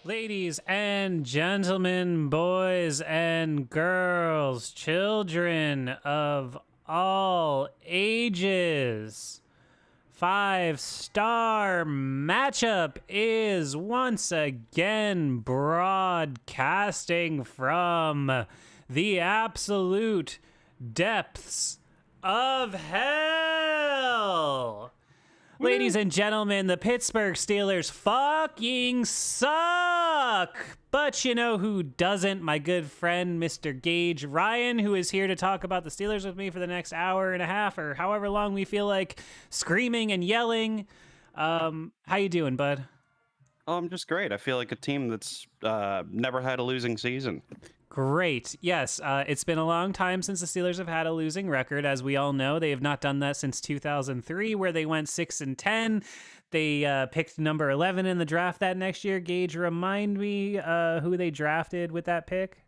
Ladies and gentlemen, boys and girls, children of all ages, 5-star matchup is once again broadcasting from the absolute depths of hell. Ladies and gentlemen, the Pittsburgh Steelers fucking suck. But you know who doesn't? My good friend, Mr. Gage Ryan, who is here to talk about the Steelers with me for the next hour and a half or however long we feel like screaming and yelling. How you doing, bud? Oh, I'm just great. I feel like a team that's never had a losing season. Great. Yes, it's been a long time since the Steelers have had a losing record. As we all know, they have not done that since 2003, where they went 6-10. They picked number 11 in the draft that next year. Gage, remind me who they drafted with that pick?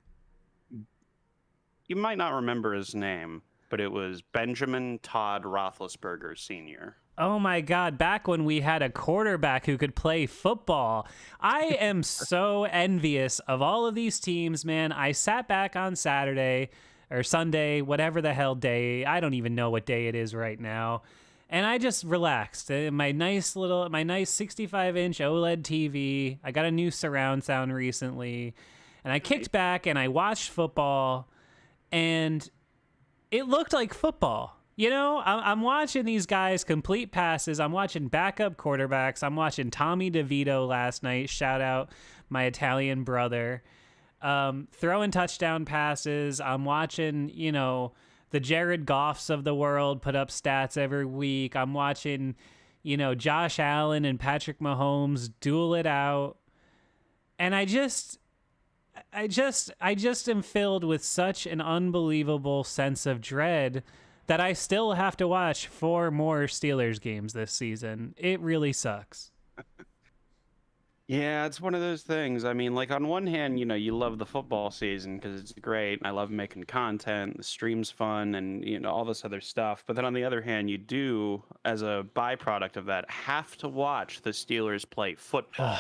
You might not remember his name, but it was Benjamin Todd Roethlisberger Sr. Oh my God, back when we had a quarterback who could play football. I am so envious of all of these teams, man. I sat back on Saturday or Sunday, whatever the hell day. I don't even know what day it is right now. And I just relaxed. My nice 65-inch OLED TV. I got a new surround sound recently. And I kicked back and I watched football, and it looked like football. You know, I'm watching these guys complete passes. I'm watching backup quarterbacks. I'm watching Tommy DeVito last night. Shout out my Italian brother. Throwing touchdown passes. I'm watching, you know, the Jared Goffs of the world put up stats every week. I'm watching, you know, Josh Allen and Patrick Mahomes duel it out. And I just am filled with such an unbelievable sense of dread that I still have to watch 4 more Steelers games this season. It really sucks. Yeah, it's one of those things. I mean, like, on one hand, you know, you love the football season because it's great. I love making content. The stream's fun and, you know, all this other stuff. But then on the other hand, you do, as a byproduct of that, have to watch the Steelers play football.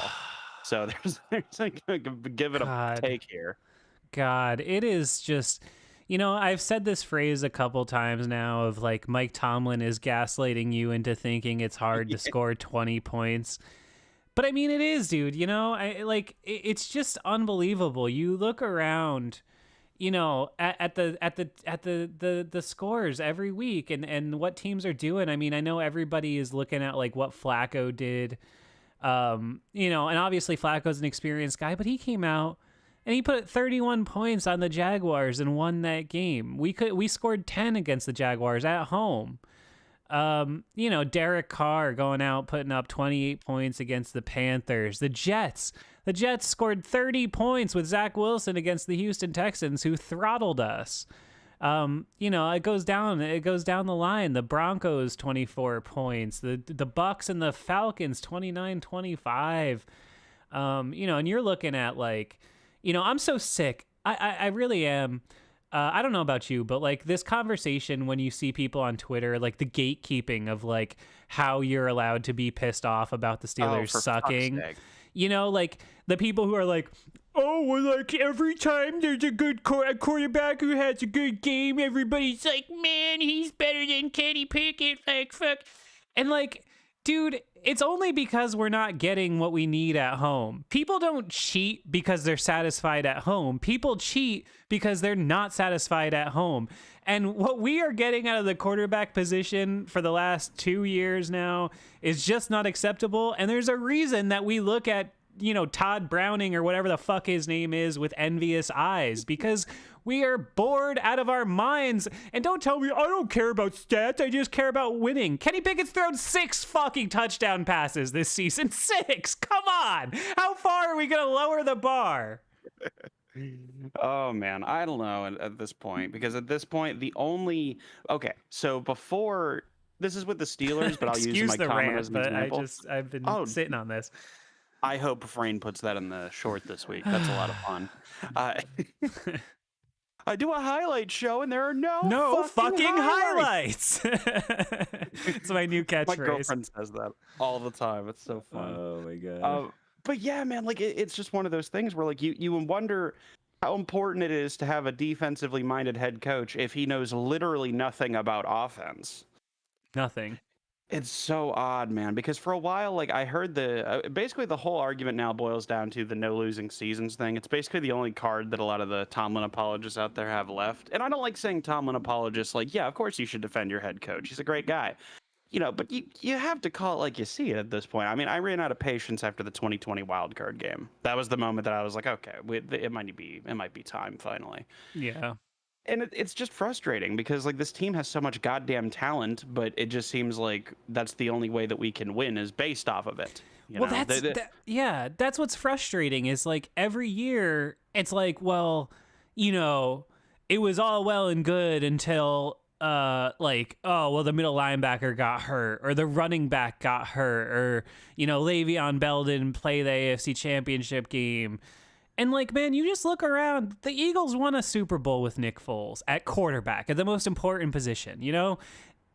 So there's like a give it a take here. God, it is just... You know, I've said this phrase a couple times now of like Mike Tomlin is gaslighting you into thinking it's hard to score 20 points. But I mean, it is, dude. You know, it's just unbelievable. You look around, you know, at the scores every week and what teams are doing. I mean, I know everybody is looking at like what Flacco did, you know, and obviously Flacco's an experienced guy, but he came out and he put 31 points on the Jaguars and won that game. We scored 10 against the Jaguars at home. You know, Derek Carr going out, putting up 28 points against the Panthers. The Jets scored 30 points with Zach Wilson against the Houston Texans, who throttled us. You know, it goes down the line. The Broncos, 24 points. The Bucks and the Falcons, 29-25. You know, and you're looking at like, you know, I'm so sick. I really am. I don't know about you, but like this conversation when you see people on Twitter, like the gatekeeping of like how you're allowed to be pissed off about the Steelers sucking. You know, like the people who are like, oh, well, like every time there's a good quarterback who has a good game, everybody's like, man, he's better than Kenny Pickett. Like, fuck. And like, dude, it's only because we're not getting what we need at home. People don't cheat because they're satisfied at home. People cheat because they're not satisfied at home. And what we are getting out of the quarterback position for the last 2 years now is just not acceptable. And there's a reason that we look at, you know, Todd Browning or whatever the fuck his name is with envious eyes, because we are bored out of our minds. And don't tell me I don't care about stats. I just care about winning. Kenny Pickett's thrown 6 fucking touchdown passes this season. 6. Come on. How far are we going to lower the bar? Oh, man. I don't know at this point, because at this point, okay, so before, this is with the Steelers, but I'll use my comment as an example. I've been sitting on this. I hope Frayne puts that in the short this week. That's a lot of fun. I do a highlight show and there are no fucking highlights. It's my new catchphrase. My girlfriend says that all the time. It's so fun. Oh my God. but yeah, man, like it's just one of those things where like you wonder how important it is to have a defensively minded head coach if he knows literally nothing about offense. Nothing. It's so odd, man, because for a while, like I heard basically the whole argument now boils down to the no losing seasons thing. It's basically the only card that a lot of the Tomlin apologists out there have left. And I don't like saying Tomlin apologists, like, yeah, of course you should defend your head coach. He's a great guy. But you have to call it like you see it at this point. I mean, I ran out of patience after the 2020 wildcard game. That was the moment that I was like, okay, it might be time finally. Yeah. And it's just frustrating because like this team has so much goddamn talent, but it just seems like that's the only way that we can win is based off of it. Well, that's what's frustrating is like every year it's like, well, it was all well and good until the middle linebacker got hurt or the running back got hurt or Le'Veon Bell didn't play the AFC Championship game. And, like, man, you just look around. The Eagles won a Super Bowl with Nick Foles at quarterback, at the most important position,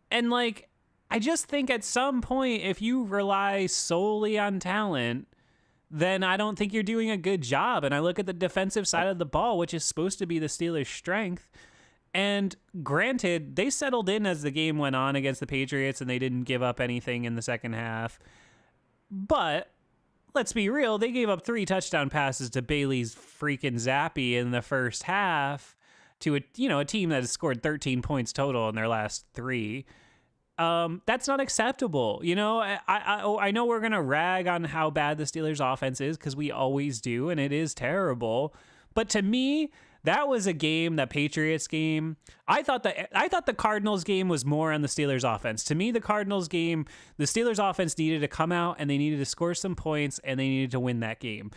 And, like, I just think at some point, if you rely solely on talent, then I don't think you're doing a good job. And I look at the defensive side of the ball, which is supposed to be the Steelers' strength. And granted, they settled in as the game went on against the Patriots, and they didn't give up anything in the second half. But let's be real, they gave up 3 touchdown passes to Bailey's freaking Zappy in the first half to a team that has scored 13 points total in their last 3. That's not acceptable. I know we're going to rag on how bad the Steelers offense is because we always do, and it is terrible. But to me, that was a game, that Patriots game. I thought the Cardinals game was more on the Steelers offense. To me, the Cardinals game, the Steelers offense needed to come out and they needed to score some points and they needed to win that game.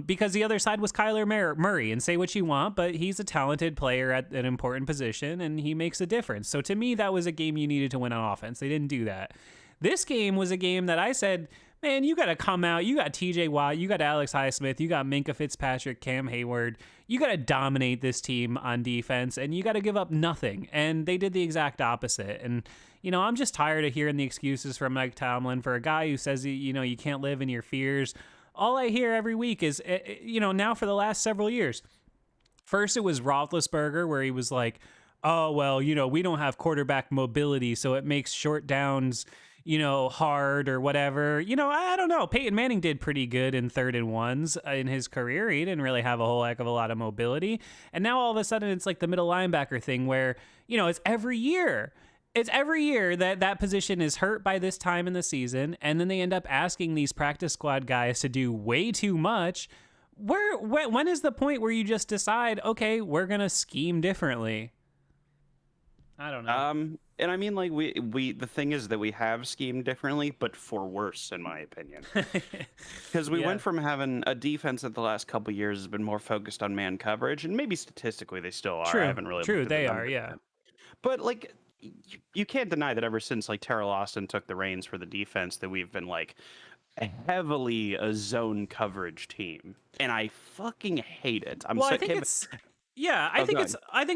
Because the other side was Kyler Murray, and say what you want, but he's a talented player at an important position and he makes a difference. So to me, that was a game you needed to win on offense. They didn't do that. This game was a game that I said, man, you got to come out. You got TJ Watt, you got Alex Highsmith, you got Minkah Fitzpatrick, Cam Hayward. You got to dominate this team on defense, and you got to give up nothing. And they did the exact opposite. And, I'm just tired of hearing the excuses from Mike Tomlin for a guy who says, you can't live in your fears. All I hear every week is, now for the last several years. First, it was Roethlisberger, where he was like, oh, well, we don't have quarterback mobility, so it makes short downs hard or whatever. I don't know. Peyton Manning did pretty good in 3rd and 1s in his career. He didn't really have a whole heck of a lot of mobility. And now all of a sudden it's like the middle linebacker thing where, it's every year. It's every year that position is hurt by this time in the season. And then they end up asking these practice squad guys to do way too much. When is the point where you just decide, okay, we're going to scheme differently? I don't know. And I mean, like the thing is that we have schemed differently, but for worse, in my opinion. Because we went from having a defense that the last couple of years has been more focused on man coverage, and maybe statistically they still are. True. I haven't really. True, they are. Yeah. But like, you can't deny that ever since like Terrell Austin took the reins for the defense, that we've been like heavily a zone coverage team, and I fucking hate it. I think it's. Yeah, I think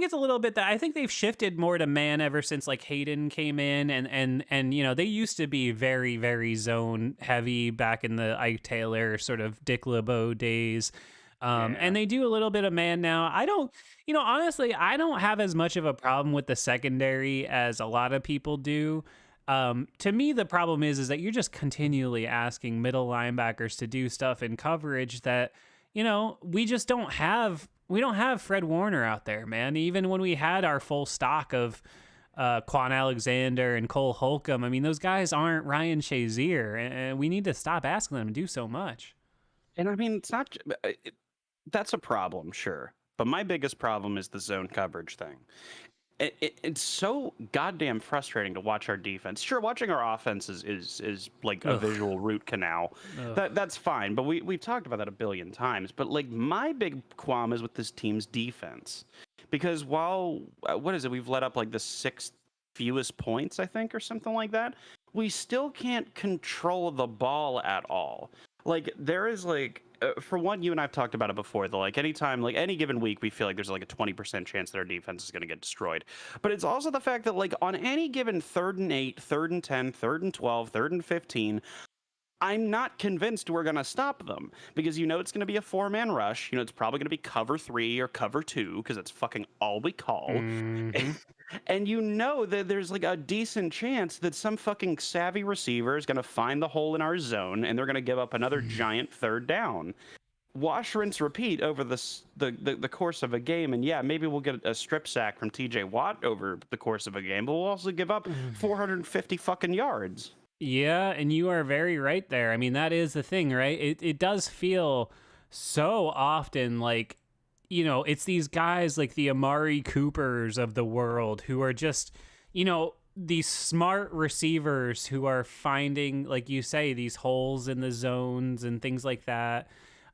it's a little bit that I think they've shifted more to man ever since like Hayden came in and they used to be very, very zone heavy back in the Ike Taylor sort of Dick LeBeau days. And they do a little bit of man now. I don't, honestly, I don't have as much of a problem with the secondary as a lot of people do. To me, the problem is that you're just continually asking middle linebackers to do stuff in coverage that, we just don't have. We don't have Fred Warner out there, man. Even when we had our full stock of Quan Alexander and Cole Holcomb, I mean, those guys aren't Ryan Shazier, and we need to stop asking them to do so much. And I mean, it's not. That's a problem, sure. But my biggest problem is the zone coverage thing. It's so goddamn frustrating to watch our defense. Sure, watching our offense is like a visual root canal. That's fine, but we've talked about that a billion times. But like my big qualm is with this team's defense, because while what is it? We've let up like the 6th fewest points, I think, or something like that. We still can't control the ball at all. Like there is like. For one, you and I've talked about it before. Like anytime, like any given week, we feel like there's like a 20% chance that our defense is going to get destroyed. But it's also the fact that like on any given 3rd and 8, 3rd and 10, 3rd and 12, 3rd and 15, I'm not convinced we're going to stop them because it's going to be a 4-man rush. It's probably going to be cover 3 or cover 2 because it's fucking all we call. Mm-hmm. And that there's like a decent chance that some fucking savvy receiver is going to find the hole in our zone and they're going to give up another giant third down. Wash, rinse, repeat over the course of a game. And yeah, maybe we'll get a strip sack from TJ Watt over the course of a game, but we'll also give up 450 fucking yards. Yeah, and you are very right there. I mean, that is the thing, right? It does feel so often like, it's these guys like the Amari Coopers of the world who are just, these smart receivers who are finding, like you say, these holes in the zones and things like that.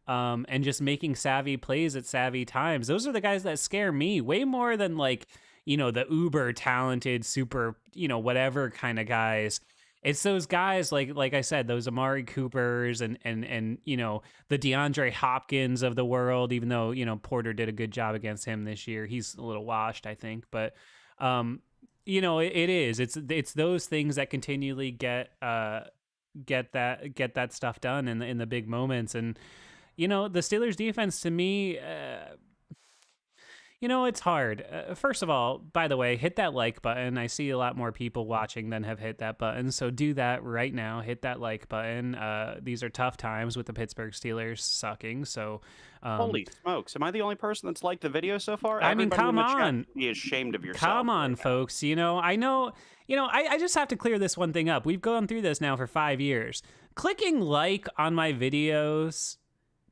And just making savvy plays at savvy times. Those are the guys that scare me way more than like, the uber talented, super, whatever kind of guys. It's those guys like I said, those Amari Coopers and the DeAndre Hopkins of the world, even though, Porter did a good job against him this year. He's a little washed, I think. But it is. It's those things that continually get that stuff done in the big moments. And the Steelers defense to me, it's hard. First of all, by the way, hit that like button. I see a lot more people watching than have hit that button. So do that right now. Hit that like button. These are tough times with the Pittsburgh Steelers sucking. So, holy smokes. Am I the only person that's liked the video so far? I mean, come on. Be ashamed of yourself. Come on, folks. I know, I just have to clear this one thing up. We've gone through this now for 5 years. Clicking like on my videos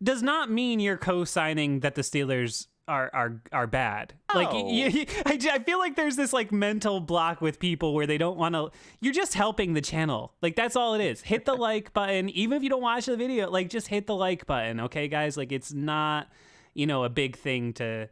does not mean you're co-signing that the Steelers are bad. No. Like I feel like there's this like mental block with people where they don't want to. You're just helping the channel. Like that's all it is. Hit the like button, even if you don't watch the video. Like just hit the like button, okay, guys? Like it's not a big thing to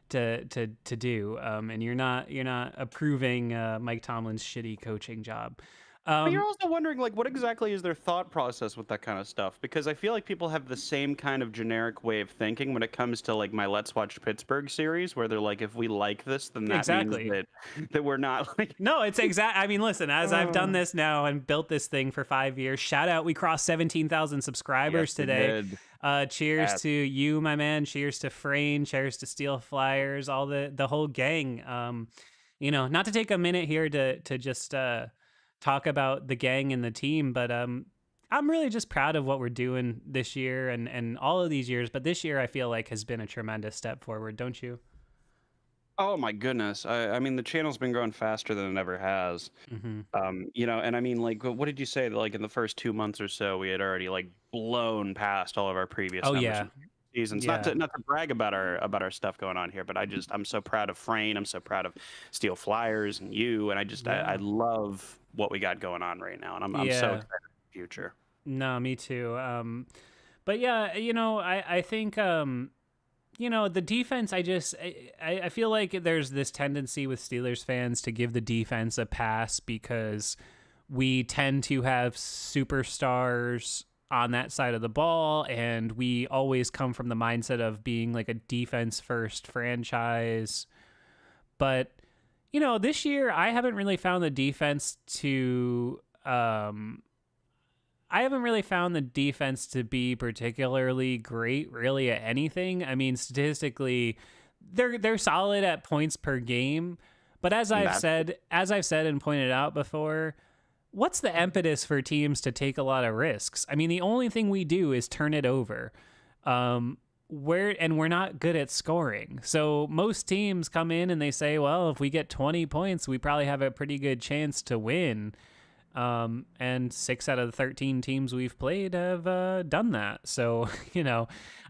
do. And you're not approving Mike Tomlin's shitty coaching job. But you're also wondering, like, what exactly is their thought process with that kind of stuff? Because I feel like people have the same kind of generic way of thinking when it comes to, like, my Let's Watch Pittsburgh series, where they're like, if we like this, then that means that we're not, like... No, it's exact. I mean, listen, as I've done this now and built this thing for 5 years, shout out, we crossed 17,000 subscribers today. Cheers to you, my man. Cheers to Frayne. Cheers to Steel Flyers, all the whole gang. Not to take a minute here to just... talk about the gang and the team, but I'm really just proud of what we're doing this year and all of these years. But this year I feel like has been a tremendous step forward, don't you? Oh my goodness. I mean, the channel's been growing faster than it ever has. Mm-hmm. And I mean, like, what did you say? Like in the first 2 months or so, we had already like blown past all of our previous seasons. Yeah. Not to brag about our stuff going on here, but I'm so proud of Frayne. I'm so proud of Steel Flyers and you. And I love what we got going on right now. And I'm so excited for the future. No, me too. But yeah, I think, the defense, I feel like there's this tendency with Steelers fans to give the defense a pass because we tend to have superstars on that side of the ball, and we always come from the mindset of being like a defense first franchise. But this year I haven't really found the defense to be particularly great really at anything. I mean, statistically they're solid at points per game, but as I've said and pointed out before, what's the impetus for teams to take a lot of risks? I mean, the only thing we do is turn it over. We're not good at scoring. So most teams come in and they say, well, if we get 20 points, we probably have a pretty good chance to win. And 6 out of the 13 teams we've played have done that. So,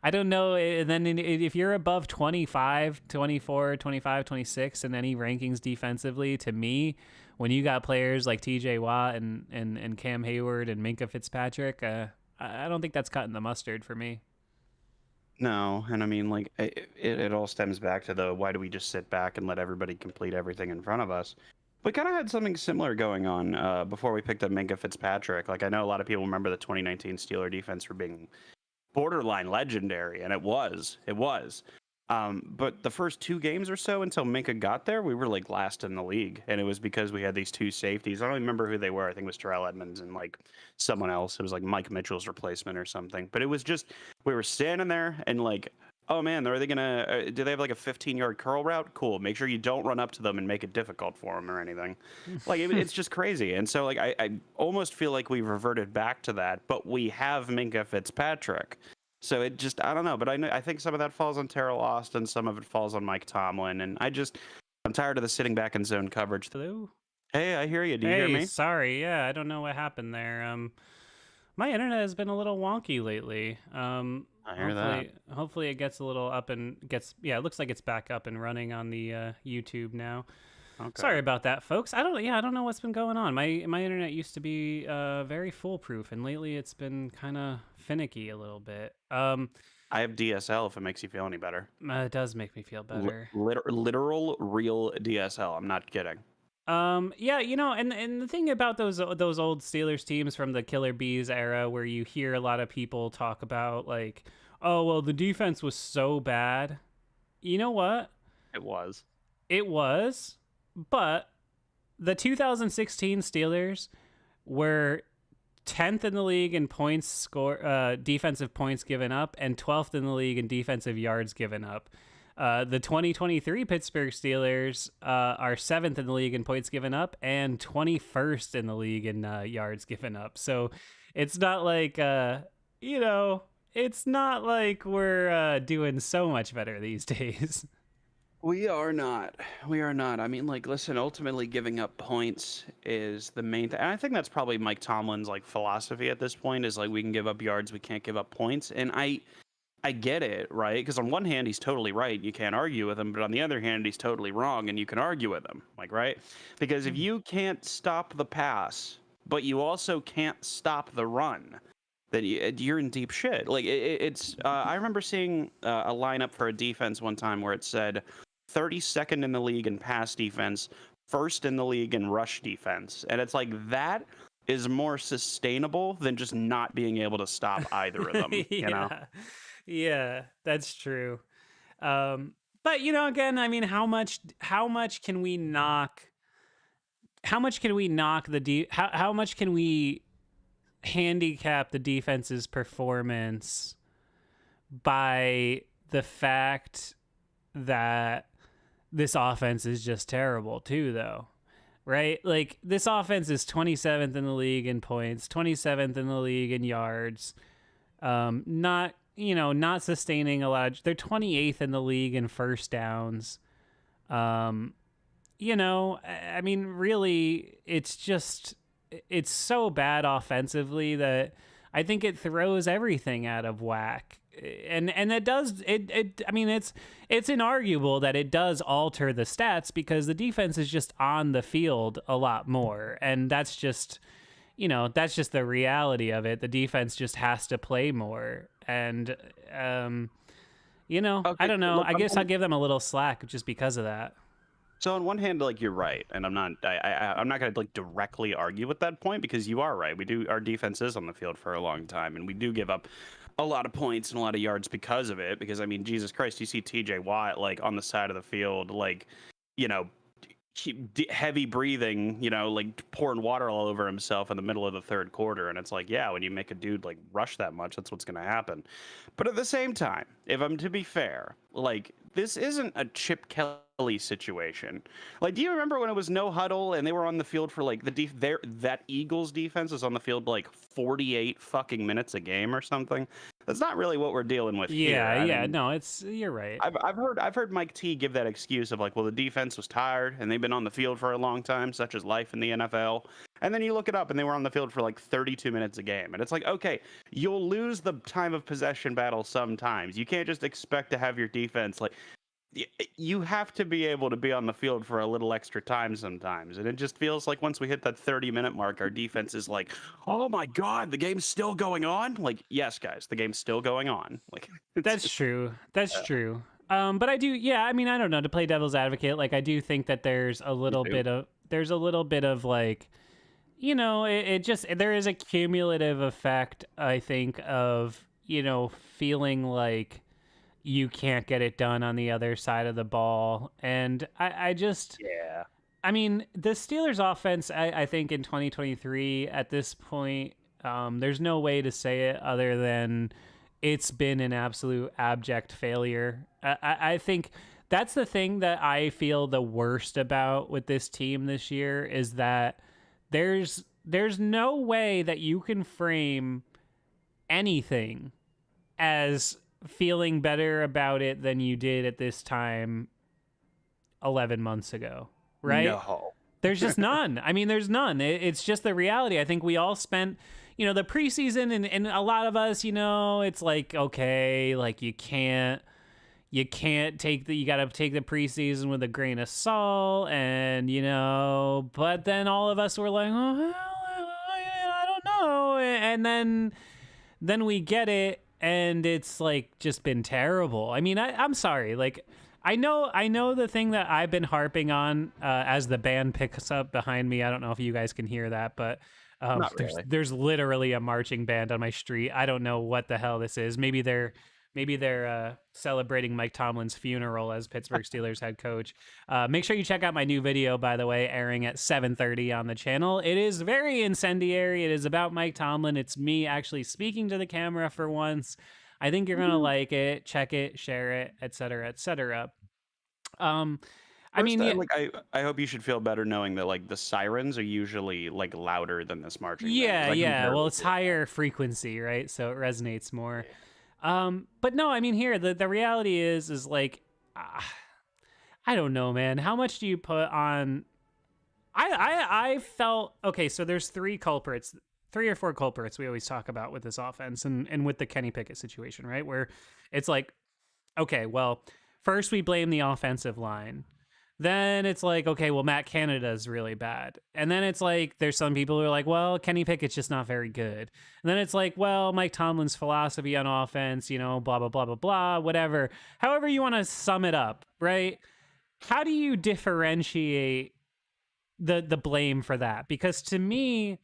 I don't know. And then if you're above 25, 24, 25, 26 in any rankings defensively, to me, when you got players like TJ Watt and Cam Hayward and Minkah Fitzpatrick, I don't think that's cutting the mustard for me. No, and I mean, like, it all stems back to why do we just sit back and let everybody complete everything in front of us? We kind of had something similar going on before we picked up Minkah Fitzpatrick. Like, I know a lot of people remember the 2019 Steeler defense for being borderline legendary, and it was. But the first 2 games or so until Minka got there, we were like last in the league, and it was because we had these 2 safeties. I don't remember who they were. I think it was Terrell Edmonds and like someone else. It was like Mike Mitchell's replacement or something. But it was just we were standing there and like, oh man, are they gonna? Do they have like a 15-yard curl route? Cool. Make sure you don't run up to them and make it difficult for them or anything. Like it's just crazy. And so like I almost feel like we've reverted back to that, but we have Minka Fitzpatrick. So it just, I don't know, but I think some of that falls on Terrell Austin, some of it falls on Mike Tomlin, and I'm tired of the sitting back in zone coverage. Hello? Hey, I hear you. Do you hear Hey, me? sorry. Yeah, I don't know what happened there. My internet has been a little wonky lately. I hear that. Hopefully it gets a little up and yeah, it looks like it's back up and running on the YouTube now. Okay. Sorry about that, folks. I don't know what's been going on. My internet used to be very foolproof, and lately it's been kind of finicky a little bit. I have DSL if it makes you feel any better. It does make me feel better. Literal, real DSL. I'm not kidding. Yeah, and the thing about those old Steelers teams from the Killer Bees era, where you hear a lot of people talk about like, oh well, the defense was so bad. You know what? It was. It was, but the 2016 Steelers were 10th in the league in defensive points given up, and 12th in the league in defensive yards given up. The 2023 Pittsburgh Steelers are 7th in the league in points given up and 21st in the league in yards given up. So it's not like, it's not like we're doing so much better these days. We are not. We are not. I mean, like, listen, ultimately giving up points is the main thing. And I think that's probably Mike Tomlin's like philosophy at this point is like we can give up yards, we can't give up points. And I get it, right? Because on one hand, he's totally right. You can't argue with him. But on the other hand, he's totally wrong and you can argue with him. Like, right? Because if you can't stop the pass, but you also can't stop the run, then you're in deep shit. Like, it's, I remember seeing a lineup for a defense one time where it said 32nd in the league in pass defense, first in the league in rush defense. And it's like that is more sustainable than just not being able to stop either of them, you know? Yeah, that's true. But again, I mean, how much can we knock how much can we handicap the defense's performance by the fact that this offense is just terrible too, though? Right? Like, this offense is 27th in the league in points, 27th in the league in yards. Not sustaining a lot. They're 28th in the league in first downs. I mean, really, it's so bad offensively that I think it throws everything out of whack. And it does I mean, it's inarguable that it does alter the stats because the defense is just on the field a lot more, and that's just the reality of it. The defense just has to play more, and Okay, I don't know. look, I guess I'll give them a little slack just because of that. so on one hand, like you're right, and I'm not going to like directly argue with that point because you are right. Our defense is on the field for a long time, and we do give up a lot of points and a lot of yards because of it. Because I mean, Jesus Christ, you see T.J. Watt like on the side of the field, like heavy breathing, like pouring water all over himself in the middle of the third quarter. And it's like, yeah, when you make a dude like rush that much, that's what's going to happen. But at the same time, if I'm to be fair, like this isn't a Chip Kelly situation. Like, do you remember when it was no huddle and they were on the field for like that Eagles defense was on the field like 48 fucking minutes a game or something? That's not really what we're dealing with here. Yeah, no, you're right. I've heard Mike T give that excuse of like, well, the defense was tired and they've been on the field for a long time, such as life in the NFL. And then you look it up and they were on the field for like 32 minutes a game. And it's like, okay, you'll lose the time of possession battle sometimes. You can't just expect to have your defense like you have to be able to be on the field for a little extra time sometimes. And it just feels like once we hit that 30-minute mark, our defense is like, oh my God, the game's still going on. Like, yes, guys, the game's still going on. Like, that's true. That's true. But I do, yeah, I mean, I don't know, to play devil's advocate, like I do think that there's a little bit of like, there is a cumulative effect, I think, of, feeling like, you can't get it done on the other side of the ball. And I just, Yeah. I mean, the Steelers offense, I think in 2023 at this point, there's no way to say it other than it's been an absolute abject failure. I think that's the thing that I feel the worst about with this team this year is that there's no way that you can frame anything as feeling better about it than you did at this time 11 months ago, right? No. There's just none. I mean, there's none. It's just the reality. I think we all spent, the preseason, and a lot of us, it's like, okay, like you got to take the preseason with a grain of salt, and, but then all of us were like, oh, hell, I don't know. And then we get it, and it's like just been terrible. I mean, I'm sorry. Like, I know the thing that I've been harping on as the band picks up behind me. I don't know if you guys can hear that, but Not really. there's literally a marching band on my street. I don't know what the hell this is. Maybe they're celebrating Mike Tomlin's funeral as Pittsburgh Steelers head coach. Make sure you check out my new video, by the way, airing at 7:30 on the channel. It is very incendiary. It is about Mike Tomlin. It's me actually speaking to the camera for once. I think you're gonna like it. Check it, share it, etc., etc. I mean, I hope you should feel better knowing that like the sirens are usually like louder than this marching band, 'cause yeah, I can yeah. barely Well, it's hear it. higher frequency, right? So it resonates more. But no, I mean, here the reality is like, I don't know, man. How much do you put on? I felt okay. So there's three or four culprits we always talk about with this offense and with the Kenny Pickett situation, right? Where it's like, okay, well, first we blame the offensive line. Then it's like, okay, well, Matt Canada's really bad. And then it's like, there's some people who are like, well, Kenny Pickett's just not very good. And then it's like, well, Mike Tomlin's philosophy on offense, blah, blah, blah, blah, blah, whatever. However you want to sum it up, right? How do you differentiate the blame for that? Because to me,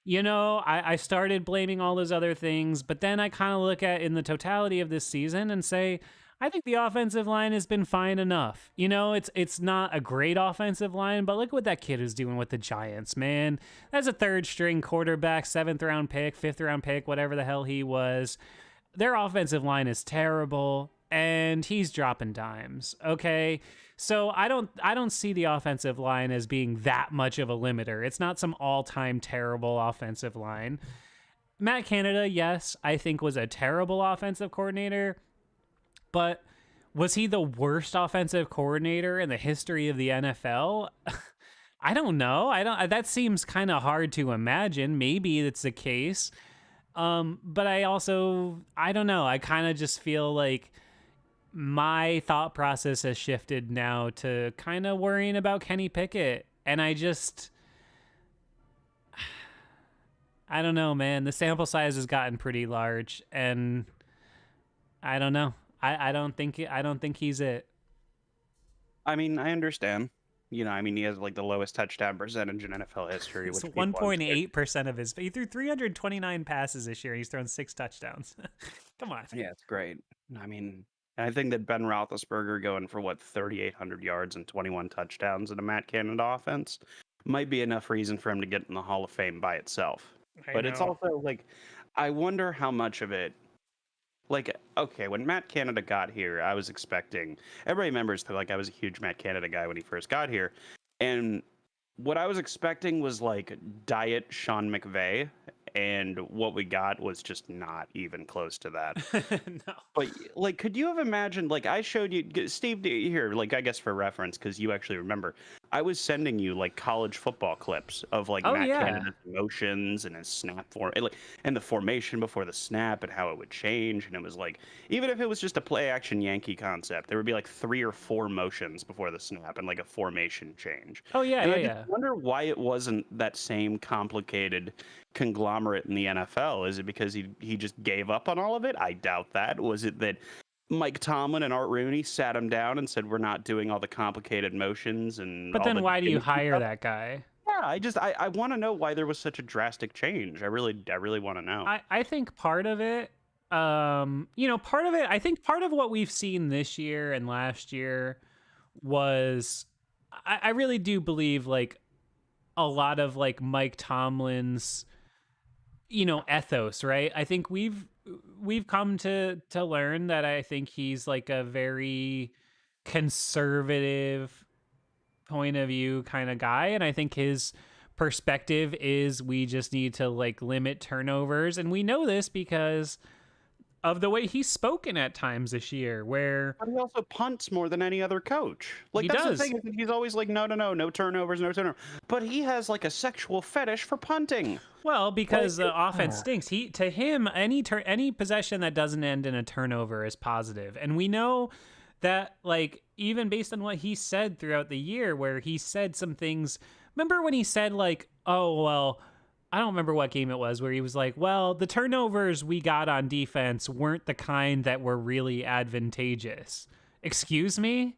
I started blaming all those other things, but then I kind of look at in the totality of this season and say, I think the offensive line has been fine enough. It's not a great offensive line, but look what that kid is doing with the Giants, man. That's a third string quarterback, 7th round pick, 5th round pick, whatever the hell he was. Their offensive line is terrible, and he's dropping dimes. Okay. So I don't see the offensive line as being that much of a limiter. It's not some all-time terrible offensive line. Matt Canada, yes, I think was a terrible offensive coordinator. But was he the worst offensive coordinator in the history of the NFL? I don't know. That seems kind of hard to imagine. Maybe it's the case. But I don't know. I kind of just feel like my thought process has shifted now to kind of worrying about Kenny Pickett. And I don't know, man. The sample size has gotten pretty large, and I don't know. I don't think he's it. I mean, I understand. He has like the lowest touchdown percentage in NFL history. It's Which 1.8% of he threw 329 passes this year, and he's thrown 6 touchdowns. Come on. Yeah, it's great. I mean, I think that Ben Roethlisberger going for 3,800 yards and 21 touchdowns in a Matt Canada offense might be enough reason for him to get in the Hall of Fame by itself. But it's also like, I wonder how much of it. Like, okay, when Matt Canada got here, I was expecting. Everybody remembers that, like, I was a huge Matt Canada guy when he first got here, and what I was expecting was like diet Sean McVay, and what we got was just not even close to that. No. But like, could you have imagined? Like, I showed you, Steve, here. Like, I guess for reference, because you actually remember, I was sending you like college football clips of like Matt Canada's motions and his snap form, and the formation before the snap and how it would change. And it was like, even if it was just a play action Yankee concept, there would be like 3 or 4 motions before the snap and like a formation change. Oh yeah, and yeah, I yeah. just wonder why it wasn't that same complicated conglomerate in the NFL. Is it because he just gave up on all of it? I doubt that. Was it that Mike Tomlin and Art Rooney sat him down and said, we're not doing all the complicated motions and But all then the why do you gimmicky hire stuff? that guy? Yeah, I want to know why there was such a drastic change. I really want to know. I think part of it Part of it, I think part of what we've seen this year and last year was, I really do believe like a lot of like Mike Tomlin's, ethos, right? I think we've come to learn that I think he's like a very conservative point of view kind of guy, and I think his perspective is we just need to like limit turnovers, and we know this because of the way he's spoken at times this year, where But he also punts more than any other coach. Like, he that's does. the thing. He's always like, no turnovers, no turnover. But he has like a sexual fetish for punting. Well, because the offense stinks. To him, any possession that doesn't end in a turnover is positive, and we know that, like, even based on what he said throughout the year, where he said some things. Remember when he said like, "Oh well." I don't remember what game it was where he was like, well, the turnovers we got on defense weren't the kind that were really advantageous. Excuse me?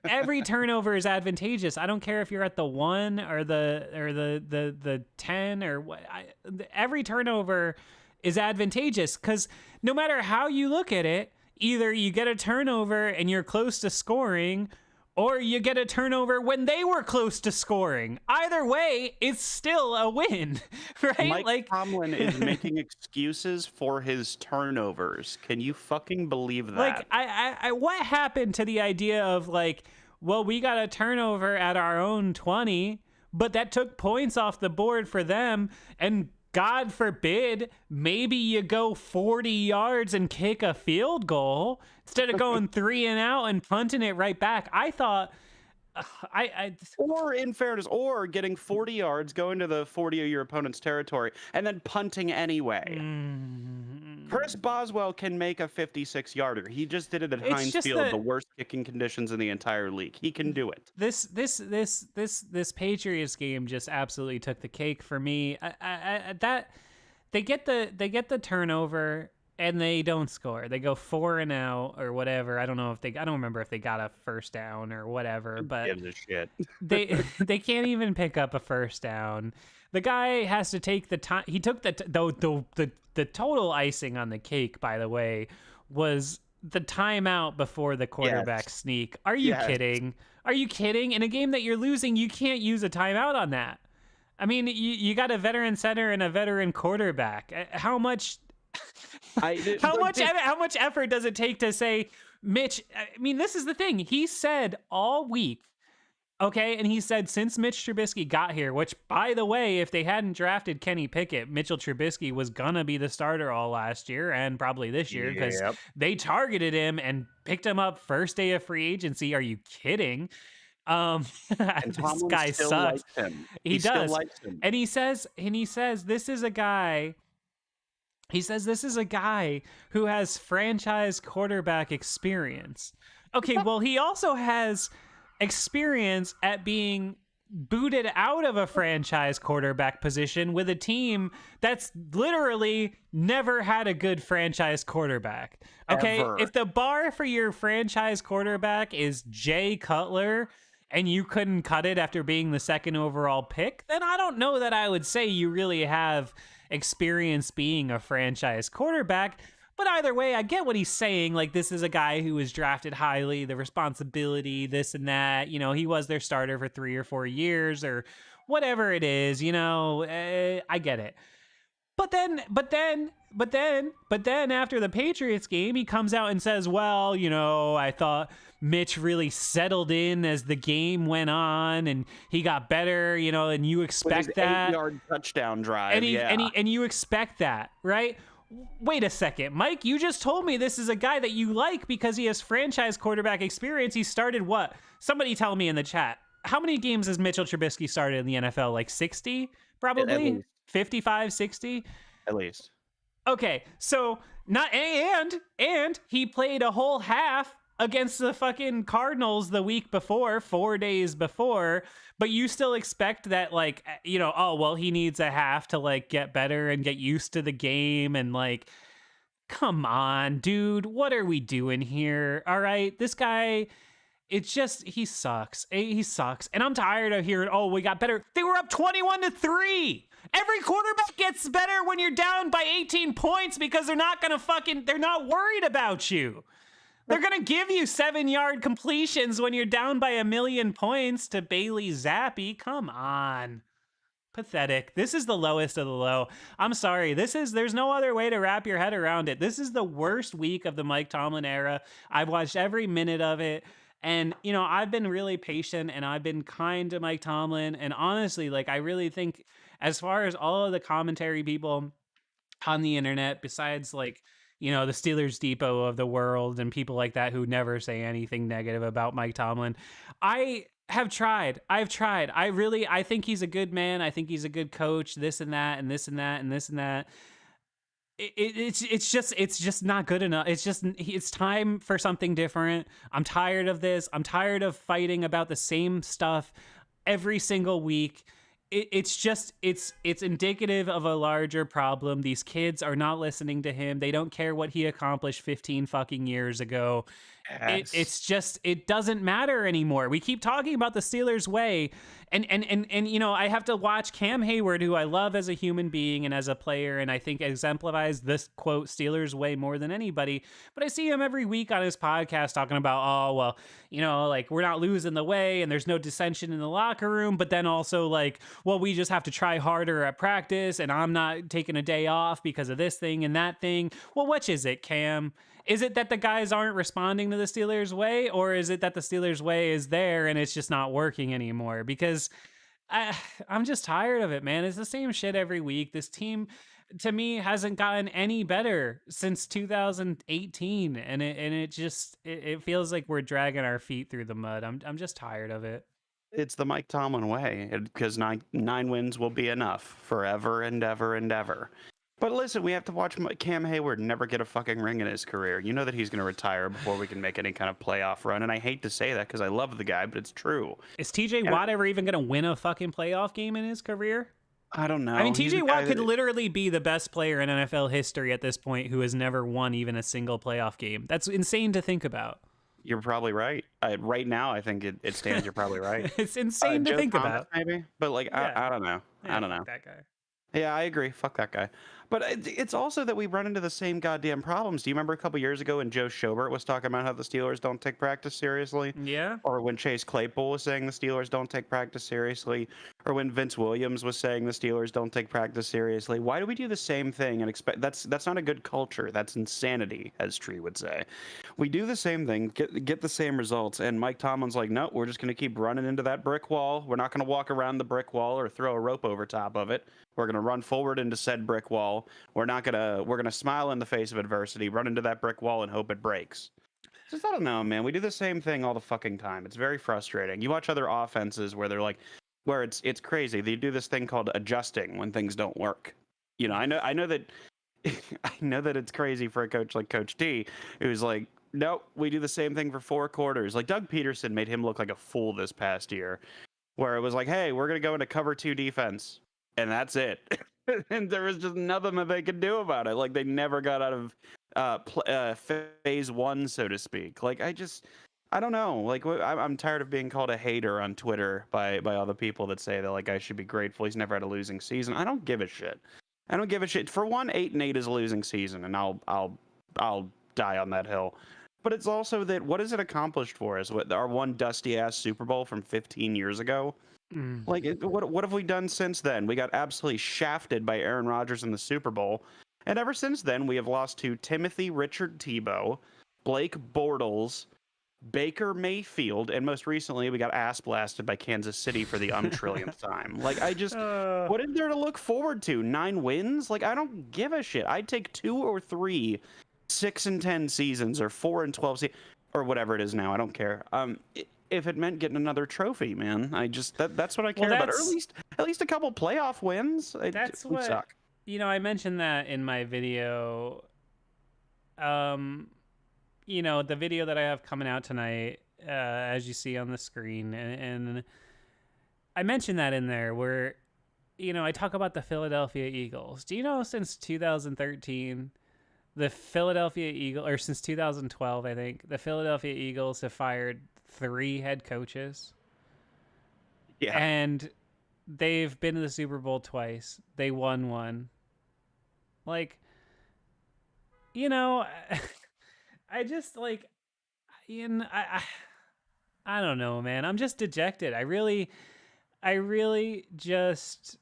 Every turnover is advantageous. I don't care if you're at the 1 or the 10 or what. Every turnover is advantageous because no matter how you look at it, either you get a turnover and you're close to scoring, or you get a turnover when they were close to scoring. Either way, it's still a win, right? Mike Tomlin is making excuses for his turnovers. Can you fucking believe that? Like, I what happened to the idea of like, well, we got a turnover at our own 20, but that took points off the board for them, and God forbid, maybe you go 40 yards and kick a field goal instead of going 3 and out and punting it right back. I thought, or in fairness, or getting 40 yards, going to the 40 of your opponent's territory, and then punting anyway. Chris Boswell can make a 56-yarder. He just did it at Heinz Field, the worst kicking conditions in the entire league. He can do it. This Patriots game just absolutely took the cake for me. That they get the turnover and they don't score. They go 4 and out or whatever. I don't remember if they got a first down or whatever. But gives a shit. they can't even pick up a first down. The guy has to take the time. He took the total icing on the cake, by the way, was the timeout before the quarterback sneak. Are you kidding? Are you kidding? In a game that you're losing, you can't use a timeout on that. I mean, you got a veteran center and a veteran quarterback. How much effort does it take to say, Mitch? I mean, this is the thing. He said all week. Okay, and he said since Mitch Trubisky got here, which, by the way, if they hadn't drafted Kenny Pickett, Mitchell Trubisky was gonna be the starter all last year and probably this year because they targeted him and picked him up first day of free agency. Are you kidding? This guy sucks. He does. Still likes him. And he says this is a guy. He says this is a guy who has franchise quarterback experience. Okay, well, he also has experience at being booted out of a franchise quarterback position with a team that's literally never had a good franchise quarterback. Okay, ever. If the bar for your franchise quarterback is Jay Cutler and you couldn't cut it after being the 2nd overall pick, then I don't know that I would say you really have experience being a franchise quarterback. But either way, I get what he's saying. Like, this is a guy who was drafted highly, the responsibility, this and that. He was their starter for 3 or 4 years or whatever it is, I get it. But then after the Patriots game, he comes out and says, well, I thought Mitch really settled in as the game went on and he got better, and you expect with his that 8-yard touchdown drive. And you expect that, right? Wait a second, Mike, you just told me this is a guy that you like because he has franchise quarterback experience. He started what? Somebody tell me in the chat. How many games has Mitchell Trubisky started in the NFL? Like 60, probably? 55, 60? At least. Okay, so and he played a whole half against the fucking Cardinals the week before, 4 days before, but you still expect that, like, oh, well, he needs a half to, like, get better and get used to the game, and, like, come on, dude, what are we doing here? All right, this guy, it's just, he sucks. He sucks, and I'm tired of hearing, oh, we got better. They were up 21-3. Every quarterback gets better when you're down by 18 points because they're not worried about you. They're going to give you 7-yard completions when you're down by 1,000,000 points to Bailey Zappi. Come on. Pathetic. This is the lowest of the low. I'm sorry. There's no other way to wrap your head around it. This is the worst week of the Mike Tomlin era. I've watched every minute of it. And, I've been really patient and I've been kind to Mike Tomlin. And honestly, I really think as far as all of the commentary people on the internet, besides the Steelers Depot of the world and people like that who never say anything negative about Mike Tomlin, I've tried. I think he's a good man. I think he's a good coach, this and that, and this and that, and this and that. It's just not good enough. It's time for something different. I'm tired of this. I'm tired of fighting about the same stuff every single week. It's indicative of a larger problem. These kids are not listening to him. They don't care what he accomplished 15 fucking years ago. Yes. It doesn't matter anymore. We keep talking about the Steelers way, and I have to watch Cam Hayward, who I love as a human being and as a player, and I think exemplifies this quote Steelers way more than anybody. But I see him every week on his podcast talking about, we're not losing the way, and there's no dissension in the locker room. But then also we just have to try harder at practice, and I'm not taking a day off because of this thing and that thing. Well, which is it, Cam? Is it that the guys aren't responding to the Steelers way, or is it that the Steelers way is there and it's just not working anymore? Because I'm just tired of it, man. It's the same shit every week. This team, to me, hasn't gotten any better since 2018, and it feels like we're dragging our feet through the mud. I'm just tired of it. It's the Mike Tomlin way, because nine wins will be enough forever and ever and ever. But listen, we have to watch Cam Hayward never get a fucking ring in his career. You know that he's going to retire before we can make any kind of playoff run. And I hate to say that because I love the guy, but it's true. Is TJ Watt ever even going to win a fucking playoff game in his career? I don't know. I mean, TJ Watt could literally be the best player in NFL history at this point who has never won even a single playoff game. That's insane to think about. You're probably right. Right now, I think it stands. You're probably right. It's insane to Joe think Thomas, about. Maybe, but Yeah. I don't know. Yeah, I don't know. That guy. Yeah, I agree. Fuck that guy. But it's also that we run into the same goddamn problems. Do you remember a couple years ago when Joe Schobert was talking about how the Steelers don't take practice seriously? Yeah. Or when Chase Claypool was saying the Steelers don't take practice seriously? Or when Vince Williams was saying the Steelers don't take practice seriously? Why do we do the same thing and expect that's not a good culture. That's insanity, as Tree would say. We do the same thing, get the same results, and Mike Tomlin's like, no, we're just going to keep running into that brick wall. We're not going to walk around the brick wall or throw a rope over top of it. We're going to run forward into said brick wall. We're going to smile in the face of adversity, run into that brick wall and hope it breaks. Just, I don't know, man. We do the same thing all the fucking time. It's very frustrating. You watch other offenses where it's crazy. They do this thing called adjusting when things don't work. I know that I know that it's crazy for a coach like Coach T, who's like, nope, we do the same thing for 4 quarters. Like Doug Peterson made him look like a fool this past year, where it was like, hey, we're going to go into cover 2 defense. And that's it. And there was just nothing that they could do about it. Like, they never got out of phase 1, so to speak. Like, I don't know. Like, I'm tired of being called a hater on Twitter by all the people that say that, like, I should be grateful he's never had a losing season. I don't give a shit. I don't give a shit. For one, 8-8 is a losing season, and I'll die on that hill. But it's also that, what has it accomplished for us? Our one dusty-ass Super Bowl from 15 years ago? Like, what have we done since then? We got absolutely shafted by Aaron Rodgers in the Super Bowl. And ever since then, we have lost to Timothy Richard Tebow, Blake Bortles, Baker Mayfield, and most recently, we got ass blasted by Kansas City for the trillionth time. Like, what is there to look forward to? 9 wins? Like, I don't give a shit. I'd take 2 or 3 6-10 seasons or 4-12 seasons, or whatever it is now. I don't care. If it meant getting another trophy, man, that's what I care about. Or at least a couple playoff wins. That's what suck. I mentioned that in my video. The video that I have coming out tonight, as you see on the screen, and I mentioned that in there where, I talk about the Philadelphia Eagles. Do you know since 2013? The Philadelphia Eagles, or since 2012, I think, the Philadelphia Eagles have fired 3 head coaches. Yeah. And they've been to the Super Bowl twice. They won one. Like, you know, I just like, you know, I don't know, man. I'm just dejected. I really just,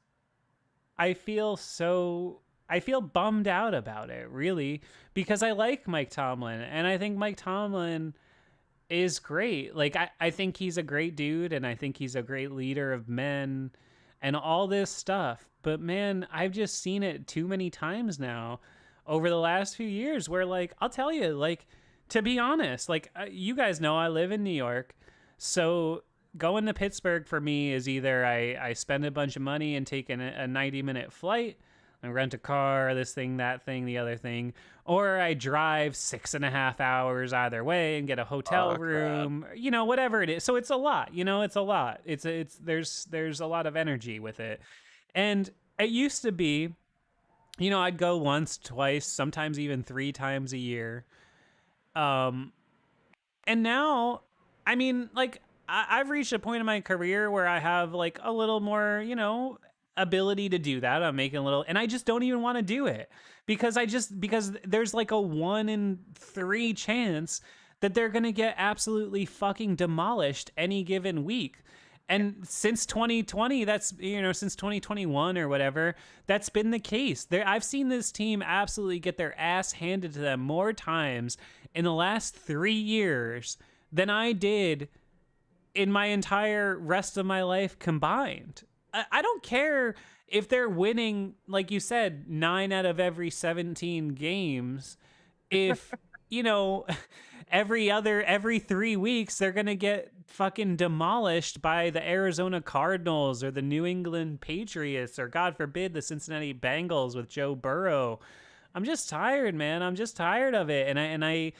I feel so, I feel bummed out about it, really, because I like Mike Tomlin, and I think Mike Tomlin is great. Like, I think he's a great dude, and I think he's a great leader of men and all this stuff. But man, I've just seen it too many times now over the last few years where, like, I'll tell you, like, to be honest, like, you guys know I live in New York. So going to Pittsburgh for me is either I spend a bunch of money and take a 90-minute flight and rent a car, this thing, that thing, the other thing, or I drive 6.5 hours either way and get a hotel Crap. room, you know, whatever it is. So it's a lot, you know, it's a lot. There's a lot of energy with it. And it used to be, you know, I'd go once, twice, sometimes even 3 times a year. Um, and now, I mean, like, I've reached a point in my career where I have like a little more, you know, ability to do that. I'm making a little, and I just don't even want to do it because because there's like a 1 in 3 chance that they're gonna get absolutely fucking demolished any given week. And since 2020, that's, you know, since 2021 or whatever, that's been the case. I've seen this team absolutely get their ass handed to them more times in the last 3 years than I did in my entire rest of my life combined. I don't care if they're winning, like you said, 9 out of every 17 games. If, you know, every 3 weeks, they're going to get fucking demolished by the Arizona Cardinals or the New England Patriots or, God forbid, the Cincinnati Bengals with Joe Burrow. I'm just tired, man. I'm just tired of it. And I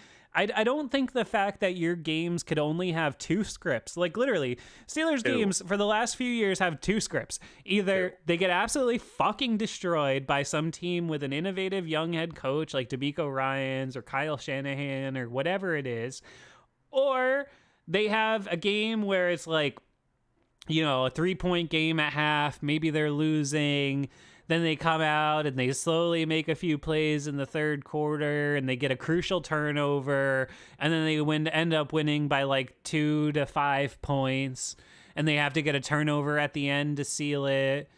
don't think the fact that your games could only have 2 scripts, like literally, Steelers games for the last few years have 2 scripts. Either they get absolutely fucking destroyed by some team with an innovative young head coach like DeMeco Ryans or Kyle Shanahan or whatever it is, or they have a game where it's like, you know, a 3-point game at half, maybe they're losing, then they come out and they slowly make a few plays in the third quarter and they get a crucial turnover and then they end up winning by like 2 to 5 points and they have to get a turnover at the end to seal it.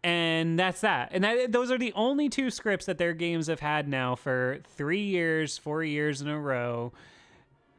And that's that. And those are the only 2 scripts that their games have had now for 3 years, 4 years in a row.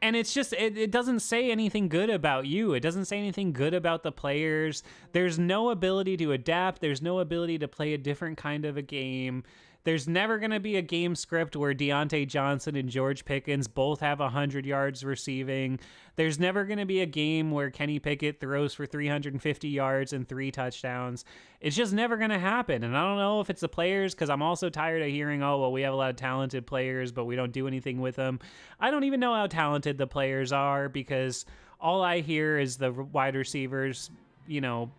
And it's just, it doesn't say anything good about you. It doesn't say anything good about the players. There's no ability to adapt. There's no ability to play a different kind of a game. There's never going to be a game script where Deontay Johnson and George Pickens both have 100 yards receiving. There's never going to be a game where Kenny Pickett throws for 350 yards and 3 touchdowns. It's just never going to happen. And I don't know if it's the players, because I'm also tired of hearing, oh, well, we have a lot of talented players, but we don't do anything with them. I don't even know how talented the players are because all I hear is the wide receivers, you know,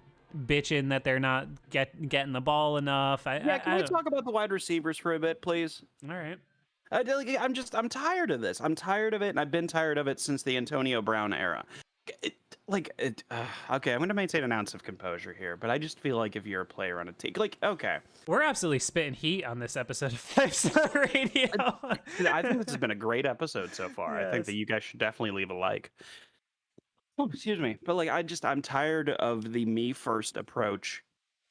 bitching that they're not getting the ball enough. Can we talk about the wide receivers for a bit, please? All right. I'm tired of this. I'm tired of it, and I've been tired of it since the Antonio Brown era. Okay, I'm going to maintain an ounce of composure here, but I just feel like if you're a player on a team, like, okay. We're absolutely spitting heat on this episode of 5-Star Radio. I think this has been a great episode so far. Yes. I think that you guys should definitely leave a like. Oh, excuse me. But like, I'm tired of the me first approach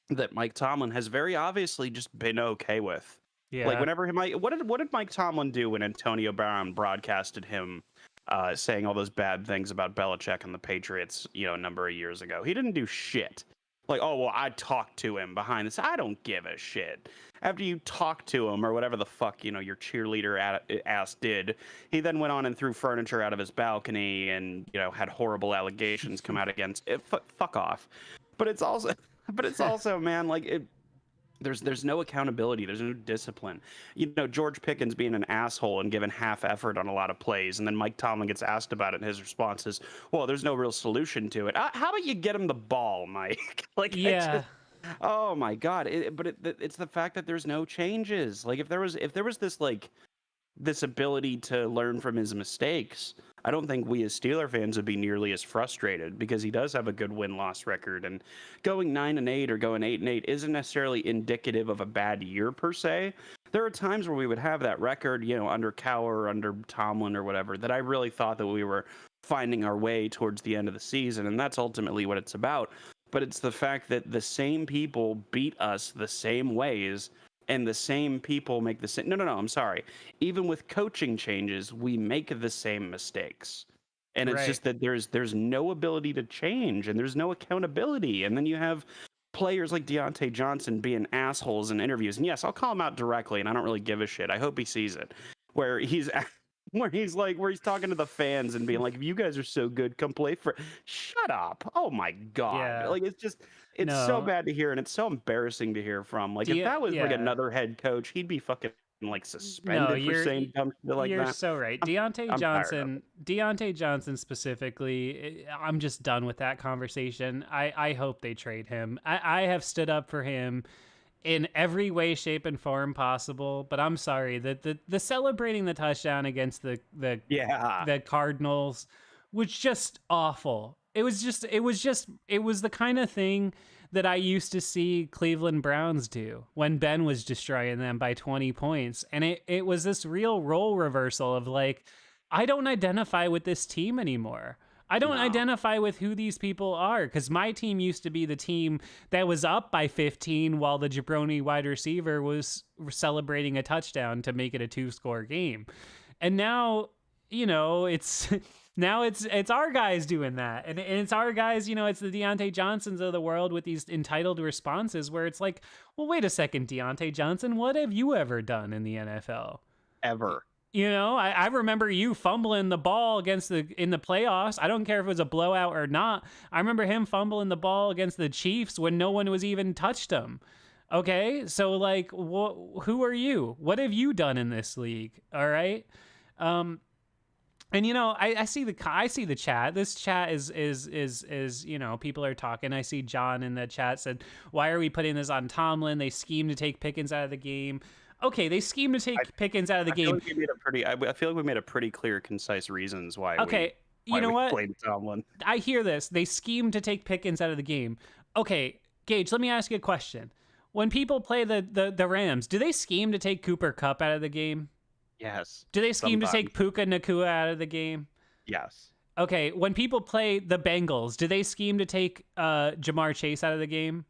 that Mike Tomlin has very obviously just been okay with. Yeah. Like whenever what did Mike Tomlin do when Antonio Brown broadcasted him saying all those bad things about Belichick and the Patriots, you know, a number of years ago? He didn't do shit. Like, oh, well, I talked to him behind this. I don't give a shit. After you talked to him or whatever the fuck, you know, your cheerleader ass did, he then went on and threw furniture out of his balcony and, you know, had horrible allegations come out against it. Fuck off. But it's also, man, like, there's no accountability. There's no discipline. You know, George Pickens being an asshole and giving half effort on a lot of plays, and then Mike Tomlin gets asked about it, and his response is, "Well, there's no real solution to it." How about you get him the ball, Mike? Like, yeah. Oh my God! It's the fact that there's no changes. Like if there was this like this ability to learn from his mistakes, I don't think we as Steeler fans would be nearly as frustrated because he does have a good win-loss record, and going 9-8 or going 8-8 isn't necessarily indicative of a bad year per se. There are times where we would have that record, under Cowher, under Tomlin or whatever, that I really thought that we were finding our way towards the end of the season, and that's ultimately what it's about. But it's the fact that the same people beat us the same ways, and the same people make the same. No, I'm sorry. Even with coaching changes, we make the same mistakes. And it's Right. just that there's no ability to change, and there's no accountability. And then you have players like Deontay Johnson being assholes in interviews. And yes, I'll call him out directly, and I don't really give a shit. I hope he sees it. Where he's talking to the fans and being like, if you guys are so good, come play for. Shut up. Oh my God. Yeah. Like, it's so bad to hear, and it's so embarrassing to hear from. Like, if that was like another head coach, he'd be fucking like suspended for saying dumb shit like you're that. so right. Deontay Johnson specifically, I'm just done with that conversation. I hope they trade him. I have stood up for him in every way, shape, and form possible. But I'm sorry that the celebrating the touchdown against the Cardinals was just awful. It was the kind of thing that I used to see Cleveland Browns do when Ben was destroying them by 20 points. And it was this real role reversal of like, I don't identify with this team anymore. I don't identify with who these people are, because my team used to be the team that was up by 15 while the jabroni wide receiver was celebrating a touchdown to make it a 2-score game. And now, it's now it's our guys doing that. And it's our guys, it's the Deontay Johnsons of the world with these entitled responses where it's like, well, wait a second, Deontay Johnson, what have you ever done in the NFL? Ever. I remember you fumbling the ball in the playoffs. I don't care if it was a blowout or not. I remember him fumbling the ball against the Chiefs when no one was even touched him. Okay, so like, who are you? What have you done in this league? All right, and I see the chat. This chat is people are talking. I see John in the chat said, "Why are we putting this on Tomlin? They scheme to take Pickens out of the game." Okay, they scheme to take Pickens out of the game. I feel like we made a pretty clear, concise reasons why. Okay, you know what? Played Tomlin. I hear this. They scheme to take Pickens out of the game. Okay, Gage, let me ask you a question. When people play the Rams, do they scheme to take Cooper Kupp out of the game? Yes. Do they scheme to take Puka Nacua out of the game? Yes. Okay, when people play the Bengals, do they scheme to take Jamar Chase out of the game?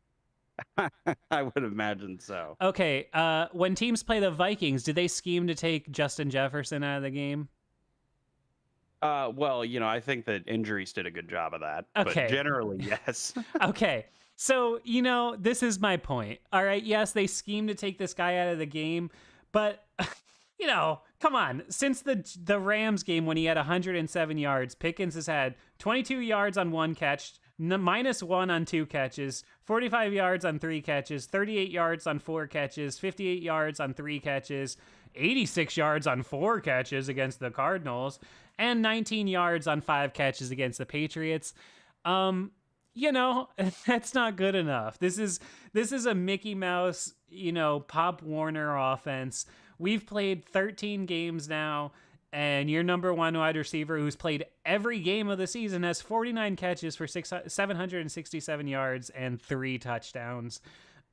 I would imagine so. Okay, when teams play the Vikings, do they scheme to take Justin Jefferson out of the game? Well, I think that injuries did a good job of that. Okay. But generally, yes. Okay, so, this is my point. All right, yes, they scheme to take this guy out of the game, but, come on. Since the Rams game when he had 107 yards, Pickens has had 22 yards on one catch, -1 on 2 catches, 45 yards on 3 catches, 38 yards on 4 catches, 58 yards on 3 catches, 86 yards on 4 catches against the Cardinals, and 19 yards on 5 catches against the Patriots. That's not good enough. This is a Mickey Mouse, Pop Warner offense. We've played 13 games now, and your number one wide receiver, who's played every game of the season, has 49 catches for 767 yards and 3 touchdowns.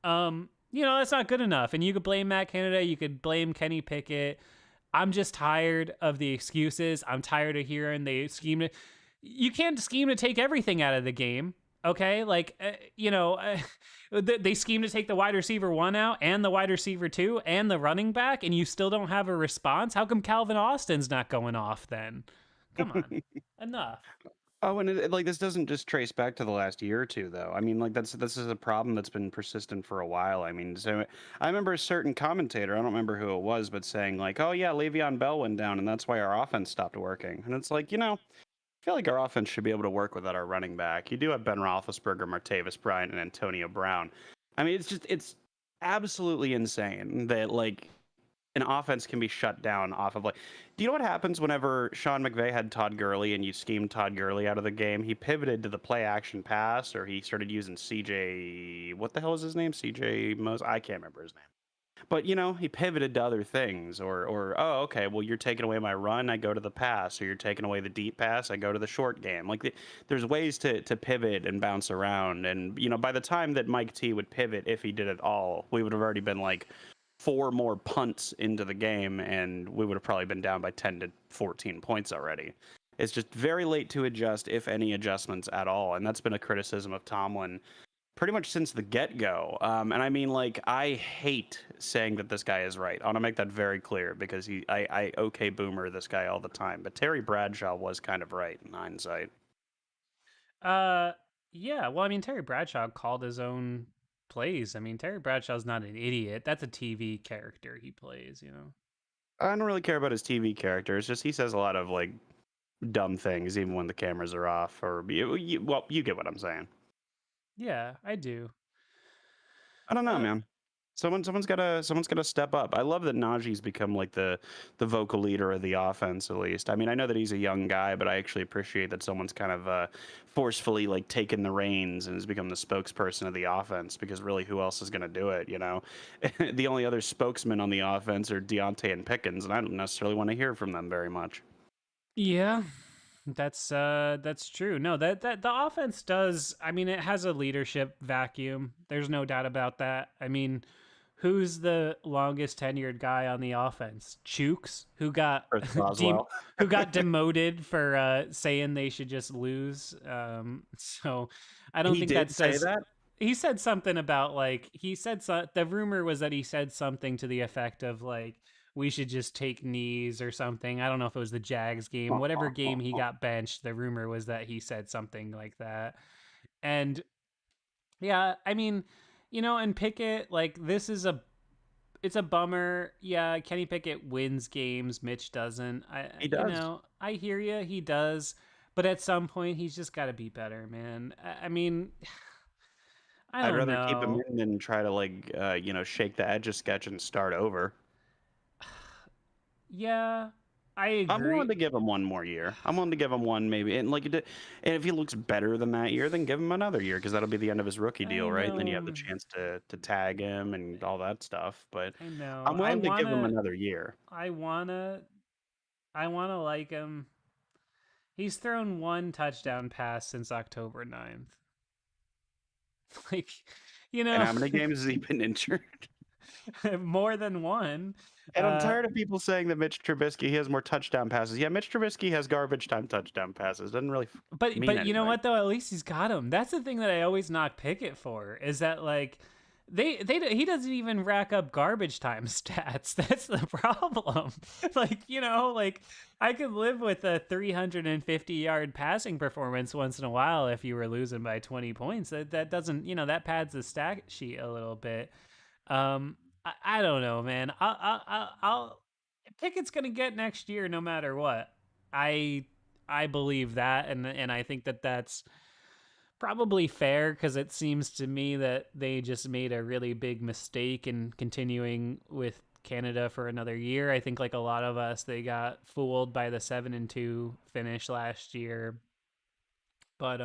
That's not good enough. And you could blame Matt Canada. You could blame Kenny Pickett. I'm just tired of the excuses. I'm tired of hearing they scheme to. You can't scheme to take everything out of the game. Okay, they scheme to take the wide receiver 1 out and the wide receiver 2 and the running back, and you still don't have a response. How come Calvin Austin's not going off then? Come on, enough. Oh, and this doesn't just trace back to the last year or two, though. I mean, this is a problem that's been persistent for a while. I mean, so I remember a certain commentator, I don't remember who it was, but saying like, "Oh yeah, Le'Veon Bell went down, and that's why our offense stopped working." And it's like, I feel like our offense should be able to work without our running back. You do have Ben Roethlisberger, Martavis Bryant, and Antonio Brown. I mean, it's absolutely insane that an offense can be shut down off of do you know what happens whenever Sean McVay had Todd Gurley and you schemed Todd Gurley out of the game? He pivoted to the play action pass, or he started using CJ, what the hell is his name? CJ Mose? I can't remember his name. But he pivoted to other things, or oh, okay, well, you're taking away my run, I go to the pass, or you're taking away the deep pass, I go to the short game. Like there's ways to pivot and bounce around, and by the time that Mike T would pivot, if he did it all, we would have already been like 4 more punts into the game, and we would have probably been down by 10 to 14 points already. It's just very late to adjust, if any adjustments at all, and that's been a criticism of Tomlin pretty much since the get-go. And I mean, like, I hate saying that this guy is right. I want to make that very clear because I okay boomer this guy all the time. But Terry Bradshaw was kind of right in hindsight. Uh, yeah. Well, I mean, Terry Bradshaw called his own plays. I mean, Terry Bradshaw's not an idiot. That's a TV character he plays. I don't really care about his TV character. It's just he says a lot of like dumb things even when the cameras are off. Or well, you get what I'm saying. Yeah, I do. I don't know, man. Someone's gotta step up. I love that Najee's become like the vocal leader of the offense, at least. I mean, I know that he's a young guy, but I actually appreciate that someone's kind of forcefully like taken the reins and has become the spokesperson of the offense. Because really, who else is gonna do it? The only other spokesmen on the offense are Deontay and Pickens, and I don't necessarily want to hear from them very much. Yeah, that's true. No, that the offense does. I mean, it has a leadership vacuum. There's no doubt about that. I mean, who's the longest tenured guy on the offense? Chooks, who got Chris Boswell. who got demoted for saying they should just lose. So I don't He think did that say says. that. He said something about like the rumor was that he said something to the effect of like we should just take knees or something. I don't know if it was the Jags game, whatever game he got benched. The rumor was that he said something like that. And yeah, I mean, and Pickett, like it's a bummer. Yeah, Kenny Pickett wins games, Mitch doesn't. He does. I hear you, he does, but at some point he's just got to be better, man. I mean, I I'd don't rather keep him know. in than try to like shake the edge of sketch and start over. Yeah, I I'm willing agree. to give him one more year. I'm willing to give him one maybe, and and if he looks better than that year, then give him another year because that'll be the end of his rookie I deal, right? And then you have the know. chance to tag him and all that stuff. But I know. I'm willing to give him another year. I wanna I wanna like him. He's thrown one touchdown pass since October 9th. Like, And how many games has he been injured? more than one. And I'm tired of people saying that Mitch Trubisky he has more touchdown passes. Yeah, Mitch Trubisky has garbage time touchdown passes. Doesn't really But mean but you know anything. what though? At least he's got him. That's the thing that I always knock Pickett for is that like he doesn't even rack up garbage time stats. That's the problem. Like I could live with a 350-yard passing performance once in a while if you were losing by 20 points. That doesn't that pads the stat sheet a little bit. I don't know, man. I'll Pickett's gonna get next year no matter what. I believe that, and I think that that's probably fair because it seems to me that they just made a really big mistake in continuing with Canada for another year. I think like a lot of us, they got fooled by the 7-2 finish last year, but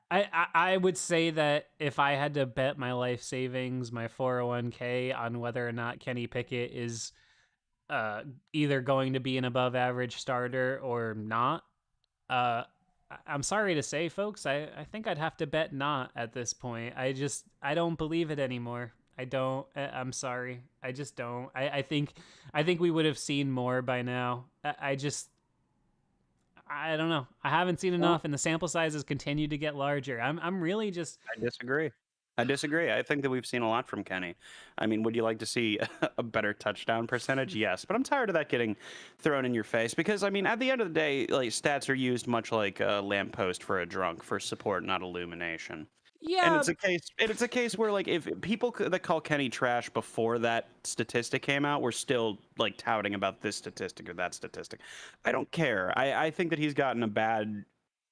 I would say that if I had to bet my life savings, my 401k on whether or not Kenny Pickett is either going to be an above average starter or not, I'm sorry to say, folks, I think I'd have to bet not at this point. I don't believe it anymore. I don't. I'm sorry. I just don't. I think we would have seen more by now. I don't know. I haven't seen Well, enough, and the sample sizes continue to get larger. I'm really just. I disagree. I disagree. I think that we've seen a lot from Kenny. I mean, would you like to see a better touchdown percentage? Yes, but I'm tired of that getting thrown in your face because I mean, at the end of the day, like stats are used much like a lamppost for a drunk for support, not illumination. And Yeah, it's a case where like if people that call Kenny trash before that statistic came out were still like touting about this statistic or that statistic. I don't care. I think that he's gotten a bad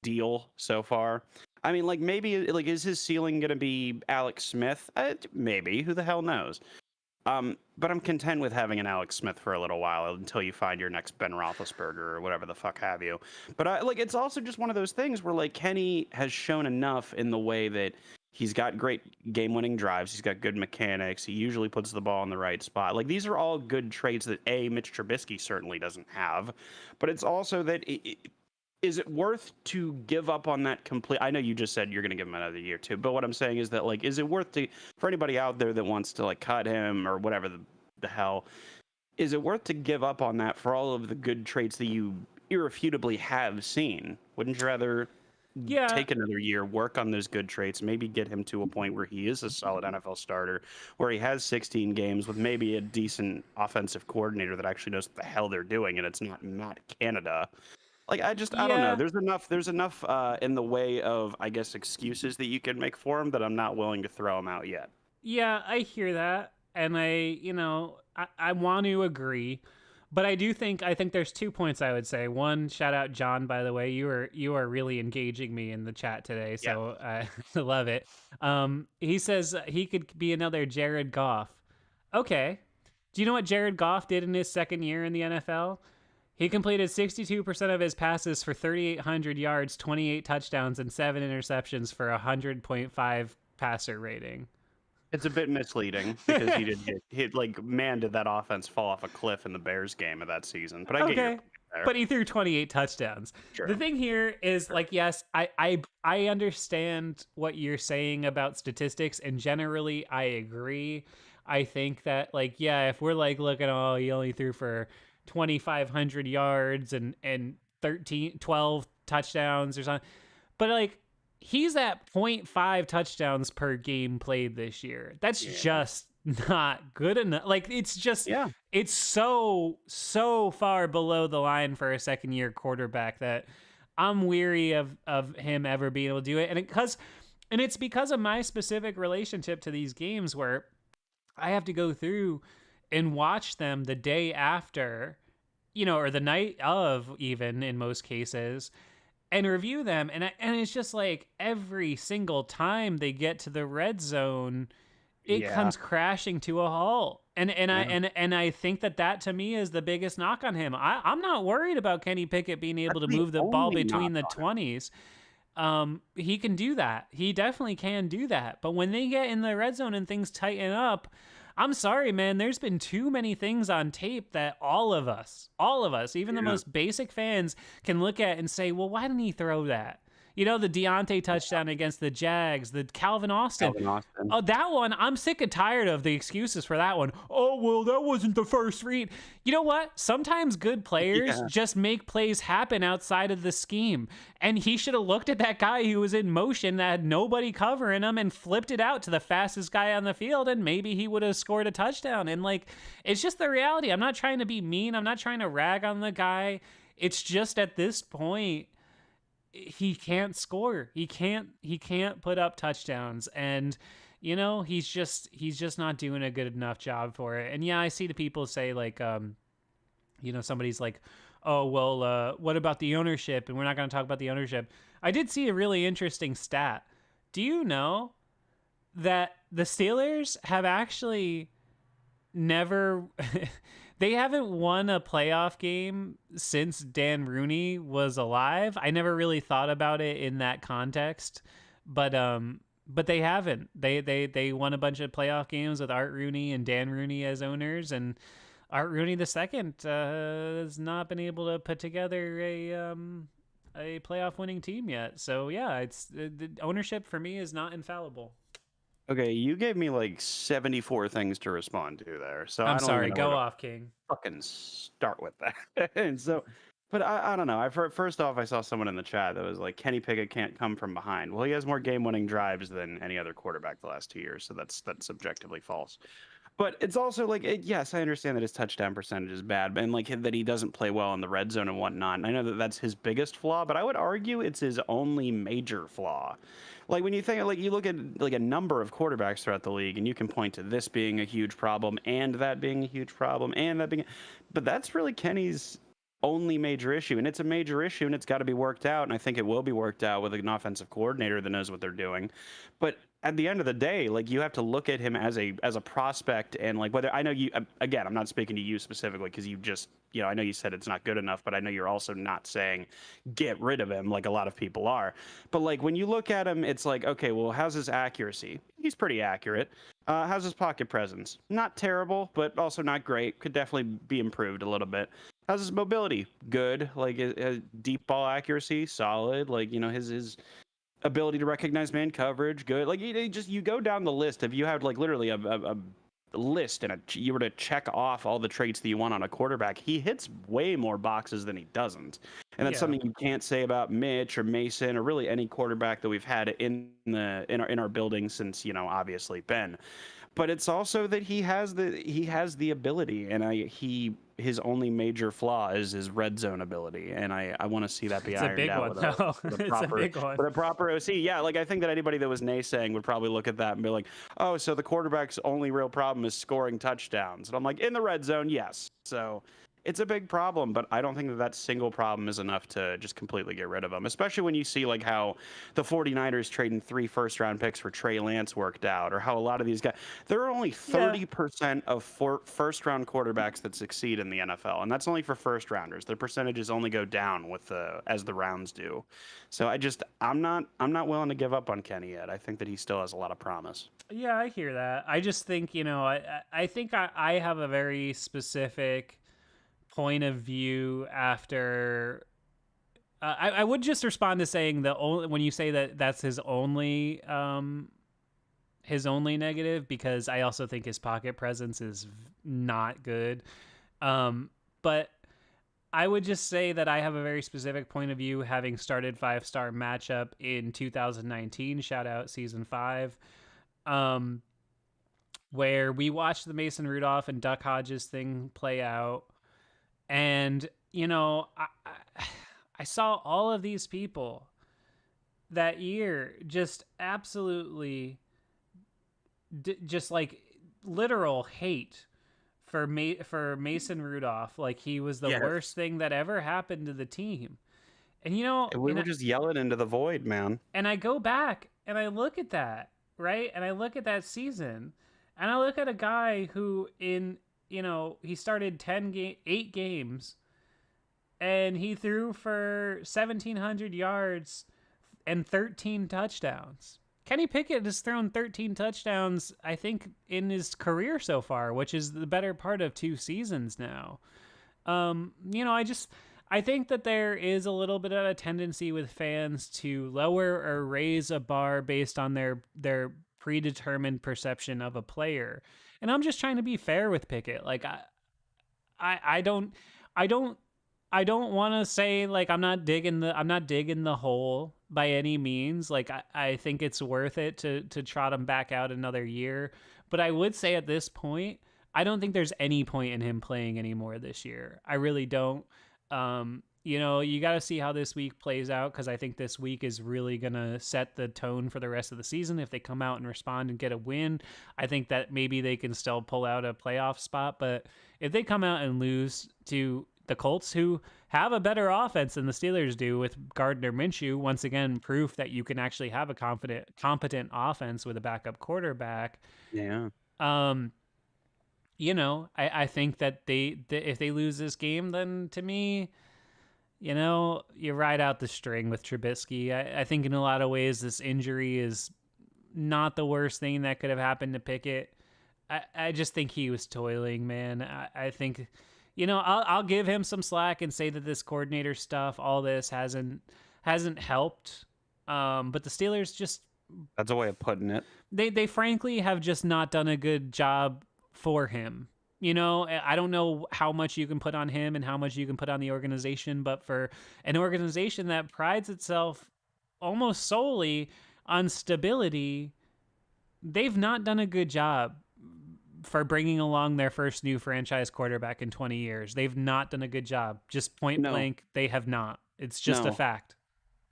deal so far. I mean, like maybe like is his ceiling gonna be Alex Smith? Maybe. Who the hell knows? But I'm content with having an Alex Smith for a little while until you find your next Ben Roethlisberger or whatever the fuck have you. But like it's also just one of those things where like Kenny has shown enough in the way that He's got great game-winning drives. He's got good mechanics. He usually puts the ball in the right spot. Like, these are all good traits that Mitch Trubisky certainly doesn't have. But it's also that is it worth to give up on that complete? I know you just said you're going to give him another year too, but what I'm saying is that, like, is it worth to, for anybody out there that wants to like cut him or whatever the hell, is it worth to give up on that for all of the good traits that you irrefutably have seen? Wouldn't you rather Yeah, take another year, work on those good traits, maybe get him to a point where he is a solid NFL starter, where he has 16 games with maybe a decent offensive coordinator that actually knows what the hell they're doing, and it's not Canada. Like, I don't know. yeah, There's enough in the way of, I guess, excuses that you can make for him that I'm not willing to throw him out yet. yeah, I hear that. And I want to agree. But I think there's 2 points I would say. One, shout out John, by the way. You are really engaging me in the chat today, Yeah. so I love it. He says he could be another Jared Goff. Okay. Do you know what Jared Goff did in his second year in the NFL? He completed 62% of his passes for 3,800 yards, 28 touchdowns, and 7 interceptions for a 100.5 passer rating. It's a bit misleading because he did hit like, man, did that offense fall off a cliff in the Bears game of that season. But I get your Okay. point there. But he threw 28 touchdowns. Sure. The thing here is, like, yes, I understand what you're saying about statistics, and generally I agree. I think that, like, yeah, if we're like looking, oh, he only threw for 2,500 yards and 12 touchdowns or something, but like, he's at 0.5 touchdowns per game played this year. That's just not good enough. Like, it's just, it's so far below the line for a second year quarterback that I'm weary of him ever being able to do it. And it's because of my specific relationship to these games where I have to go through and watch them the day after, or the night of, even in most cases, and review them. And it's just like every single time they get to the red zone, it comes crashing to a halt. And I think that to me is the biggest knock on him. I'm not worried about Kenny Pickett being able to move the ball between the 20s. He can do that. He definitely can do that. But when they get in the red zone and things tighten up, I'm sorry, man, there's been too many things on tape that all of us, even the most basic fans, can look at and say, well, why didn't he throw that? The Deontay touchdown against the Jags, the Calvin Austin. Oh, that one, I'm sick and tired of the excuses for that one. Oh, well, that wasn't the first read. You know what? Sometimes good players just make plays happen outside of the scheme. And he should have looked at that guy who was in motion that had nobody covering him and flipped it out to the fastest guy on the field, and maybe he would have scored a touchdown. And, like, it's just the reality. I'm not trying to be mean. I'm not trying to rag on the guy. It's just at this point, he can't score. He can't put up touchdowns, and he's just not doing a good enough job for it. And yeah, I see the people say, like, somebody's like, oh, well, what about the ownership? And we're not going to talk about the ownership. I did see a really interesting stat. Do you know that the Steelers have actually never they haven't won a playoff game since Dan Rooney was alive? I never really thought about it in that context, but they haven't. They won a bunch of playoff games with Art Rooney and Dan Rooney as owners, and Art Rooney II has not been able to put together a playoff winning team yet. So yeah, it's the ownership for me is not infallible. Okay, you gave me like 74 things to respond to there, so I'm I don't sorry. even know Go where to off, King. fucking start with that. And so, but I don't know. First off, I saw someone in the chat that was like, Kenny Pickett can't come from behind. Well, he has more game-winning drives than any other quarterback the last 2 years, so that's objectively false. But it's also like, yes, I understand that his touchdown percentage is bad, and like that he doesn't play well in the red zone and whatnot. And I know that that's his biggest flaw, but I would argue it's his only major flaw. Like, when you think, like, you look at like a number of quarterbacks throughout the league, and you can point to this being a huge problem, and that being a huge problem, and that being, but that's really Kenny's only major issue, and it's a major issue, and it's got to be worked out. And I think it will be worked out with an offensive coordinator that knows what they're doing. But at the end of the day, like you have to look at him as a prospect, and like whether I know you again, I'm not speaking to you specifically because you just I know you said it's not good enough, but I know you're also not saying get rid of him like a lot of people are. But like when you look at him, it's like, okay, well, how's his accuracy? He's pretty accurate. How's his pocket presence? Not terrible, but also not great. Could definitely be improved a little bit. How's his mobility? Good. Like deep ball accuracy, solid. Like his ability to recognize man coverage, good. Like you go down the list. If you had like literally a list and you were to check off all the traits that you want on a quarterback, he hits way more boxes than he doesn't. And that's Yeah. something you can't say about Mitch or Mason or really any quarterback that we've had in our building since obviously Ben. But it's also that he has the ability, and his only major flaw is his red zone ability, and I want to see that be It's a ironed big out one. with No, with a it's a proper big one. OC. Yeah, like I think that anybody that was naysaying would probably look at that and be like, oh, so the quarterback's only real problem is scoring touchdowns. And I'm like, in the red zone, yes. So it's a big problem, but I don't think that single problem is enough to just completely get rid of him, especially when you see like how the 49ers trading 3 first-round picks for Trey Lance worked out, or how a lot of these guys, there are only 30% of first-round quarterbacks that succeed in the NFL, and that's only for first-rounders. Their percentages only go down as the rounds do. So I'm not willing to give up on Kenny yet. I think that he still has a lot of promise. Yeah, I hear that. I just think, I think I have a very specific point of view after I would just respond to saying when you say that that's his only negative, because I also think his pocket presence is not good. But I would just say that I have a very specific point of view, having started 5-star matchup in 2019. Shout out season 5. Where we watched the Mason Rudolph and Duck Hodges thing play out. And, I saw all of these people that year just absolutely just like literal hate for Mason Rudolph. Like he was the worst thing that ever happened to the team. And, we were just yelling into the void, man. And I go back and I look at that, right? And I look at that season and I look at a guy who he started 8 games and he threw for 1,700 yards and 13 touchdowns. Kenny Pickett has thrown 13 touchdowns, I think, in his career so far, which is the better part of 2 seasons now. I think that there is a little bit of a tendency with fans to lower or raise a bar based on their predetermined perception of a player. And I'm just trying to be fair with Pickett. Like I don't want to say like I'm not digging the hole by any means. Like I think it's worth it to trot him back out another year. But I would say at this point, I don't think there's any point in him playing anymore this year. I really don't. You got to see how this week plays out, because I think this week is really going to set the tone for the rest of the season. If they come out and respond and get a win, I think that maybe they can still pull out a playoff spot. But if they come out and lose to the Colts, who have a better offense than the Steelers do with Gardner Minshew, once again, proof that you can actually have a competent offense with a backup quarterback. Yeah. I think that if they lose this game, then to me, you ride out the string with Trubisky. I think in a lot of ways this injury is not the worst thing that could have happened to Pickett. I just think he was toiling, man. I think, I'll give him some slack and say that this coordinator stuff, all this hasn't helped. But the Steelers just... That's a way of putting it. They frankly have just not done a good job for him. I don't know how much you can put on him and how much you can put on the organization, but for an organization that prides itself almost solely on stability, they've not done a good job for bringing along their first new franchise quarterback in 20 years. They've not done a good job. Just point blank, they have not. It's just a fact.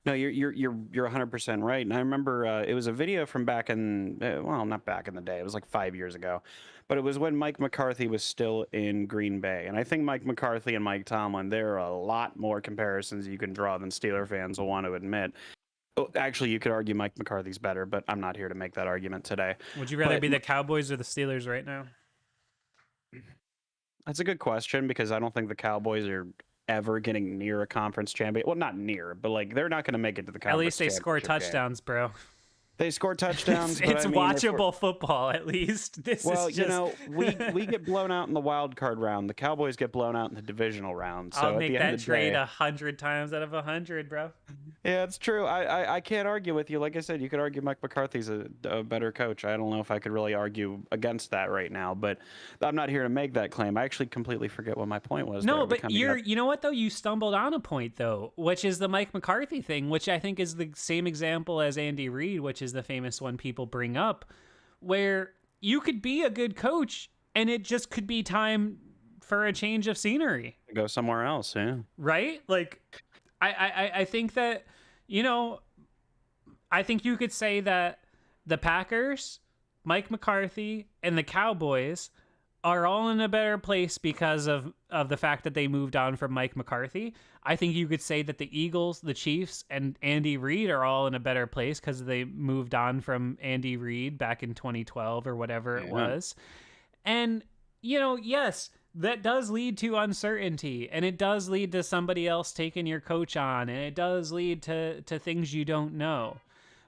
No, you're 100% right. And I remember it was a video from back in not back in the day. It was like 5 years ago, but it was when Mike McCarthy was still in Green Bay. And I think Mike McCarthy and Mike Tomlin, there are a lot more comparisons you can draw than Steeler fans will want to admit. Oh, actually, you could argue Mike McCarthy's better, but I'm not here to make that argument today. Would you rather But be the Cowboys or the Steelers right now? that's a good question because I don't think the Cowboys are ever getting near a conference champion. Well, not near, but like they're not going to make it to the At conference least they score championship game. touchdowns, bro. They score touchdowns, but It's I mean, watchable football. At least this well, is just... you know, we get blown out in the wild card round. The Cowboys get blown out in the divisional round. So I'll at make the end that of the trade day, 100 times out of 100, bro. yeah, it's true. I can't argue with you. Like I said, you could argue Mike McCarthy's a better coach. I don't know if I could really argue against that right now, but I'm not here to make that claim. I actually completely forget what my point was. No, there. but you know what though? You stumbled on a point though, which is the Mike McCarthy thing, which I think is the same example as Andy Reid, which is the famous one people bring up, where you could be a good coach and it just could be time for a change of scenery. Go somewhere else, yeah. Right? Like, I think that, you know, I think you could say that the Packers, Mike McCarthy, and the Cowboys are all in a better place because of the fact that they moved on from Mike McCarthy. I think you could say that the Eagles, the Chiefs, and Andy Reid are all in a better place because they moved on from Andy Reid back in 2012 or whatever it was. And, you know, yes, that does lead to uncertainty, and it does lead to somebody else taking your coach on, and it does lead to things you don't know.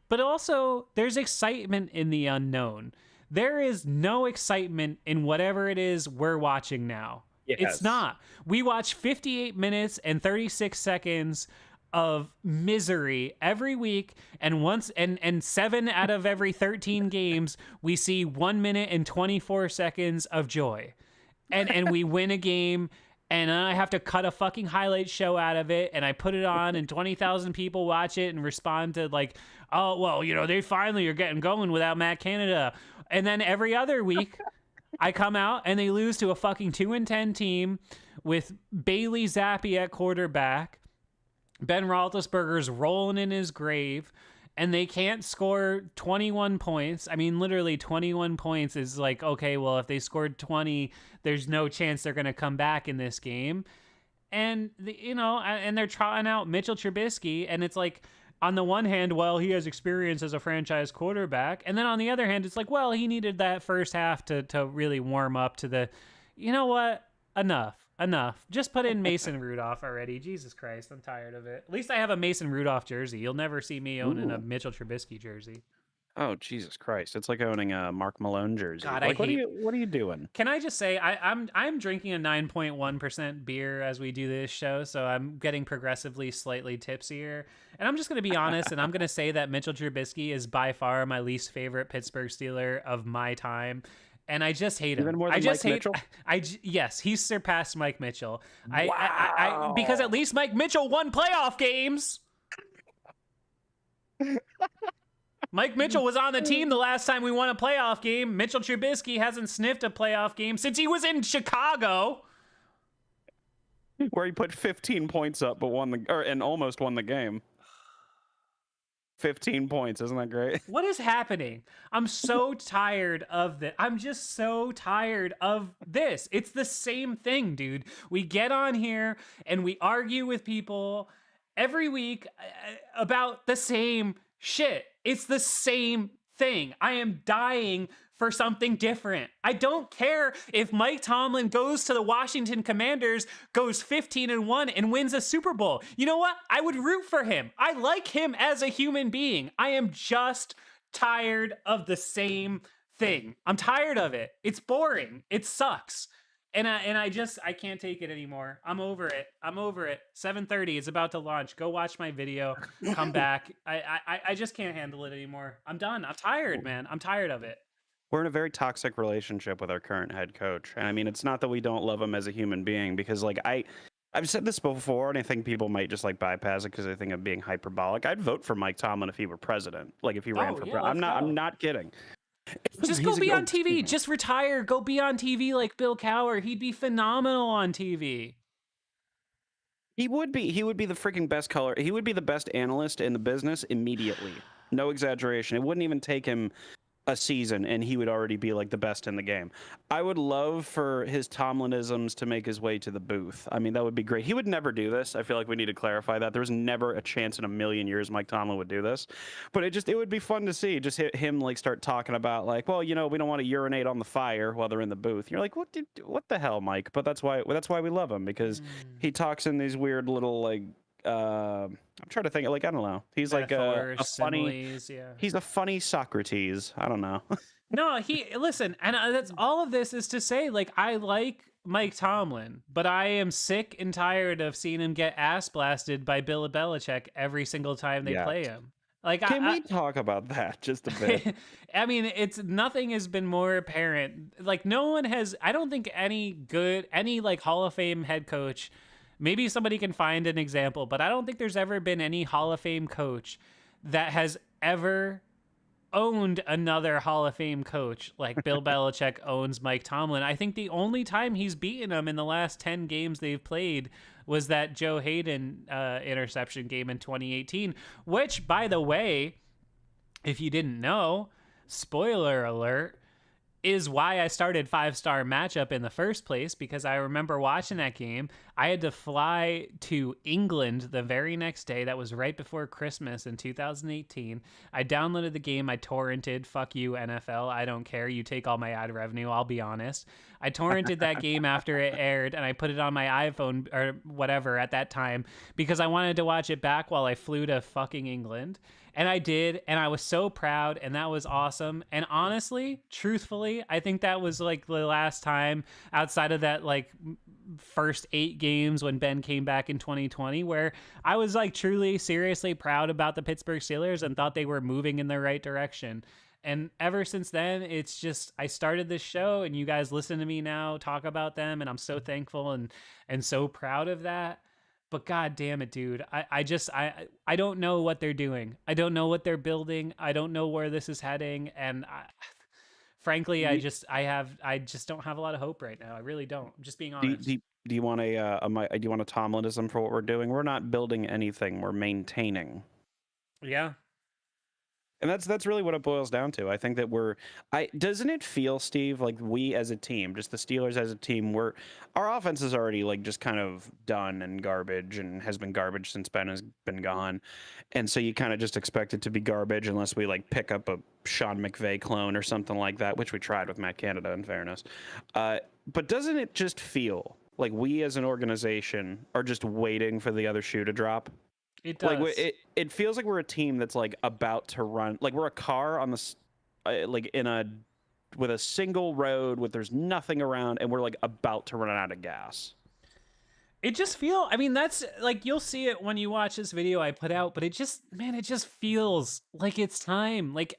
But also, there's excitement in the unknown. There is no excitement in whatever it is we're watching now. Yes. It's not. We watch 58 minutes and 36 seconds of misery every week, and 7 out of every 13 games we see 1 minute and 24 seconds of joy. And we win a game, and I have to cut a fucking highlight show out of it, and I put it on, and 20,000 people watch it and respond to like, oh, well, you know, they finally are getting going without Matt Canada. And then every other week, I come out and they lose to a fucking 2-10 team with Bailey Zappi at quarterback. Ben Roethlisberger's rolling in his grave, and they can't score 21 points. I mean, literally 21 points is like, okay, well, if they scored 20, there's no chance they're going to come back in this game. And, you know, and they're trotting out Mitchell Trubisky, and it's like, on the one hand, well, he has experience as a franchise quarterback. And then on the other hand, it's like, well, he needed that first half to really warm up to the, you know what? Enough. Just put in Mason Rudolph already. Jesus Christ, I'm tired of it. At least I have a Mason Rudolph jersey. You'll never see me owning a Mitchell Trubisky jersey. Oh, Jesus Christ. It's like owning a Mark Malone jersey. God, like, what are you doing? Can I just say I'm drinking a 9.1% beer as we do this show, so I'm getting progressively slightly tipsier. And I'm just going to be honest, and I'm going to say that Mitchell Trubisky is by far my least favorite Pittsburgh Steeler of my time. And I just hate him. Even more than I just Mike hate. Mitchell? Yes, he's surpassed Mike Mitchell. Wow. Because at least Mike Mitchell won playoff games. Mike Mitchell was on the team the last time we won a playoff game. Mitchell Trubisky hasn't sniffed a playoff game since he was in Chicago, where he put 15 points up, but and almost won the game. 15 points, isn't that great? What is happening? I'm so tired of this. I'm just so tired of this. It's the same thing, dude. We get on here and we argue with people every week about the same shit. It's the same thing. I am dying for something different. I don't care if Mike Tomlin goes to the Washington Commanders, goes 15-1 and wins a Super Bowl. You know what? I would root for him. I like him as a human being. I am just tired of the same thing. I'm tired of it. It's boring. It sucks. And I can't take it anymore. I'm over it. 7:30. It's about to launch. Go watch my video. Come back. I just can't handle it anymore. I'm done. I'm tired, man. I'm tired of it. We're in a very toxic relationship with our current head coach. And I mean, it's not that we don't love him as a human being, because like I've said this before, and I think people might just like bypass it because they think I'm being hyperbolic. I'd vote for Mike Tomlin if he were president. Like if he ran for president. I'm not kidding. Just go be on TV. Just retire. Go be on TV like Bill Cowher. He'd be phenomenal on TV. He would be. He would be the freaking best color. He would be the best analyst in the business immediately. No exaggeration. It wouldn't even take him a season and he would already be like the best in the game. I would love for his Tomlinisms to make his way to the booth. I mean, that would be great. He would never do this. I feel like we need to clarify that. There's never a chance in a million years Mike Tomlin would do this. But it would be fun to see just him like start talking about like, well, you know, we don't want to urinate on the fire while they're in the booth. You're like, what the hell, Mike? But that's why we love him, because he talks in these weird little like I'm trying to think, like, I don't know. He's like a funny, similes, yeah. he's a funny Socrates. I don't know. No, listen, and that's all of this is to say, like, I like Mike Tomlin, but I am sick and tired of seeing him get ass blasted by Bill Belichick every single time they play him. Like, Can we talk about that just a bit? I mean, nothing has been more apparent. Like, no one has. I don't think any like Hall of Fame head coach. Maybe somebody can find an example, but I don't think there's ever been any Hall of Fame coach that has ever owned another Hall of Fame coach like Bill Belichick owns Mike Tomlin. I think the only time he's beaten him in the last 10 games they've played was that Joe Hayden interception game in 2018, which, by the way, if you didn't know, spoiler alert, is why I started 5-star matchup in the first place, because I remember watching that game. I had to fly to England the very next day. That was right before Christmas in 2018. I downloaded the game. I torrented. Fuck you, NFL. I don't care. You take all my ad revenue. I'll be honest. I torrented that game after it aired, and I put it on my iPhone or whatever at that time because I wanted to watch it back while I flew to fucking England. And I did, and I was so proud, and that was awesome. And honestly, truthfully, I think that was like the last time outside of that like first 8 games when Ben came back in 2020 where I was like truly, seriously proud about the Pittsburgh Steelers and thought they were moving in the right direction. And ever since then, it's just, I started this show and you guys listen to me now talk about them, and I'm so thankful and so proud of that. But god damn it, dude. I don't know what they're doing. I don't know what they're building. I don't know where this is heading. And frankly, I just don't have a lot of hope right now. I really don't. I'm just being honest. Do you want do you want a Tomlinism for what we're doing? We're not building anything. We're maintaining. Yeah. And that's really what it boils down to. I think that doesn't it feel, Steve, like we as a team, just the Steelers as a team, our offense is already like just kind of done and garbage and has been garbage since Ben has been gone. And so you kind of just expect it to be garbage unless we like pick up a Sean McVay clone or something like that, which we tried with Matt Canada, in fairness. But doesn't it just feel like we as an organization are just waiting for the other shoe to drop? It does. Like it feels like we're a team that's like about to run, like we're a car on the like with a single road with there's nothing around, and we're like about to run out of gas. It just I mean, that's like, you'll see it when you watch this video I put out, but it just feels like it's time. Like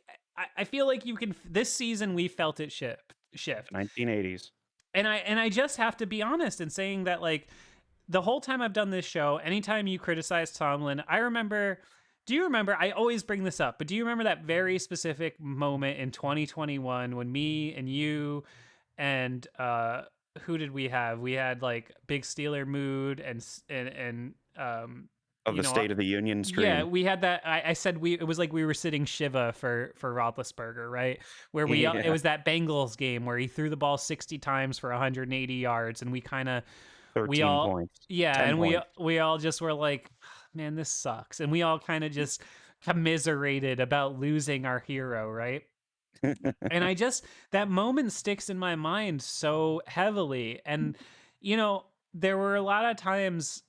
I feel like this season we felt it shift. 1980s. And I just have to be honest in saying that, like, the whole time I've done this show, anytime you criticize Tomlin, do you remember, I always bring this up, but do you remember that very specific moment in 2021 when me and you and who did we have? We had like Big Steeler Mood and of the State of the Union stream. Yeah, we had that. I said it was like we were sitting Shiva for Roethlisberger, right? Where it was that Bengals game where he threw the ball 60 times for 180 yards, and we kind of, 13 points. Yeah, and points. we all just were like, man, this sucks. And we all kind of just commiserated about losing our hero, right? And that moment sticks in my mind so heavily. And, you know, there were a lot of times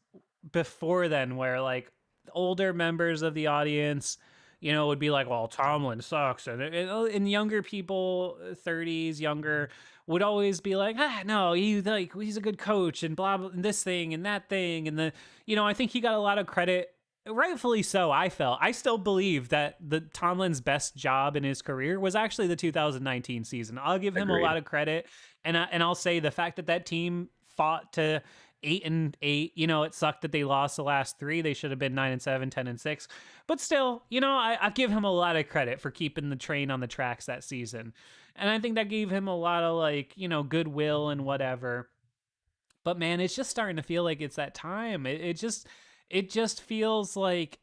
before then where like older members of the audience, you know, would be like, well, Tomlin sucks. And younger people, 30s, younger, would always be like, no, he's a good coach and blah, blah, and this thing and that thing. And I think he got a lot of credit, rightfully so. I still believe that the Tomlin's best job in his career was actually the 2019 season. I'll give him a lot of credit. And I'll say the fact that team fought to 8-8, you know, it sucked that they lost the last 3. They should have been 9-7, 10-6. But still, you know, I give him a lot of credit for keeping the train on the tracks that season. And I think that gave him a lot of, like, you know, goodwill and whatever. But man, it's just starting to feel like it's that time. It just feels like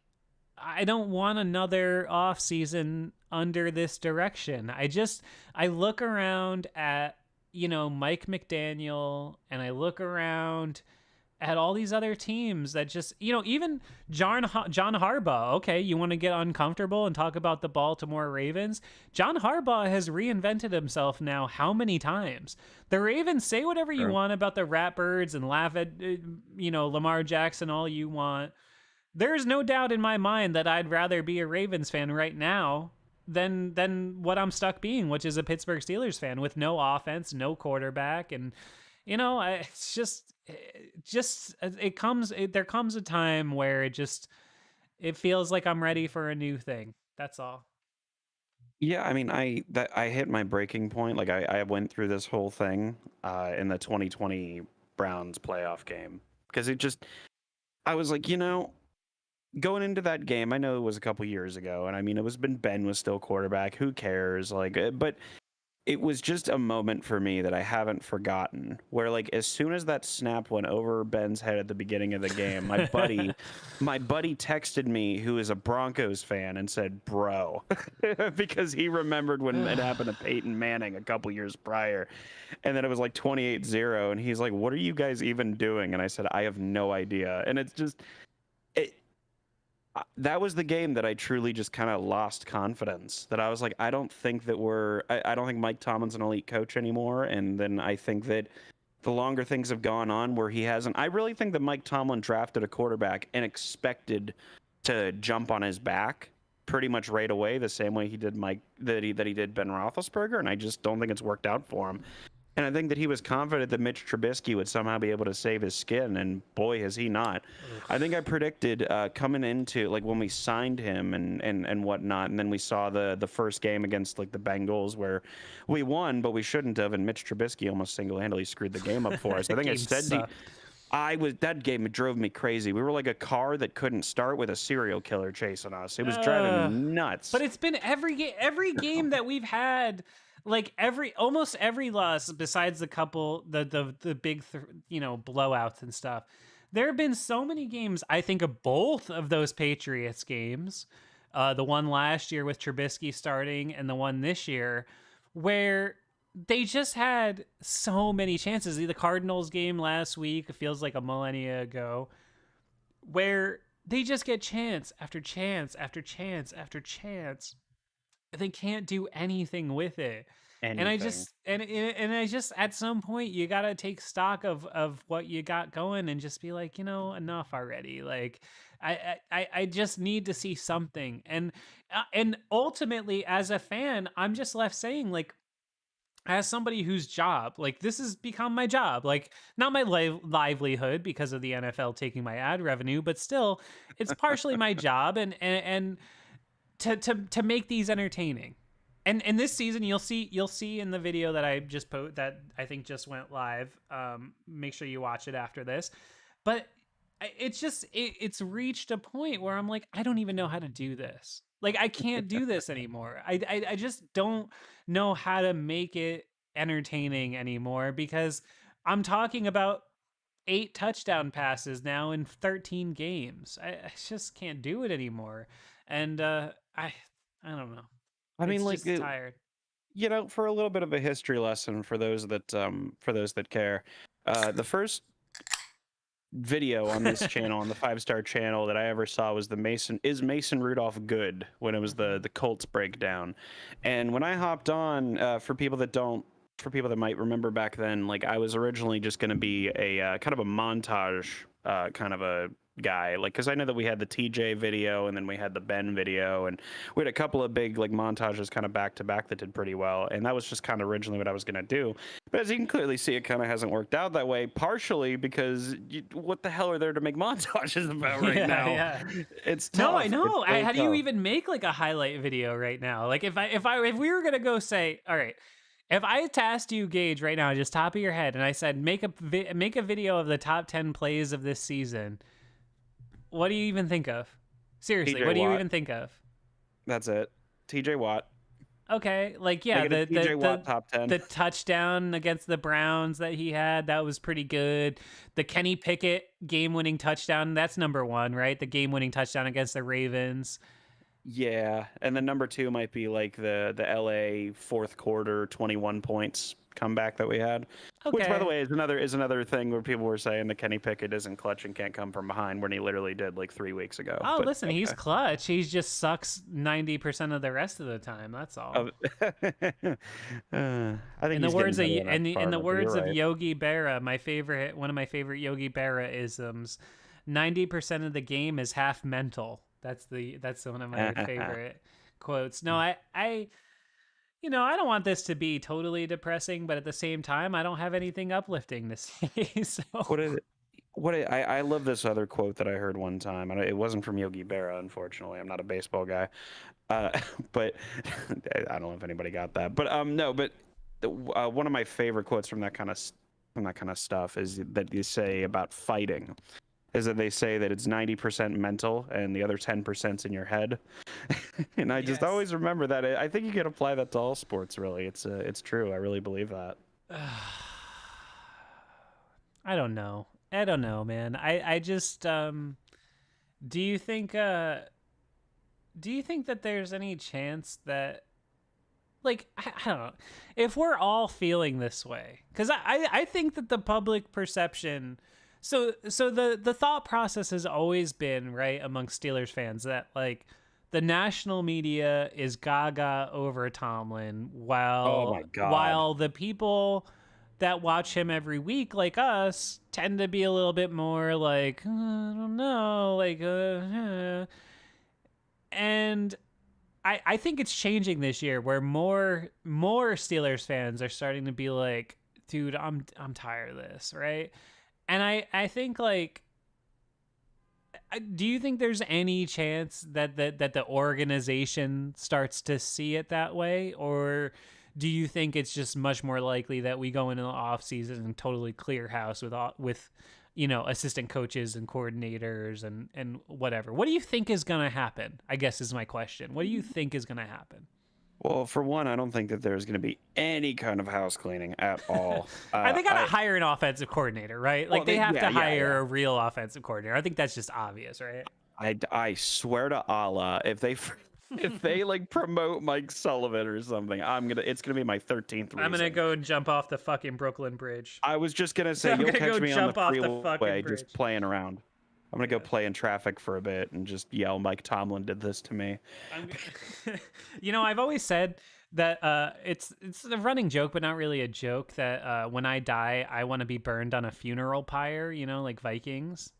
I don't want another off season under this direction. I look around at, Mike McDaniel, and I look around at all these other teams that just, even John Harbaugh. Okay, you want to get uncomfortable and talk about the Baltimore Ravens? John Harbaugh has reinvented himself now how many times? The Ravens, say whatever you want about the Ratbirds and laugh at, Lamar Jackson all you want. There's no doubt in my mind that I'd rather be a Ravens fan right now than what I'm stuck being, which is a Pittsburgh Steelers fan with no offense, no quarterback, and it's there comes a time where it feels like I'm ready for a new thing. That's all. Yeah, I mean, I hit my breaking point. Like I went through this whole thing in the 2020 Browns playoff game because I was like, going into that game, I know it was a couple years ago, and I mean, Ben was still quarterback. Who cares? Like, but it was just a moment for me that I haven't forgotten. Where like as soon as that snap went over Ben's head at the beginning of the game, my buddy texted me, who is a Broncos fan, and said, "Bro," because he remembered when it happened to Peyton Manning a couple years prior, and then it was like 28-0, and he's like, "What are you guys even doing?" And I said, "I have no idea," and it's just. That was the game that I truly just kind of lost confidence. That I was like, I don't think Mike Tomlin's an elite coach anymore. And then I think that the longer things have gone on where he hasn't, I really think that Mike Tomlin drafted a quarterback and expected to jump on his back pretty much right away, the same way he did that he did Ben Roethlisberger. And I just don't think it's worked out for him. And I think that he was confident that Mitch Trubisky would somehow be able to save his skin, and boy, has he not. I think I predicted coming into, like, when we signed him and whatnot, and then we saw the first game against, like, the Bengals where we won, but we shouldn't have, and Mitch Trubisky almost single-handedly screwed the game up for us. I think I said that game, it drove me crazy. We were like a car that couldn't start with a serial killer chasing us. It was driving me nuts. But it's been every game that we've had. Like almost every loss, besides the couple, the big, blowouts and stuff. There have been so many games. I think of both of those Patriots games, the one last year with Trubisky starting, and the one this year, where they just had so many chances. The Cardinals game last week, it feels like a millennia ago, where they just get chance after chance after chance after chance. They can't do anything with it. Anything. And I just at some point you gotta take stock of what you got going and just be like, enough already. Like I just need to see something. And ultimately, as a fan, I'm just left saying, like, as somebody whose job, like, this has become my job, like, not my livelihood because of the NFL taking my ad revenue, but still, it's partially my job, and to make these entertaining. And this season, you'll see in the video that I just that I think just went live. Make sure you watch it after this. But it's reached a point where I'm like, I don't even know how to do this. Like, I can't do this anymore. I just don't know how to make it entertaining anymore, because I'm talking about 8 touchdown passes now in 13 games. I just can't do it anymore. And I don't know. I mean, like, tired. For a little bit of a history lesson for those that care, the first video on this channel, on the 5-star channel, that I ever saw was Mason Rudolph good, when it was the Colts breakdown. And when I hopped on, for people that might remember back then, like, I was originally just going to be a kind of a montage kind of a guy, like, because I know that we had the TJ video and then we had the Ben video, and we had a couple of big, like, montages kind of back to back that did pretty well, and that was just kind of originally what I was going to do. But as you can clearly see, it kind of hasn't worked out that way, partially because what the hell are there to make montages about right now? Yeah. It's tough. No, I know. Really how do you even make, like, a highlight video right now? Like, if we were gonna go say, all right, if I tasked you, Gage, right now, just top of your head, and I said, make a video of the top 10 plays of this season, what do you even think of? Seriously, what do you even think of? That's it. TJ Watt. Okay, like, yeah, TJ Watt top 10. The touchdown against the Browns that he had, that was pretty good. The Kenny Pickett game-winning touchdown, that's number 1, right? The game-winning touchdown against the Ravens. Yeah, and then number two might be like the LA fourth quarter 21 points comeback that we had, which by the Okay. way is another thing where people were saying that Kenny Pickett isn't clutch and can't come from behind when he literally did like 3 weeks ago. Oh, But listen, he's okay. clutch. He just sucks 90% of the rest of the time. That's all. I think he's getting better in that In the department, but you're words of right. Yogi Berra, one of my favorite Yogi Berra isms, 90% of the game is half mental. That's one of my favorite quotes. No, I don't want this to be totally depressing, but at the same time, I don't have anything uplifting to say. So, What did I love this other quote that I heard one time. And it wasn't from Yogi Berra, unfortunately. I'm not a baseball guy, uh, but I don't know if anybody got that. But no, but one of my favorite quotes from that kind of stuff is that you say about fighting. Is that they say that it's 90% mental and the other 10% in your head, and I just yes. always remember that. I think you can apply that to all sports. Really, it's true. I really believe that. I don't know. I don't know, man. I just do you think that there's any chance that like I don't know if we're all feeling this way because I think that the public perception so the thought process has always been right among Steelers fans that like the national media is gaga over Tomlin Oh my God. while the people that watch him every week like us tend to be a little bit more like I don't know like and I think it's changing this year where more Steelers fans are starting to be like, dude, I'm tired of this, right? And I think like do you think there's any chance that the organization starts to see it that way or do you think it's just much more likely that we go into the off season and totally clear house with assistant coaches and coordinators and whatever? What do you think is going to happen? I guess is my question. What do you think is going to happen? Well, for one, I don't think that there's going to be any kind of house cleaning at all. They got to I hire an offensive coordinator, right? well, Like they have yeah, to yeah, hire yeah. a real offensive coordinator. I think that's just obvious, right? I swear to Allah, if they if they like promote Mike Sullivan or something, it's gonna be my 13th I'm gonna reason. go and jump off the fucking Brooklyn Bridge. I was just gonna say I'm you'll gonna catch go me on the jump off the fucking freeway just bridge. playing around. I'm gonna go Yes. play in traffic for a bit and just yell, Mike Tomlin did this to me. I'm, I've always said that it's a running joke, but not really a joke. That when I die, I want to be burned on a funeral pyre. Like Vikings.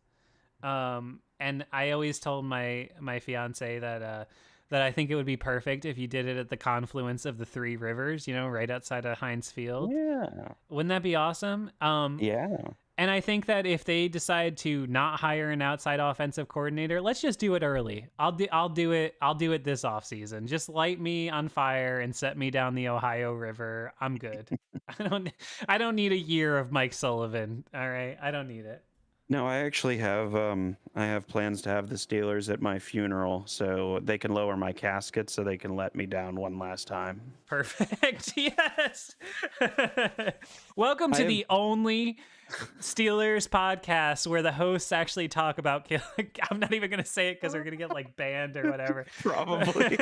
And I always told my fiance that I think it would be perfect if you did it at the confluence of the three rivers. Right outside of Heinz Field. Yeah, Wouldn't that be awesome? yeah. And I think that if they decide to not hire an outside offensive coordinator, let's just do it early. I'll do it this offseason. Just light me on fire and set me down the Ohio River. I'm good. I don't need a year of Mike Sullivan. All right. I don't need it. No, I have plans to have the Steelers at my funeral so they can lower my casket so they can let me down one last time. Perfect. Yes. Welcome I to have the only Steelers podcast where the hosts actually talk about killing. I'm not even gonna say it because we're gonna get like banned or whatever. probably.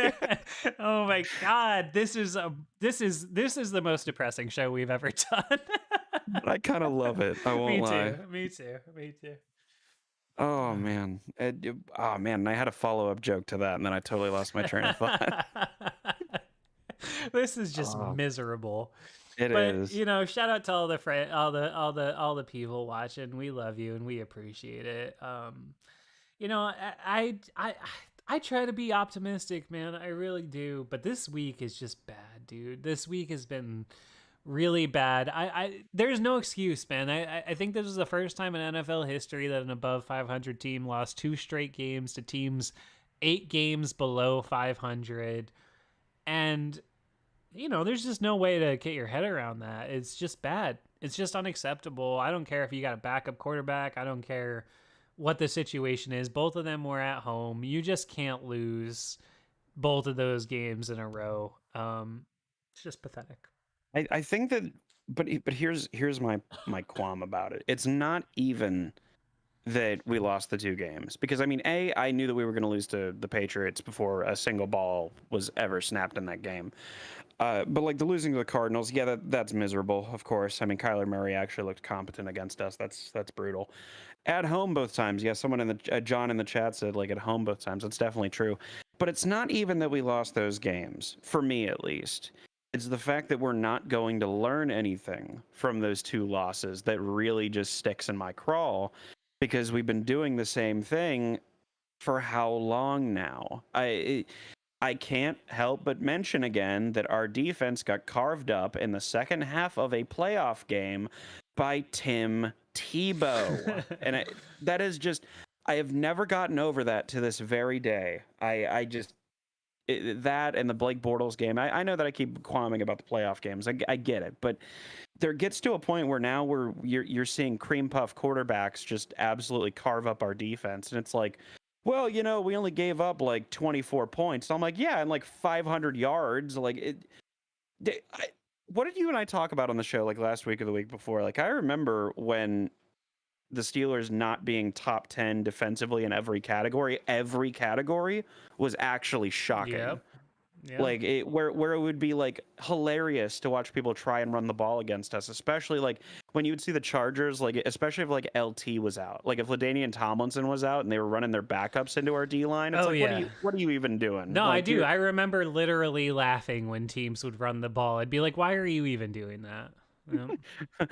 Oh my god, this is the most depressing show we've ever done. I kind of love it. I won't Me lie. too. Me too. Me too. Oh man. Oh man. I had a follow-up joke to that, and then I totally lost my train of thought. This is just Oh, miserable. it But is. shout out to all the people watching. We love you and we appreciate it. I try to be optimistic, man. I really do. But this week is just bad, dude. This week has been really bad. I there's no excuse, man. I think this is the first time in NFL history that an above 500 team lost two straight games to teams 8 games below 500. And there's just no way to get your head around that. It's just bad. It's just unacceptable. I don't care if you got a backup quarterback. I don't care what the situation is. Both of them were at home. You just can't lose both of those games in a row. It's just pathetic. I think that, but here's my qualm about it. It's not even that we lost the 2 games. Because, I mean, I knew that we were going to lose to the Patriots before a single ball was ever snapped in that game. But like the losing to the Cardinals, yeah, that's miserable, of course. I mean, Kyler Murray actually looked competent against us. That's brutal. At home both times, yeah. Someone in the John in the chat said like at home both times. That's definitely true. But it's not even that we lost those games, for me at least. It's the fact that we're not going to learn anything from those 2 losses that really just sticks in my craw, because we've been doing the same thing for how long now? I can't help but mention again that our defense got carved up in the second half of a playoff game by Tim Tebow. And that is just, I have never gotten over that to this very day. I just, that and the Blake Bortles game, I know that I keep qualming about the playoff games. I get it. But there gets to a point where now you're seeing cream puff quarterbacks just absolutely carve up our defense. And it's like, well, we only gave up like 24 points. So I'm like, yeah, and like 500 yards. Like, what did you and I talk about on the show like last week or the week before? Like, I remember when the Steelers not being top 10 defensively in every category was actually shocking. Yep. Yeah. Like where it would be like hilarious to watch people try and run the ball against us, especially like when you would see the Chargers, like especially if like LT was out, like if LaDainian Tomlinson was out and they were running their backups into our D line. It's what are you even doing? No, like, I do. I remember literally laughing when teams would run the ball. I'd be like, why are you even doing that?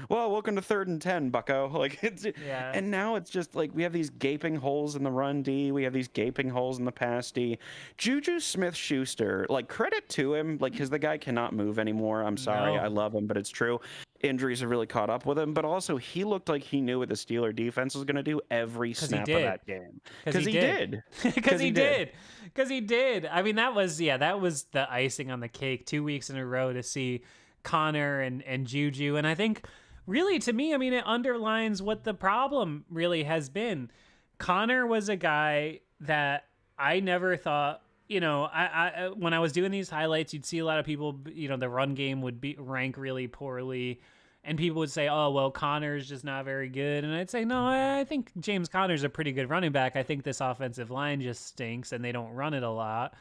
Well, welcome to 3rd and 10, bucko. Like yeah. And now it's just like we have these gaping holes in the run D, we have these gaping holes in the pass D. Juju Smith-Schuster, like credit to him, like because the guy cannot move anymore. I'm sorry, No. I love him, but it's true. Injuries have really caught up with him, but also he looked like he knew what the Steeler defense was going to do every snap of that game. Because he did. Because he did. Because he did. I mean, that was the icing on the cake. 2 weeks in a row to see Connor and Juju. And I think really to me, I mean, it underlines what the problem really has been. Connor was a guy that I never thought, I when I was doing these highlights, you'd see a lot of people, the run game would rank really poorly. And people would say, oh, well, Connor's just not very good. And I'd say, no, I think James Connor's a pretty good running back. I think this offensive line just stinks and they don't run it a lot.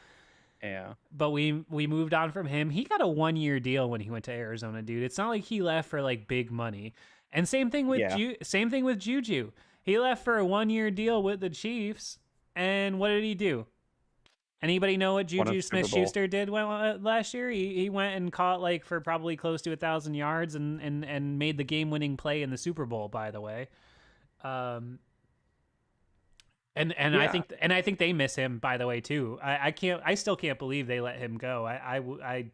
Yeah. But we moved on from him. He got a 1-year deal when he went to Arizona, dude. It's not like he left for like big money. And same thing with Juju. He left for a 1-year deal with the Chiefs. And what did he do? Anybody know what Juju Smith-Schuster did last year? He went and caught like for probably close to 1,000 yards and made the game-winning play in the Super Bowl, by the way. And I think they miss him, by the way, too. I still can't believe they let him go. I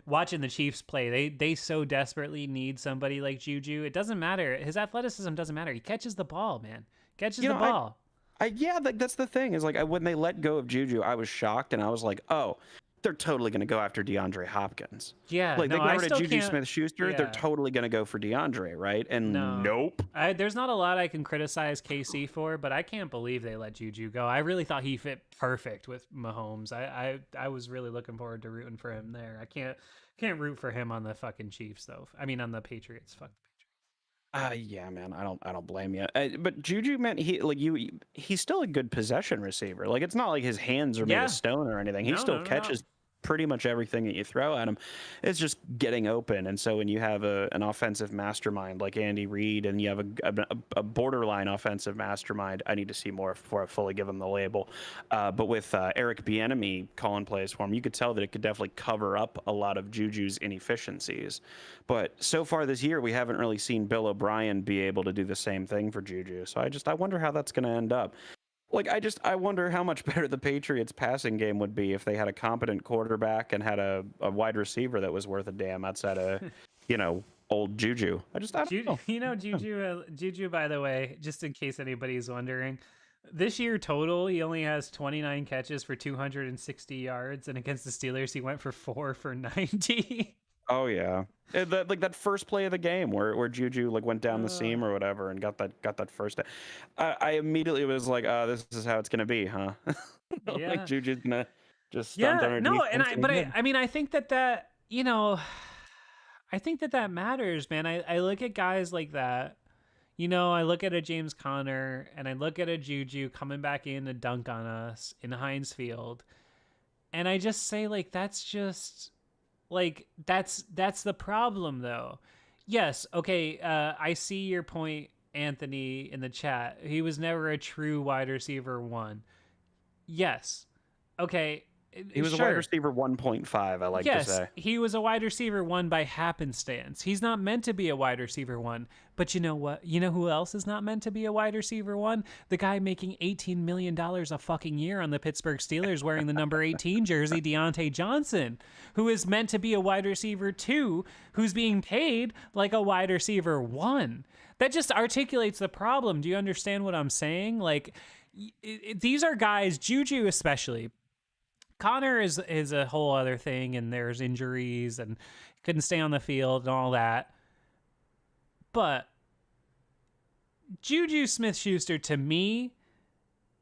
watching the Chiefs play, they so desperately need somebody like Juju. It doesn't matter. His athleticism doesn't matter. He catches the ball, man. Catches the ball. That's the thing is like when they let go of Juju, I was shocked and I was like, oh, they're totally going to go after DeAndre Hopkins. Yeah, like they got rid of Juju Smith-Schuster, they're totally going to go for DeAndre, right? And nope. There's not a lot I can criticize KC for, but I can't believe they let Juju go. I really thought he fit perfect with Mahomes. I was really looking forward to rooting for him there. I can't root for him on the fucking Chiefs though. I mean on the Patriots. Fuck. Yeah, man, I don't blame you. But Juju, man, he's still a good possession receiver. Like it's not like his hands are made of stone or anything. He still catches pretty much everything that you throw at him. It's just getting open. And so when you have an offensive mastermind like Andy Reid and you have a borderline offensive mastermind, I need to see more before I fully give him the label. But with Eric Bieniemy calling plays for him, you could tell that it could definitely cover up a lot of Juju's inefficiencies. But so far this year, we haven't really seen Bill O'Brien be able to do the same thing for Juju. So I wonder how that's going to end up. Like, I wonder how much better the Patriots passing game would be if they had a competent quarterback and had a wide receiver that was worth a damn outside of, old Juju. I don't know. Juju, by the way, just in case anybody's wondering, this year total, he only has 29 catches for 260 yards. And against the Steelers, he went for 4 for 90. Oh, yeah. That first play of the game where Juju went down the seam or whatever and got that first. I immediately was like, this is how it's gonna be, huh? Yeah. Juju's gonna just stunt on our defense. I think that I think that matters, man. I look at guys like that. I look at a James Conner and I look at a Juju coming back in to dunk on us in Heinz Field, and I just say, like, that's just like that's the problem, though. Yes, okay, I see your point, Anthony, in the chat. He was never a true wide receiver one. Yes. Okay. He was a wide Sure. receiver 1.5, I like to Yes, say. he was a wide receiver one by happenstance. He's not meant to be a wide receiver one. But you know what? You know who else is not meant to be a wide receiver one? The guy making $18 million a fucking year on the Pittsburgh Steelers wearing the number 18 jersey, Deontay Johnson, who is meant to be a wide receiver two, who's being paid like a wide receiver one. That just articulates the problem. Do you understand what I'm saying? Like, these are guys, Juju especially. Connor is a whole other thing, and there's injuries and couldn't stay on the field and all that. But Juju Smith-Schuster, to me,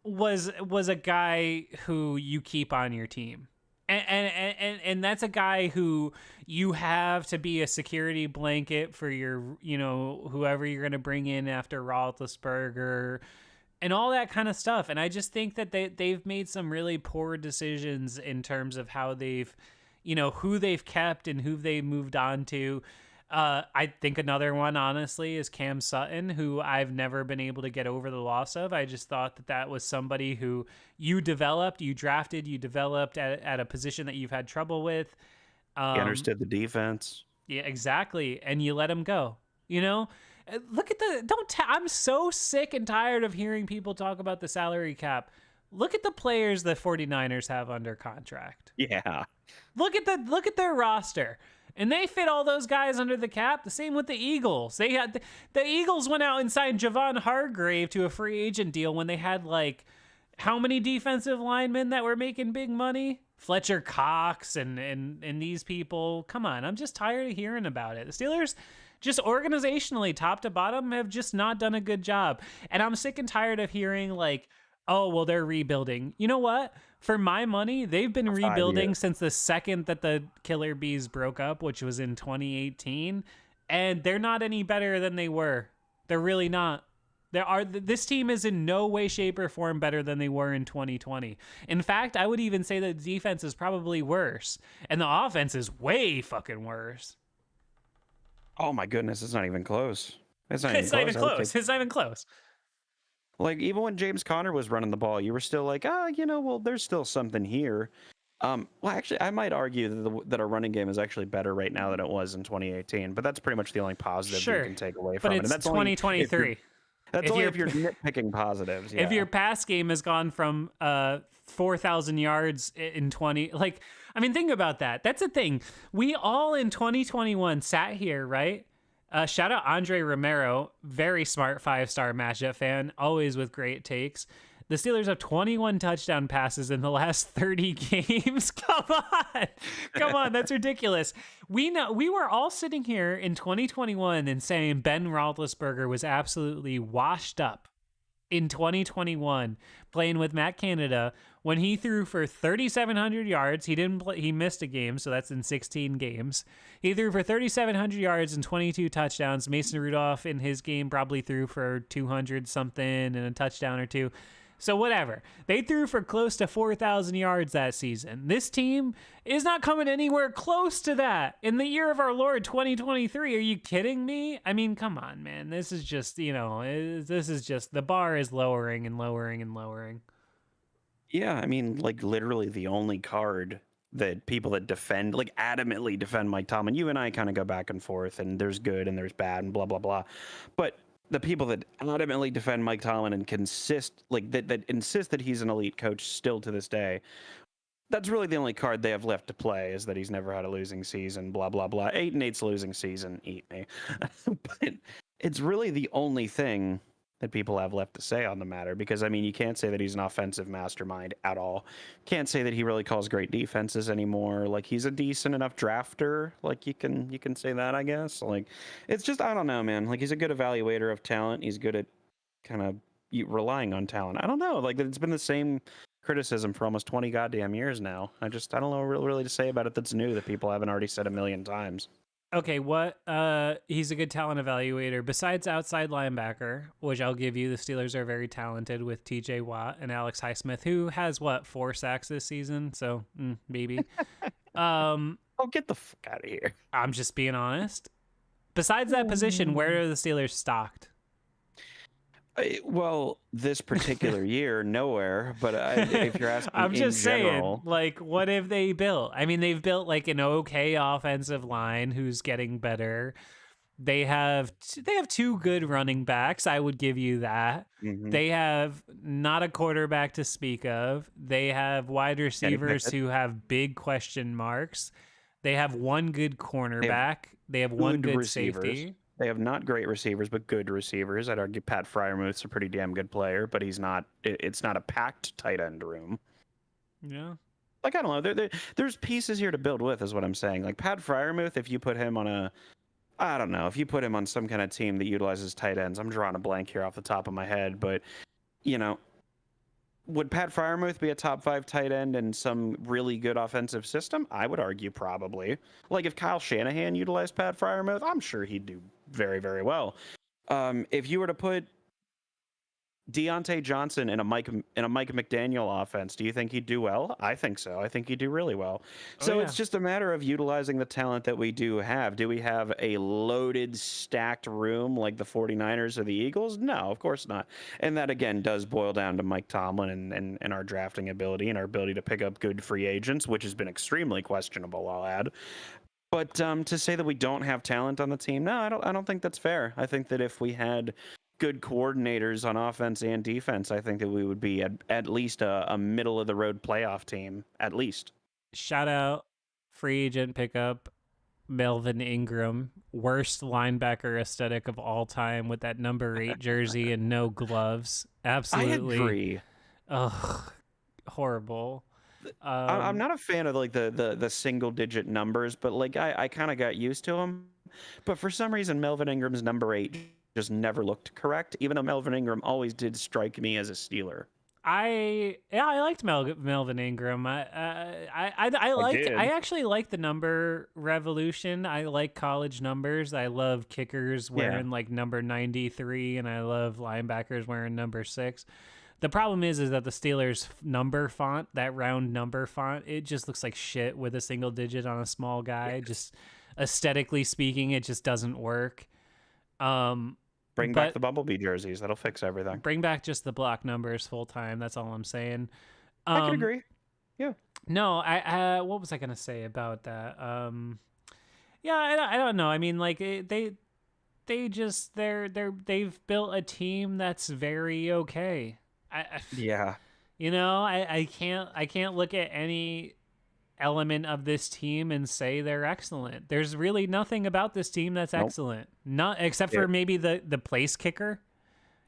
was a guy who you keep on your team. And that's a guy who you have to be a security blanket for your, whoever you're going to bring in after Roethlisberger and all that kind of stuff. And I just think that they've made some really poor decisions in terms of how they've, who they've kept and who they moved on to. I think another one, honestly, is Cam Sutton, who I've never been able to get over the loss of. I just thought that was somebody who you developed, you drafted, you developed at a position that you've had trouble with. He understood the defense. Yeah, exactly. And you let him go, Look at I'm so sick and tired of hearing people talk about the salary cap. Look at the players the 49ers have under contract. Yeah. Look at their roster. And they fit all those guys under the cap. The same with the Eagles. The Eagles went out and signed Javon Hargrave to a free agent deal when they had, like, how many defensive linemen that were making big money? Fletcher Cox and these people. Come on, I'm just tired of hearing about it. The Steelers, just organizationally, top to bottom, have just not done a good job. And I'm sick and tired of hearing, like, oh, well, they're rebuilding. You know what? For my money, they've been rebuilding since the second that the Killer Bees broke up, which was in 2018. And they're not any better than they were. They're really not. This team is in no way, shape, or form better than they were in 2020. In fact, I would even say that the defense is probably worse. And the offense is way fucking worse. Oh my goodness, it's not even close. It's not even close. Like, even when James Conner was running the ball, you were still like, well, there's still something here. Well, actually, I might argue that our running game is actually better right now than it was in 2018, but that's pretty much the only positive you can take away from it. But it's 2023. That's only if you're nitpicking positives. Yeah. If your pass game has gone from 4,000 yards in 20, like, I mean, think about that. That's the thing. We all in 2021 sat here, right? Shout out Andre Romero, very smart 5-star matchup fan, always with great takes. The Steelers have 21 touchdown passes in the last 30 games. Come on, that's ridiculous. We were all sitting here in 2021 and saying Ben Roethlisberger was absolutely washed up in 2021 playing with Matt Canada when he threw for 3,700 yards. He missed a game, so that's in 16 games. He threw for 3,700 yards and 22 touchdowns. Mason Rudolph in his game probably threw for 200 something and a touchdown or two. So whatever. They threw for close to 4,000 yards that season. This team is not coming anywhere close to that in the year of our Lord 2023. Are you kidding me? I mean, come on, man. This is just, the bar is lowering and lowering and lowering. Yeah, I mean, like, literally the only card that people that defend, like, adamantly defend Mike Tomlin, you and I kind of go back and forth, and there's good and there's bad and blah, blah, blah. But the people that adamantly defend Mike Tomlin and insist that he's an elite coach still to this day, that's really the only card they have left to play, is that he's never had a losing season, blah, blah, blah. 8-8's losing season, eat me. But it's really the only thing that people have left to say on the matter, because, I mean, you can't say that he's an offensive mastermind at all. Can't say that he really calls great defenses anymore. Like, he's a decent enough drafter. Like, you can say that, I guess. Like, it's just, I don't know, man. Like, he's a good evaluator of talent. He's good at kind of relying on talent. I don't know. Like, it's been the same criticism for almost 20 goddamn years now. I don't know really to say about it that's new that people haven't already said a million times. Okay, what he's a good talent evaluator. Besides outside linebacker, which I'll give you, the Steelers are very talented with TJ Watt and Alex Highsmith, who has 4 sacks this season, so maybe. Oh, get the fuck out of here. I'm just being honest. Besides that position, where are the Steelers stocked? Well, this particular year, nowhere. But if you're asking I'm in just saying, general, like, what have they built? I mean, they've built like an okay offensive line who's getting better. They have 2 good running backs. I would give you that. mhm, They have not a quarterback to speak of. They have wide Kenny receivers Pickett, who have big question marks. They have one good they have cornerback. They have one good good receivers. safety. They have not great receivers, but good receivers. I'd argue Pat Fryermuth's a pretty damn good player, but he's not. It's not a packed tight end room. Yeah. Like I don't know. There's pieces here to build with, is what I'm saying. Like Pat Fryermuth, if you put him on a, I don't know, if you put him on some kind of team that utilizes tight ends, I'm drawing a blank here off the top of my head, but you know, would Pat Fryermuth be a top 5 tight end in some really good offensive system? I would argue probably. Like if Kyle Shanahan utilized Pat Fryermuth, I'm sure he'd do very, very well. If you were to put Deontay Johnson in a Mike McDaniel offense, do you think he'd do well? I think so. I think he'd do really well. Oh So yeah. it's just a matter of utilizing the talent that we do have. Do we have a loaded, stacked room like the 49ers or the Eagles? No, of course not. And that again does boil down to Mike Tomlin and our drafting ability and our ability to pick up good free agents, which has been extremely questionable, I'll add. But to say that we don't have talent on the team, no, I don't think that's fair. I think that if we had good coordinators on offense and defense, I think that we would be at least a middle of the road playoff team, at least. Shout out free agent pickup Melvin Ingram, worst linebacker aesthetic of all time with that number 8 jersey and no gloves. Absolutely. I agree. Ugh, horrible. I'm not a fan of like the single digit numbers, but like I kind of got used to them. But for some reason, Melvin Ingram's number 8 just never looked correct, even though Melvin Ingram always did strike me as a Steeler. I liked Melvin Ingram. I actually like the number revolution. I like college numbers. I love kickers Yeah. wearing like number 93, and I love linebackers wearing number 6. The problem is that the Steelers number font, that round number font, it just looks like shit with a single digit on a small guy. Just aesthetically speaking, it just doesn't work. Bring back the Bumblebee jerseys. That'll fix everything. Bring back just the block numbers full time. That's all I'm saying. I can agree. Yeah. No, I what was I gonna say about that? Yeah, I don't know. I mean, like they've built a team that's very okay. Yeah. You know, I can't look at any element of this team and say they're excellent. There's really nothing about this team that's Nope. excellent. Not except for maybe the place kicker.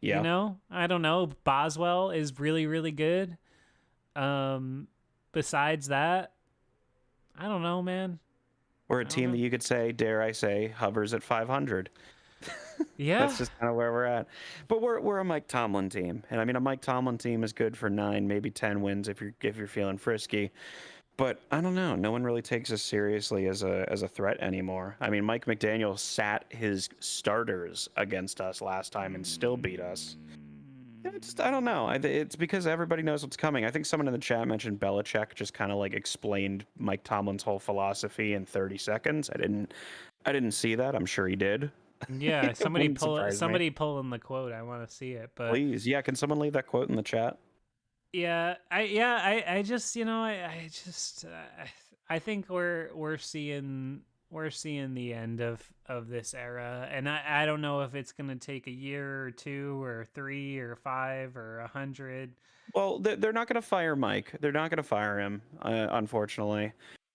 Yeah. You know? I don't know. Boswell is really, really good. Besides that, I don't know, man. We're a team that you could say, dare I say, hovers at 500. Yeah. That's just kind of where we're at. But we're a Mike Tomlin team, and I mean a Mike Tomlin team is good for 9, maybe 10 wins if you're feeling frisky. But I don't know. No one really takes us seriously as a threat anymore. I mean, Mike McDaniel sat his starters against us last time and still beat us. I don't know. It's because everybody knows what's coming. I think someone in the chat mentioned Belichick just kind of like explained Mike Tomlin's whole philosophy in 30 seconds. I didn't see that. I'm sure he did. Yeah, somebody wouldn't surprise me. pull in the quote. I want to see it. But Please, yeah. Can someone leave that quote in the chat? I just, you know, I think we're seeing the end of this era, and I don't know if it's gonna take a year or 2 or 3 or 5 or 100. Well, they're not going to fire Mike. They're not going to fire him, unfortunately.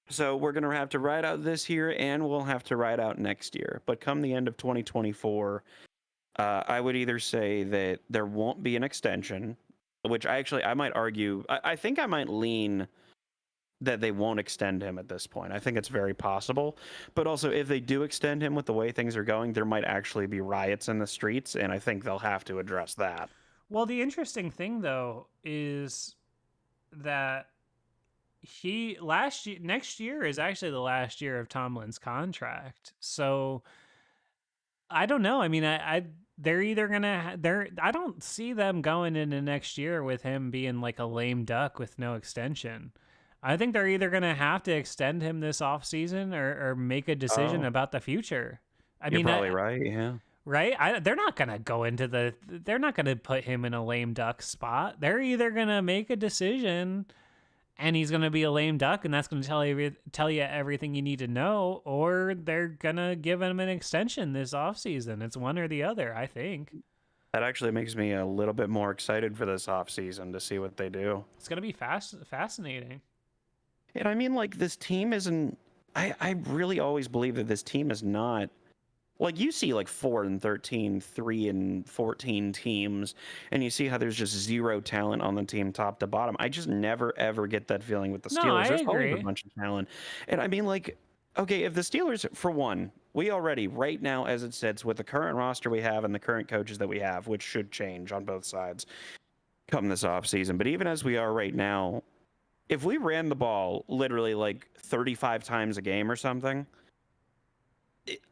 So we're going to have to ride out this year, and we'll have to ride out next year. But come the end of 2024, I would either say that there won't be an extension, which I might argue. I think I might lean that they won't extend him at this point. I think it's very possible. But also, if they do extend him with the way things are going, there might actually be riots in the streets, and I think they'll have to address that. Well, the interesting thing though is that next year is actually the last year of Tomlin's contract. So I don't know. I mean, they're either gonna I don't see them going into next year with him being like a lame duck with no extension. I think they're either gonna have to extend him this offseason or make a decision Oh, about the future. I you're mean, probably right. Yeah. right? They're not gonna go into they're not gonna put him in a lame duck spot. They're either gonna make a decision and he's gonna be a lame duck, and that's gonna tell you everything you need to know, or they're gonna give him an extension this offseason. It's one or the other, I think. That actually makes me a little bit more excited for this offseason to see what they do. It's gonna be fascinating. And I mean, like, this team isn't. I really always believe that this team is not. Like, you see, like, 4-13, 3-14 teams, and you see how there's just zero talent on the team top to bottom. I just never, ever get that feeling with the No, Steelers. I There's always a agree. bunch of talent. And I mean, like, okay, if the Steelers, for one, we already, right now, as it sits, with the current roster we have and the current coaches that we have, which should change on both sides come this offseason, but even as we are right now, if we ran the ball literally like 35 times a game or something,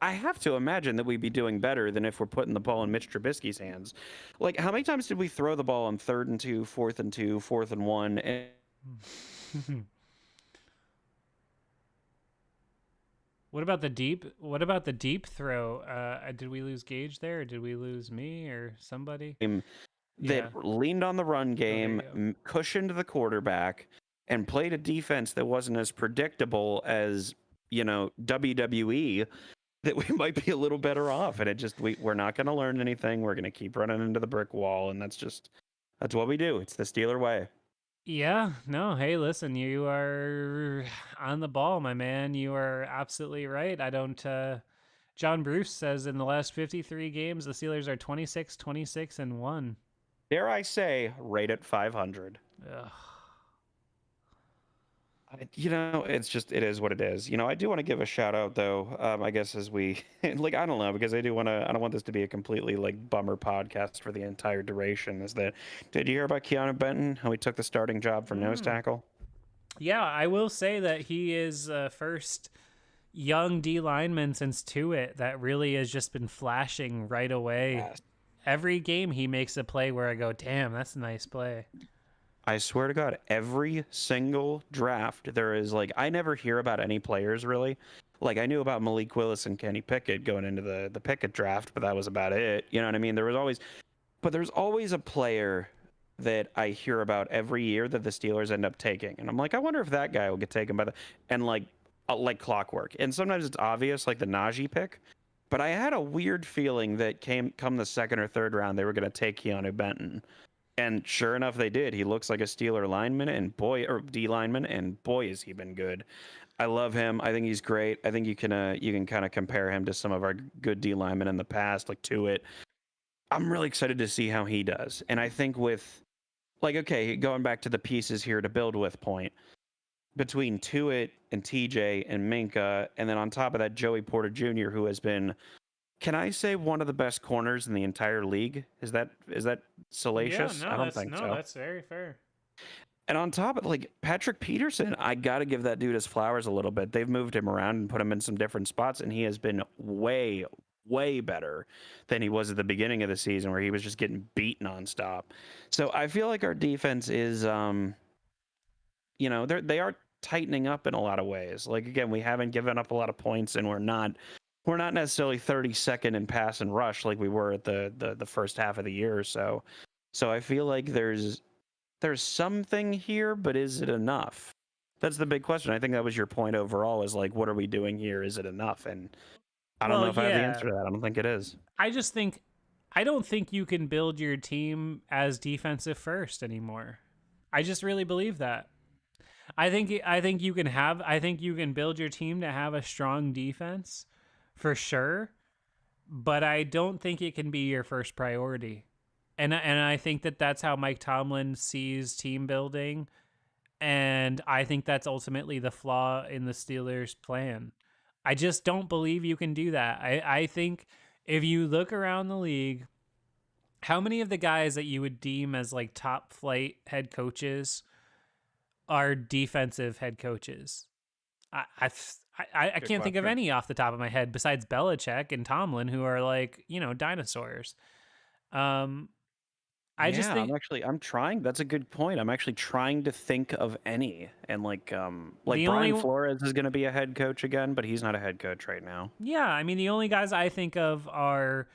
I have to imagine that we'd be doing better than if we're putting the ball in Mitch Trubisky's hands. Like, how many times did we throw the ball on 3rd and 2, 4th and 2, 4th and 1? And What about the deep? What about the deep throw? Did we lose Gage there? Or did we lose me or somebody? that leaned on the run game, go. cushioned the quarterback, and played a defense that wasn't as predictable as, WWE, that we might be a little better off. And it just, we're not going to learn anything. We're going to keep running into the brick wall. And that's what we do. It's the Steeler way. Yeah, no, hey, listen, you are on the ball, my man. You are absolutely right. I don't John Bruce says in the last 53 games the Steelers are 26, 26 and 1. Dare I say, rate at 500. Ugh. It is what it is. I do want to give a shout out though. I guess as we like, I don't know, because I don't want this to be a completely like bummer podcast for the entire duration. Did you hear about Keanu Benton? How he took the starting job for nose tackle? Yeah, I will say that he is first young D lineman since Tuitt that really has just been flashing right away. Yes. Every game he makes a play where I go, damn, that's a nice play. I swear to God, every single draft there is like, I never hear about any players really. Like, I knew about Malik Willis and Kenny Pickett going into the Pickett draft, but that was about it. You know what I mean? There's always a player that I hear about every year that the Steelers end up taking, and I'm like, I wonder if that guy will get taken and like clockwork. And sometimes it's obvious, like the Najee pick. But I had a weird feeling that come the 2nd or 3rd round, they were going to take Keanu Benton. And sure enough, they did. He looks like a Steeler lineman, or D lineman, and boy, has he been good. I love him. I think he's great. I think you can kind of compare him to some of our good D linemen in the past, like Tuitt. I'm really excited to see how he does. And I think with, like, okay, going back to the pieces here to build with point, between Tuitt and TJ and Minka, and then on top of that, Joey Porter Jr., who has been, can I say, one of the best corners in the entire league? Is that salacious? Yeah, no, I don't think so. That's very fair. And on top of, like, Patrick Peterson, I got to give that dude his flowers a little bit. They've moved him around and put him in some different spots, and he has been way, way better than he was at the beginning of the season, where he was just getting beat nonstop. So I feel like our defense is, they are tightening up in a lot of ways. Like, again, we haven't given up a lot of points, and we're not necessarily 32nd in pass and rush like we were at the first half of the year or so. So I feel like there's something here, but is it enough? That's the big question. I think that was your point overall, is like, what are we doing here? Is it enough? And I don't know if I have the answer to that. I don't think it is. I don't think you can build your team as defensive first anymore. I just really believe that. I think you can build your team to have a strong defense for sure, but I don't think it can be your first priority. And I think that's how Mike Tomlin sees team building, and I think that's ultimately the flaw in the Steelers' plan. I just don't believe you can do that. I think if you look around the league, how many of the guys that you would deem as like top flight head coaches are defensive head coaches. I can't think of any off the top of my head besides Belichick and Tomlin, who are like, dinosaurs. I just think I'm trying. That's a good point. I'm actually trying to think of any, and like the Brian only Flores is going to be a head coach again, but he's not a head coach right now. yeah, I mean the only guys I think of are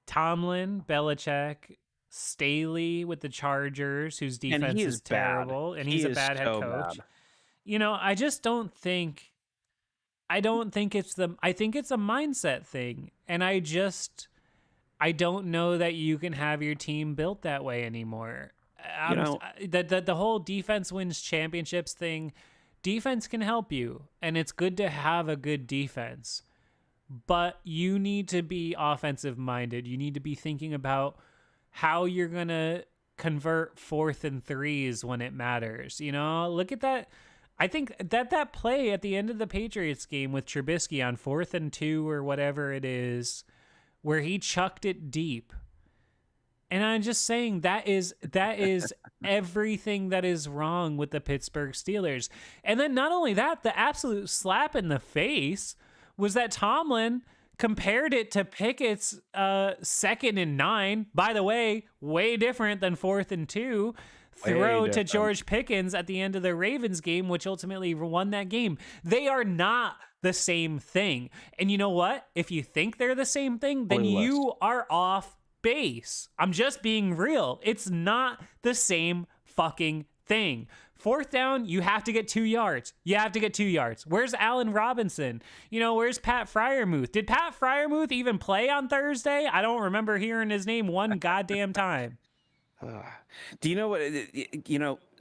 Tomlin, Belichick, Staley with the Chargers, whose And defense he is is bad. terrible, and He he's a is bad head so coach. bad. I just don't think. I don't think it's the. I think it's a mindset thing, and I don't know that you can have your team built that way anymore. The whole defense wins championships thing. Defense can help you, and it's good to have a good defense. But you need to be offensive minded. You need to be thinking about how you're going to convert 4th and 3s when it matters. Look at that. I think that play at the end of the Patriots game with Trubisky on 4th and 2 or whatever it is, where he chucked it deep. And I'm just saying that is everything that is wrong with the Pittsburgh Steelers. And then not only that, the absolute slap in the face was that Tomlin compared it to Pickett's 2nd and 9. By the way, way different than 4th and 2. Throw to George Pickens at the end of the Ravens game, which ultimately won that game. They are not the same thing. And you know what? If you think they're the same thing, then you are off base. I'm just being real. It's not the same fucking thing. 4th down, you have to get 2 yards. You have to get 2 yards. Where's Allen Robinson? Where's Pat Fryermuth? Did Pat Fryermuth even play on Thursday? I don't remember hearing his name one goddamn time. Do you know what?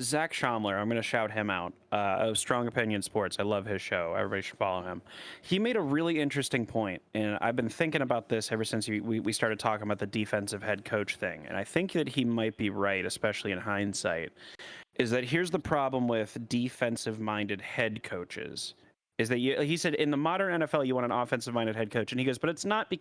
Zach Schomler, I'm going to shout him out, of Strong Opinion Sports. I love his show. Everybody should follow him. He made a really interesting point, and I've been thinking about this ever since we started talking about the defensive head coach thing. And I think that he might be right, especially in hindsight, is that here's the problem with defensive-minded head coaches. Is that he said in the modern NFL you want an offensive-minded head coach, and he goes, but it's not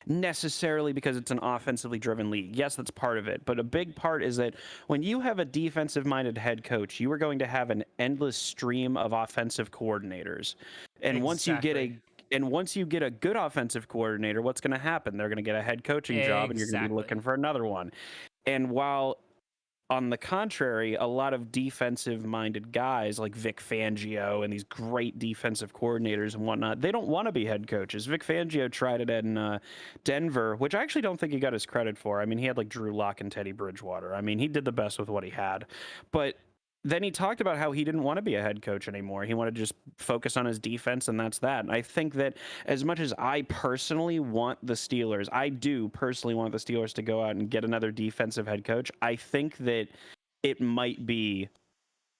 necessarily because it's an offensively driven league. Yes, that's part of it, but a big part is that when you have a defensive-minded head coach, you are going to have an endless stream of offensive coordinators, and once you get a good offensive coordinator, what's going to happen? They're going to get a head coaching job, and you're going to be looking for another one. And while on the contrary, a lot of defensive-minded guys like Vic Fangio and these great defensive coordinators and whatnot, they don't want to be head coaches. Vic Fangio tried it in Denver, which I actually don't think he got his credit for. I mean, he had like Drew Lock and Teddy Bridgewater. I mean, he did the best with what he had. But then he talked about how he didn't want to be a head coach anymore. He wanted to just focus on his defense, and that's that. And I think that as much as I personally want the Steelers, I do personally want the Steelers to go out and get another defensive head coach. I think that it might be,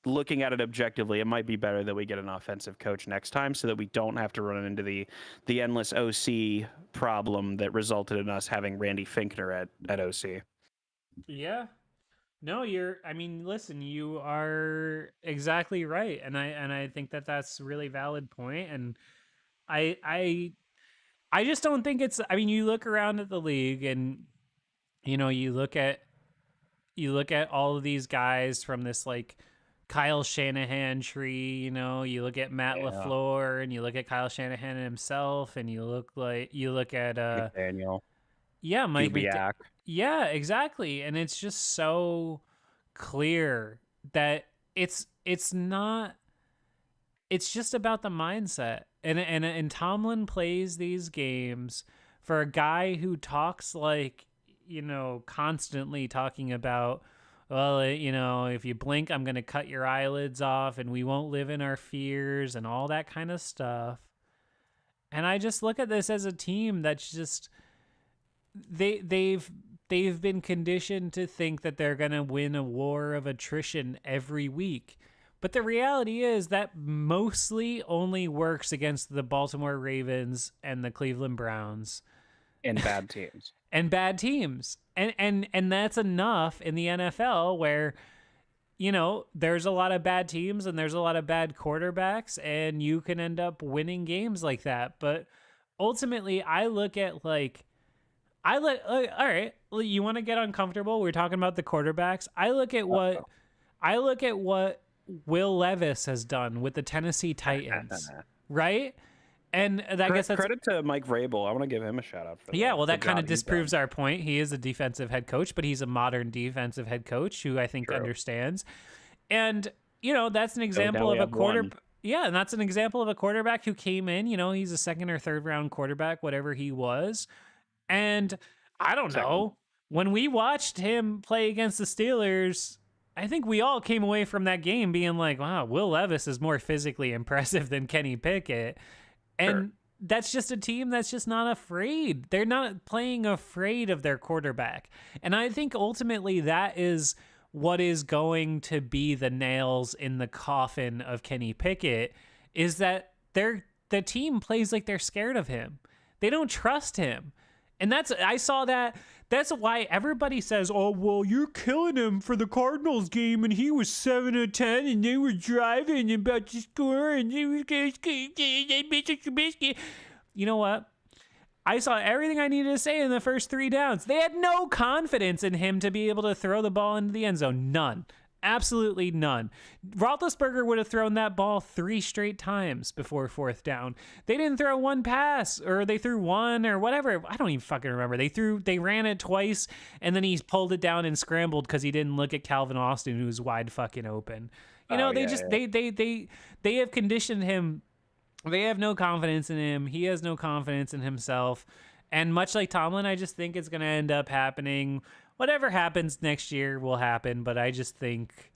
looking at it objectively, it might be better that we get an offensive coach next time so that we don't have to run into the endless OC problem that resulted in us having Randy Finkner at OC. Yeah. No, listen, you are exactly right. And I think that that's a really valid point. And I just don't think you look around at the league and, you look at all of these guys from this like Kyle Shanahan tree, you look at Matt LaFleur and you look at Kyle Shanahan himself and you look at Daniel. Yeah, Mike Kubiak. Yeah, exactly. And it's just so clear that it's just about the mindset. And Tomlin plays these games for a guy who talks like, constantly talking about, well, if you blink, I'm going to cut your eyelids off and we won't live in our fears and all that kind of stuff. And I just look at this as a team that's just they've been conditioned to think that they're going to win a war of attrition every week. But the reality is that mostly only works against the Baltimore Ravens and the Cleveland Browns. And bad teams. And bad teams. And that's enough in the NFL where, there's a lot of bad teams and there's a lot of bad quarterbacks and you can end up winning games like that. But ultimately, I look at all right, you want to get uncomfortable? We're talking about the quarterbacks. I look at what Will Levis has done with the Tennessee Titans, right? And I guess that's credit to Mike Vrabel. I want to give him a shout out for that. yeah. Well, that kind of disproves our point. He is a defensive head coach, but he's a modern defensive head coach who I think understands. And that's an example of a quarter. Yeah, and that's an example of a quarterback who came in. He's a second or third round quarterback, whatever he was. And I don't know. When we watched him play against the Steelers, I think we all came away from that game being like, wow, Will Levis is more physically impressive than Kenny Pickett. And that's just a team that's just not afraid. They're not playing afraid of their quarterback. And I think ultimately that is what is going to be the nails in the coffin of Kenny Pickett, is that the team plays like they're scared of him. They don't trust him. And I saw that. That's why everybody says, oh, well, you're killing him for the Cardinals game, and he was 7 of 10, and they were driving about to score, and they were Mitch Trubisky. You know what? I saw everything I needed to say in the first 3 downs. They had no confidence in him to be able to throw the ball into the end zone. None. Absolutely none. Roethlisberger would have thrown that ball 3 straight times before 4th down. They didn't throw one pass, or they threw one, or whatever. I don't even fucking remember. They ran it twice, and then he pulled it down and scrambled because he didn't look at Calvin Austin, who was wide fucking open. They have conditioned him. They have no confidence in him. He has no confidence in himself. And much like Tomlin, I just think it's going to end up happening. Whatever happens next year will happen, but I just think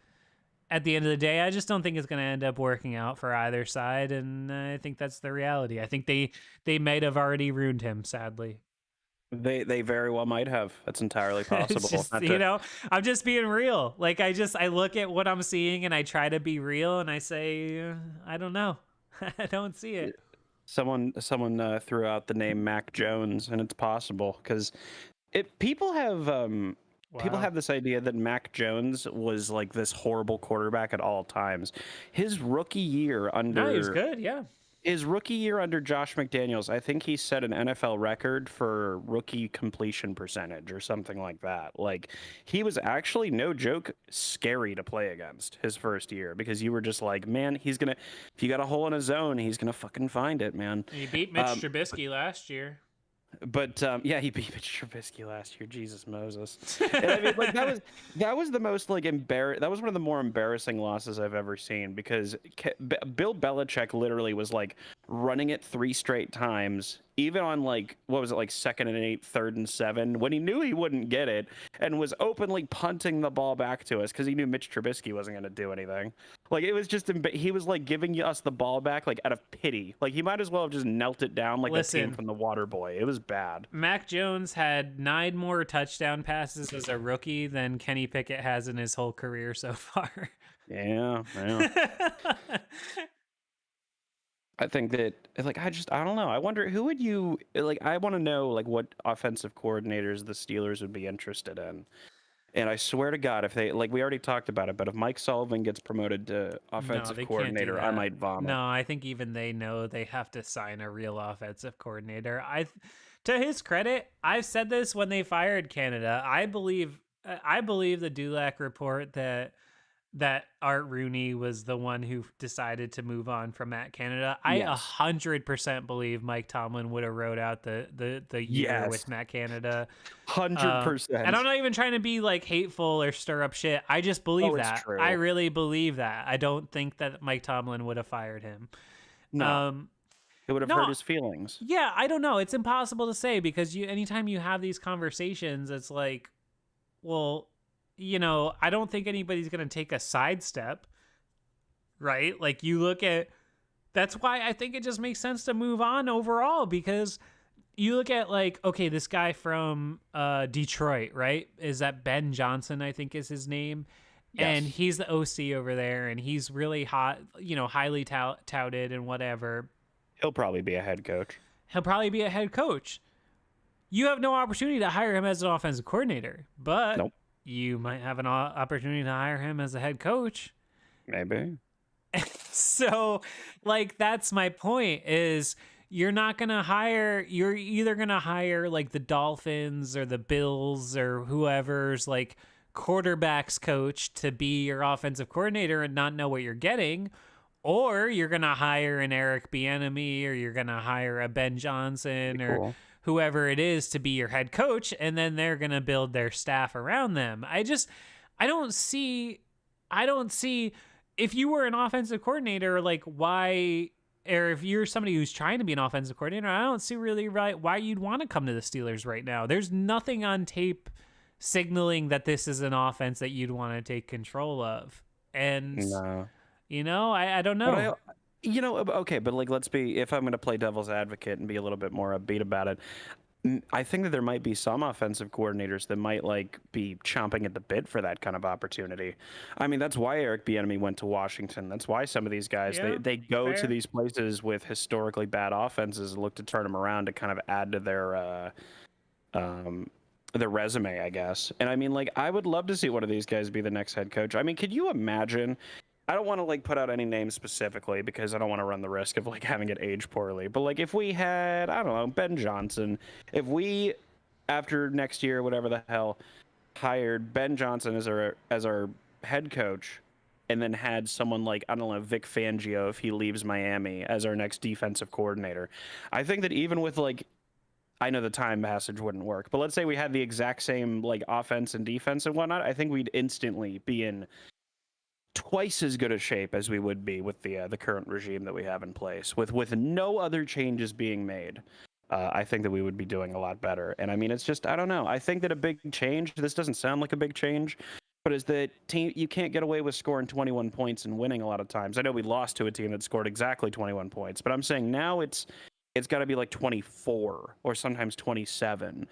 at the end of the day, I just don't think it's going to end up working out for either side, and I think that's the reality. I think they might have already ruined him, sadly. They very well might have. That's entirely possible. Just, I'm just being real. Like I look at what I'm seeing and I try to be real, and I say, I don't know. I don't see it. Someone threw out the name Mac Jones, and it's possible because people have this idea that Mac Jones was like this horrible quarterback at all times. His rookie year under he's good, yeah. His rookie year under Josh McDaniels, I think he set an NFL record for rookie completion percentage or something like that. Like, he was actually, no joke, scary to play against his first year, because you were just like, man, if you got a hole in a zone, he's gonna fucking find it, man. He beat Mitch Trubisky last year. But he beat Mitch Trubisky last year. Jesus Moses. And I mean, like, that was the most like that was one of the more embarrassing losses I've ever seen, because Bill Belichick literally was like running it 3 straight times, even on like, what was it, like 2nd and 8, 3rd and 7, when he knew he wouldn't get it, and was openly punting the ball back to us because he knew Mitch Trubisky wasn't going to do anything. Like, it was just, he was like giving us the ball back like out of pity. Like, he might as well have just knelt it down like that came from the water boy. It was bad. Mac Jones had 9 more touchdown passes as a rookie than Kenny Pickett has in his whole career so far. Yeah. I think that, like, I don't know. I wonder, who would you, like, I want to know, like, what offensive coordinators the Steelers would be interested in. And I swear to God, if they, like, we already talked about it, but if Mike Sullivan gets promoted to offensive coordinator, I might vomit. No, I think even they know they have to sign a real offensive coordinator. To his credit, I've said this when they fired Canada. I believe the Dulac report that Art Rooney was the one who decided to move on from Matt Canada. I 100% believe Mike Tomlin would have wrote out the year with Matt Canada. 100%. And I'm not even trying to be like hateful or stir up shit. I just believe that. True. I really believe that. I don't think that Mike Tomlin would have fired him. No. It would have hurt his feelings. Yeah, I don't know. It's impossible to say, because anytime you have these conversations, it's like, well, I don't think anybody's going to take a sidestep, right? Like, you look at, that's why I think it just makes sense to move on overall, because you look at, like, okay, this guy from Detroit, right? Is that Ben Johnson, I think is his name? Yes. And he's the OC over there, and he's really hot, highly touted and whatever. He'll probably be a head coach. You have no opportunity to hire him as an offensive coordinator, but nope. You might have an opportunity to hire him as a head coach. Maybe. So, like, that's my point, is you're either going to hire like the Dolphins or the Bills or whoever's like quarterbacks coach to be your offensive coordinator and not know what you're getting, or you're going to hire an Eric Bieniemy, or you're going to hire a Ben Johnson or Cool. whoever it is to be your head coach, and then they're going to build their staff around them. I don't see if you were an offensive coordinator, like why, or if you're somebody who's trying to be an offensive coordinator, I don't see really why you'd want to come to the Steelers right now. There's nothing on tape signaling that this is an offense that you'd want to take control of. And, No. I don't know. But okay, but like, if I'm going to play devil's advocate and be a little bit more upbeat about it, I think that there might be some offensive coordinators that might like be chomping at the bit for that kind of opportunity. I mean, that's why Eric Bieniemy went to Washington. That's why some of these guys, they go to these places with historically bad offenses and look to turn them around to kind of add to their resume, I guess. And I mean, like, I would love to see one of these guys be the next head coach. I mean, could you imagine? I don't want to like put out any names specifically because I don't want to run the risk of like having it age poorly. But like if we had, I don't know, Ben Johnson, if we after next year, whatever the hell, hired Ben Johnson as our head coach, and then had someone like, I don't know, Vic Fangio if he leaves Miami as our next defensive coordinator, I think that even with like, I know the time passage wouldn't work, but let's say we had the exact same like offense and defense and whatnot, I think we'd instantly be in twice as good a shape as we would be with the current regime that we have in place, with no other changes being made. I think that we would be doing a lot better. And I mean, it's just, I don't know. I think that a big change, this doesn't sound like a big change, but is that you can't get away with scoring 21 points and winning a lot of times. I know we lost to a team that scored exactly 21 points, but I'm saying now it's got to be like 24 or sometimes 27.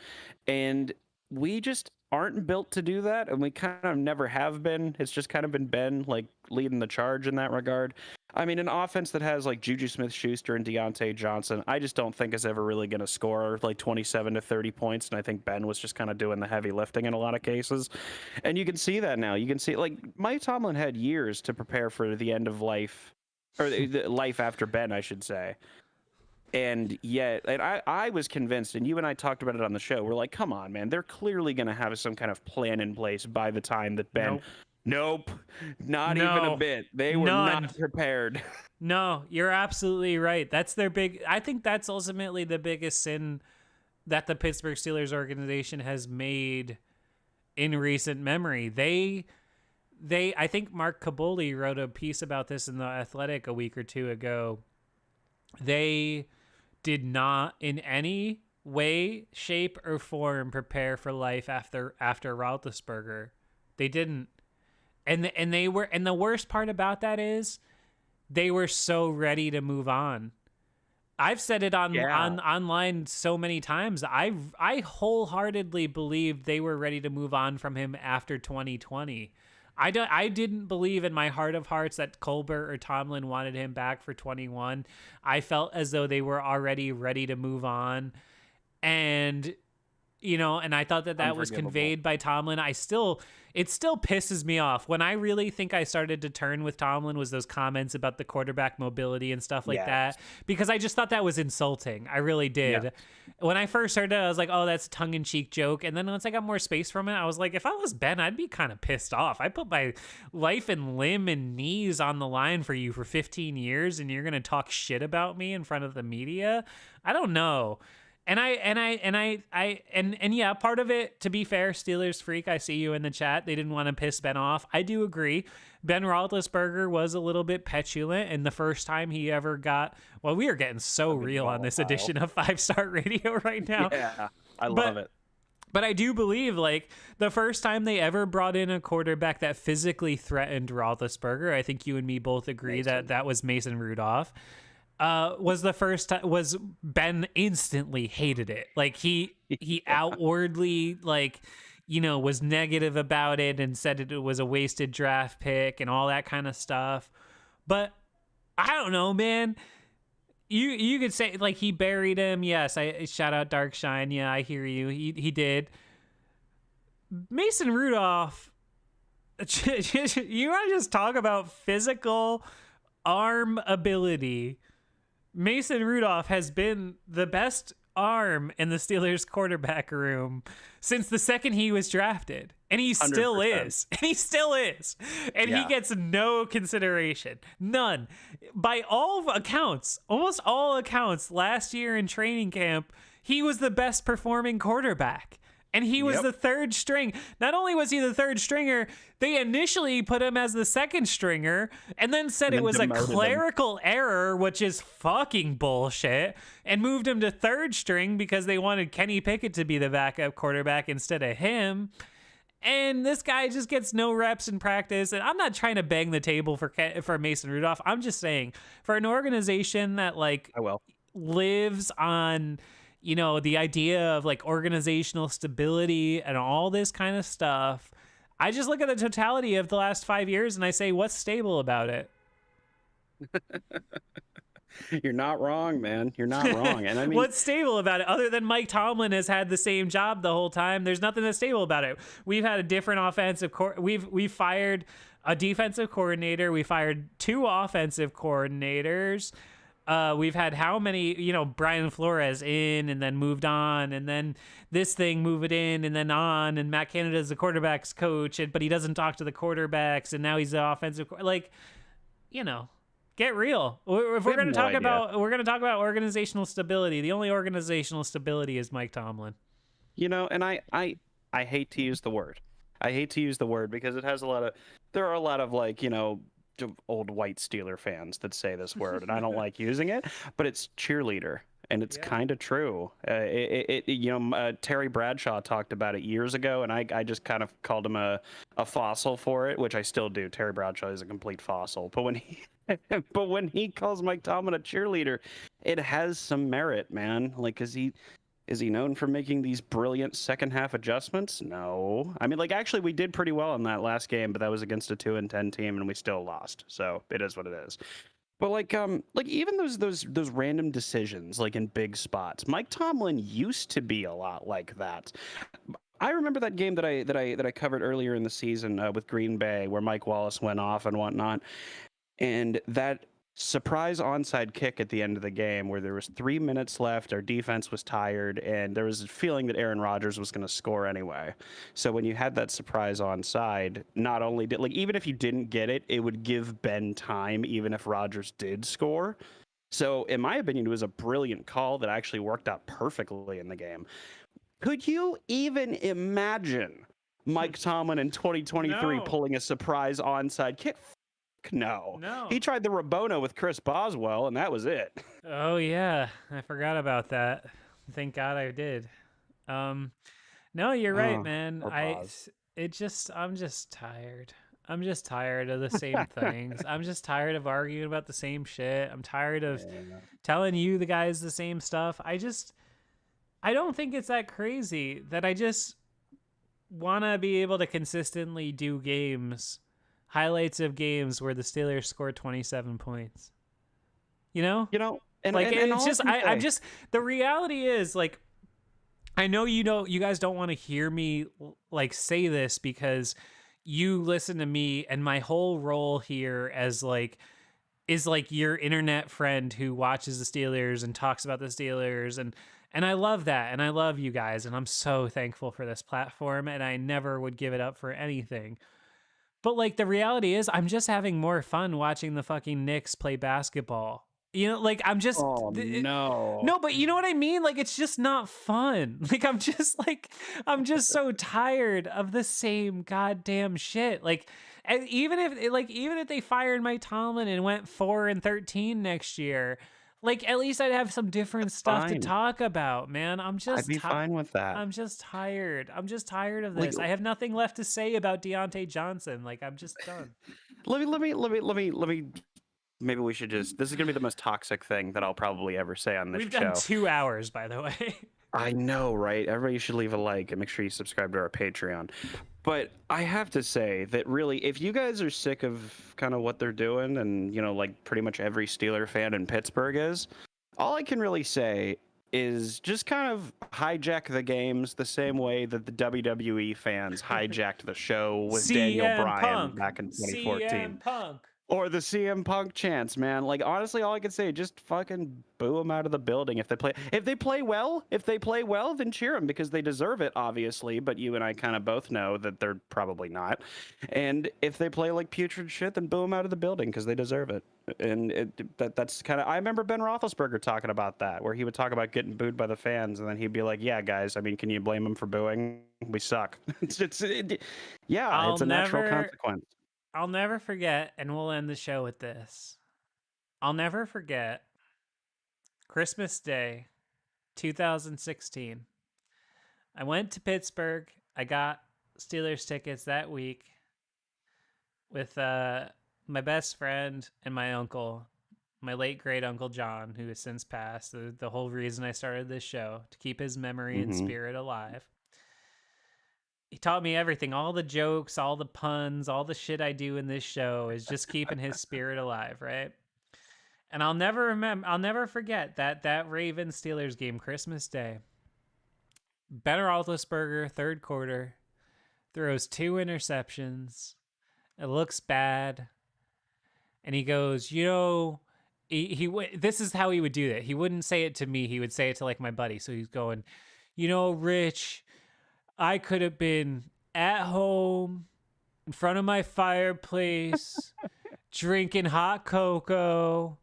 And we just aren't built to do that, and we kind of never have been. It's just kind of been Ben like leading the charge in that regard. I mean, an offense that has like Juju Smith-Schuster and Deontay Johnson, I just don't think is ever really going to score like 27 to 30 points, and I think Ben was just kind of doing the heavy lifting in a lot of cases. And you can see that now. You can see like Mike Tomlin had years to prepare for the end of life, or the life after Ben, I should say. And yet, I was convinced, and you and I talked about it on the show, we're like, come on, man, they're clearly going to have some kind of plan in place by the time that Ben... Nope. Not even a bit. They were not prepared. No, you're absolutely right. That's their I think that's ultimately the biggest sin that the Pittsburgh Steelers organization has made in recent memory. I think Mark Kaboly wrote a piece about this in The Athletic a week or two ago. They did not in any way, shape, or form prepare for life after Roethlisberger. They didn't. And the worst part about that is they were so ready to move on. I've said it online so many times. I wholeheartedly believed they were ready to move on from him after 2020. I didn't believe in my heart of hearts that Colbert or Tomlin wanted him back for 21. I felt as though they were already ready to move on. And, and I thought that was conveyed by Tomlin. It still pisses me off. When I really think I started to turn with Tomlin was those comments about the quarterback mobility and stuff like that, because I just thought that was insulting. I really did. Yeah. When I first heard it, I was like, oh, that's a tongue-in-cheek joke. And then once I got more space from it, I was like, if I was Ben, I'd be kind of pissed off. I put my life and limb and knees on the line for you for 15 years, and you're going to talk shit about me in front of the media? I don't know. And yeah, part of it, to be fair, Steelers freak, I see you in the chat. They didn't want to piss Ben off. I do agree. Ben Roethlisberger was a little bit petulant, and the first time he ever we are getting so real on this edition of 5-Star Radio right now. Yeah, I love it. But I do believe, like, the first time they ever brought in a quarterback that physically threatened Roethlisberger, I think you and me both agree that was Mason Rudolph. Was the first time was Ben instantly hated it. Like he outwardly was negative about it and said it was a wasted draft pick and all that kind of stuff. But I don't know, man. You could say like he buried him. Yes, I shout out Darkshine. Yeah, I hear you. He did. Mason Rudolph. You want to just talk about physical arm ability? Mason Rudolph has been the best arm in the Steelers quarterback room since the second he was drafted. And he still 100%. is. And he still is. And he Yeah. gets no consideration. None. By all accounts, almost all accounts, last year in training camp, he was the best performing quarterback. And he was the third string. Not only was he the third stringer, they initially put him as the second stringer and then said it was a clerical error, which is fucking bullshit, and moved him to third string because they wanted Kenny Pickett to be the backup quarterback instead of him. And this guy just gets no reps in practice. And I'm not trying to bang the table for Mason Rudolph. I'm just saying, for an organization that like lives on, you know, the idea of like organizational stability and all this kind of stuff, I just look at the totality of the last 5 years and I say, what's stable about it? You're not wrong, man. You're not wrong. And I mean, what's stable about it? Other than Mike Tomlin has had the same job the whole time, there's nothing that's stable about it. We've had a different offensive we've fired a defensive coordinator. We fired 2 offensive coordinators. We've had how many, you know, Brian Flores in and then moved on, and then this thing move it in and then on, and Matt Canada's the quarterback's coach, but he doesn't talk to the quarterbacks, and now he's the offensive, like, you know, get real. If we're going to talk about organizational stability, the only organizational stability is Mike Tomlin. You know, and I hate to use the word. I hate to use the word because there are a lot of like, you know, old white Steeler fans that say this word, and I don't like using it, but it's cheerleader, and it's kind of true. Terry Bradshaw talked about it years ago, and I just kind of called him a fossil for it, which I still do. Terry Bradshaw is a complete fossil, but when he calls Mike Tomlin a cheerleader, it has some merit, man. Like, is he known for making these brilliant second half adjustments? No. I mean, like, actually, we did pretty well in that last game, but that was against a 2-10 team, and we still lost. So it is what it is. But like even those random decisions, like in big spots, Mike Tomlin used to be a lot like that. I remember that game that I covered earlier in the season with Green Bay, where Mike Wallace went off and whatnot, and that surprise onside kick at the end of the game where there was 3 minutes left, our defense was tired, and there was a feeling that Aaron Rodgers was going to score anyway. So when you had that surprise onside, not only did, like, even if you didn't get it, it would give Ben time even if Rodgers did score. So in my opinion, it was a brilliant call that actually worked out perfectly in the game. Could you even imagine Mike Tomlin in 2023 pulling a surprise onside kick? No. He tried the Rabona with Chris Boswell, and that was it. Oh yeah, I forgot about that. Thank God I did. No, you're right, man. I'm just tired. I'm just tired of the same things. I'm just tired of arguing about the same shit. I'm tired of telling you the guys the same stuff. I don't think it's that crazy that I just want to be able to consistently do highlights of games where the Steelers scored 27 points. You know, and like, and it's just, I'm just, the reality is, like, I know you guys don't want to hear me like say this because you listen to me, and my whole role here is like your internet friend who watches the Steelers and talks about the Steelers, and I love that, and I love you guys, and I'm so thankful for this platform, and I never would give it up for anything. But like, the reality is, I'm just having more fun watching the fucking Knicks play basketball. You know, like, I'm just no, but you know what I mean? Like, it's just not fun. Like, I'm just so tired of the same goddamn shit. Like, and even if they fired Mike Tomlin and went 4-13 next year, like, at least I'd have some different stuff to talk about, man. I'd be fine with that. I'm just tired. I'm just tired of this. I have nothing left to say about Deontay Johnson. Like, I'm just done. Let me. Maybe we should just. This is gonna be the most toxic thing that I'll probably ever say on this show. We've done 2 hours, by the way. I know, right? Everybody should leave a like and make sure you subscribe to our Patreon. But I have to say that really, if you guys are sick of kind of what they're doing, and, you know, like pretty much every Steeler fan in Pittsburgh is, all I can really say is just kind of hijack the games the same way that the WWE fans hijacked the show with Daniel Bryan back in 2014. CM Punk. Or the CM Punk chants, man. Like honestly, all I can say, just fucking boo them out of the building if they play. If they play well, then cheer them because they deserve it, obviously. But you and I kind of both know that they're probably not. And if they play like putrid shit, then boo them out of the building because they deserve it. And that's kind of. I remember Ben Roethlisberger talking about that, where he would talk about getting booed by the fans, and then he'd be like, "Yeah, guys. I mean, can you blame them for booing? We suck." Yeah, it's a natural consequence. I'll never forget, and we'll end the show with this. I'll never forget Christmas Day, 2016. I went to Pittsburgh. I got Steelers tickets that week with my best friend and my uncle, my late great uncle John, who has since passed. The whole reason I started this show, to keep his memory and spirit alive. He taught me everything, all the jokes, all the puns, all the shit I do in this show is just keeping his spirit alive, right? And I'll never forget that Ravens Steelers game, Christmas Day. Ben Roethlisberger, third quarter, throws 2 interceptions. It looks bad. And he goes, this is how he would do it. He wouldn't say it to me. He would say it to like my buddy. So he's going, Rich, I could have been at home in front of my fireplace drinking hot cocoa,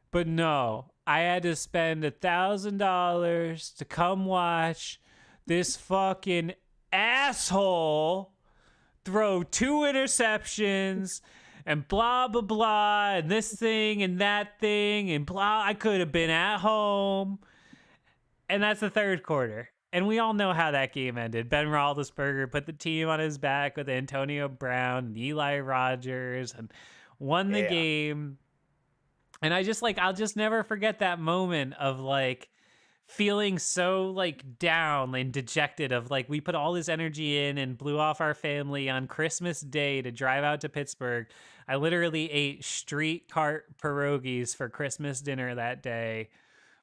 but no, I had to spend $1,000 to come watch this fucking asshole throw 2 interceptions and blah, blah, blah, and this thing and that thing and blah. I could have been at home. And that's the third quarter. And we all know how that game ended. Ben Roethlisberger put the team on his back with Antonio Brown and Eli Rogers and won the game. And I'll just never forget that moment of like feeling so like down and dejected of like we put all this energy in and blew off our family on Christmas Day to drive out to Pittsburgh. I literally ate street cart pierogies for Christmas dinner that day.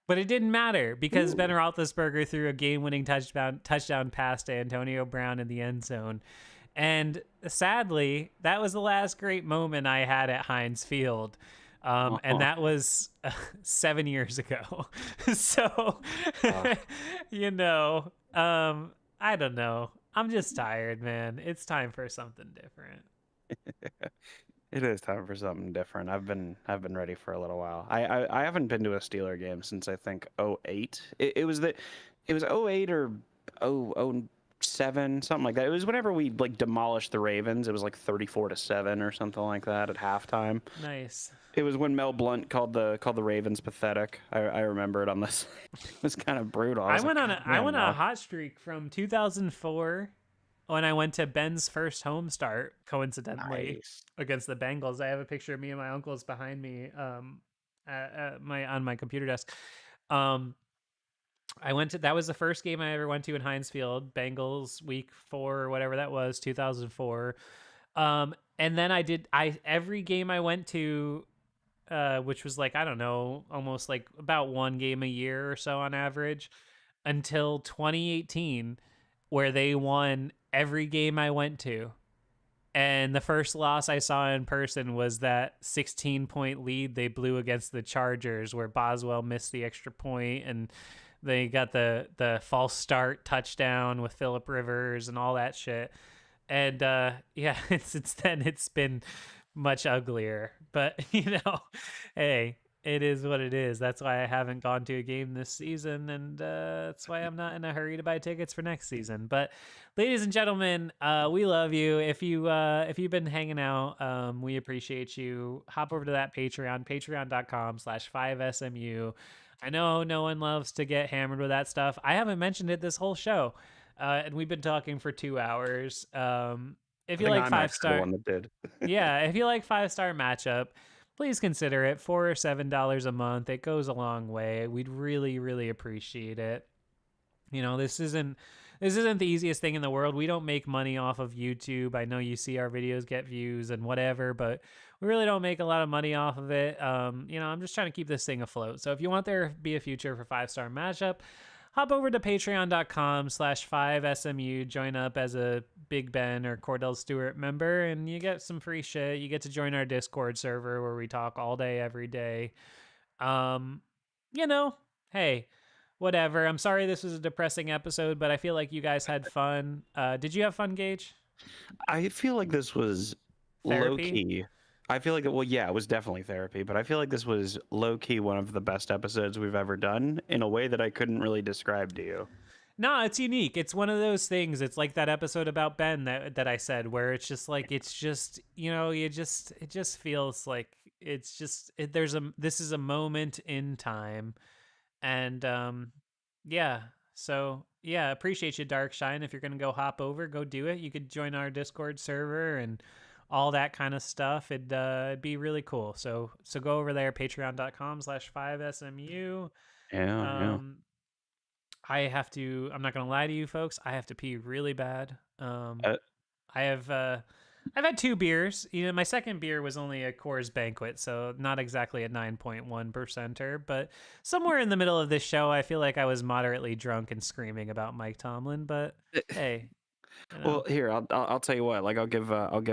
But it didn't matter because Ben Roethlisberger threw a game-winning touchdown pass to Antonio Brown in the end zone. And sadly, that was the last great moment I had at Heinz Field. And that was 7 years ago. So, I don't know. I'm just tired, man. It's time for something different. It is time for something different. I've been ready for a little while. I haven't been to a Steeler game since I think 08. It was 08 or 007, something like that. It was whenever we like demolished the Ravens. It was like 34-7 or something like that at halftime. Nice. It was when Mel Blount called the Ravens pathetic. I remember it on this. It was kind of brutal. I went on a hot streak from 2004 when I went to Ben's first home start, coincidentally, against the Bengals. I have a picture of me and my uncles behind me on my computer desk. That was the first game I ever went to in Heinz Field, Bengals week 4 or whatever that was, 2004. And then every game I went to, which was like, I don't know, almost like about 1 game a year or so on average, until 2018, where they won every game I went to. And the first loss I saw in person was that 16-point lead they blew against the Chargers, where Boswell missed the extra point and they got the false start touchdown with Phillip Rivers and all that shit. And since then it's been much uglier. But hey, it is what it is. That's why I haven't gone to a game this season, and that's why I'm not in a hurry to buy tickets for next season. But ladies and gentlemen, we love you. If you've been hanging out, we appreciate you. Hop over to that Patreon, patreon.com/5SMU. I know no one loves to get hammered with that stuff. I haven't mentioned it this whole show, and we've been talking for 2 hours. If you like 5-star, one that did. yeah, if you like 5-star matchup, please consider it. $4 or $7 a month. It goes a long way. We'd really, really appreciate it. This isn't the easiest thing in the world. We don't make money off of YouTube. I know you see our videos get views and whatever, but we really don't make a lot of money off of it. I'm just trying to keep this thing afloat. So if you want there to be a future for 5-star matchup, hop over to patreon.com/5SMU, join up as a Big Ben or Cordell Stewart member, and you get some free shit. You get to join our Discord server where we talk all day, every day. Um, you know, hey, whatever. I'm sorry this was a depressing episode, but I feel like you guys had fun. Did you have fun, Gage? I feel like this was low Therapy? key. I feel like, well, yeah, it was definitely therapy, but I feel like this was low key one of the best episodes we've ever done in a way that I couldn't really describe to you. No, it's unique. It's one of those things. It's like that episode about Ben that I said, where it's just like it just feels like this is a moment in time, and yeah. So yeah, appreciate you, Darkshine. If you're gonna go hop over, go do it. You could join our Discord server and all that kind of stuff. It'd be really cool. So go over there, patreon.com/5SMU. Yeah, yeah. Um, I'm not gonna lie to you folks, I have to pee really bad. Uh, I have I've had 2 beers. My second beer was only a Coors Banquet, so not exactly a 9.1%er, but somewhere in the middle of this show, I feel like I was moderately drunk and screaming about Mike Tomlin. But hey, well, here I'll tell you what. Like I'll give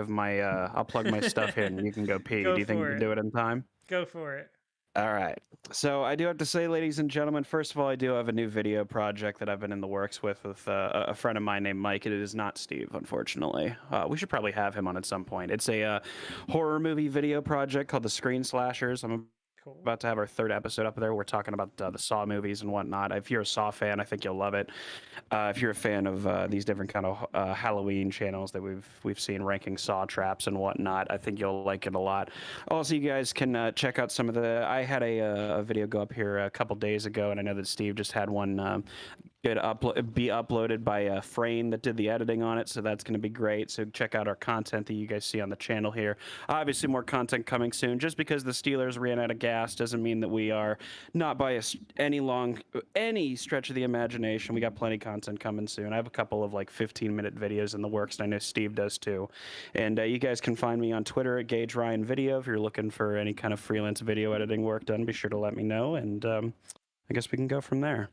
my I'll plug my stuff here, and you can go pee. go Do you think you for can it. do it in time? Go for it. All right. So I do have to say, ladies and gentlemen, first of all, I do have a new video project that I've been in the works with a friend of mine named Mike. It is not Steve, unfortunately. We should probably have him on at some point. It's a horror movie video project called The Screen Slashers. I'm Cool. about to have our 3rd episode up there. We're talking about the Saw movies and whatnot. If you're a Saw fan, I think you'll love it. If you're a fan of these different kind of Halloween channels that we've seen ranking Saw traps and whatnot, I think you'll like it a lot. Also, you guys can check out some of the. I had a video go up here a couple days ago, and I know that Steve just had one be uploaded by a Frame that did the editing on it, so that's going to be great. So check out our content that you guys see on the channel here. Obviously, more content coming soon. Just because the Steelers ran out of gas doesn't mean that we are not by any stretch of the imagination. We got plenty of content coming soon. I have a couple of like 15-minute videos in the works, and I know Steve does too. And you guys can find me on Twitter at Gage Ryan Video. If you're looking for any kind of freelance video editing work done, be sure to let me know, and I guess we can go from there.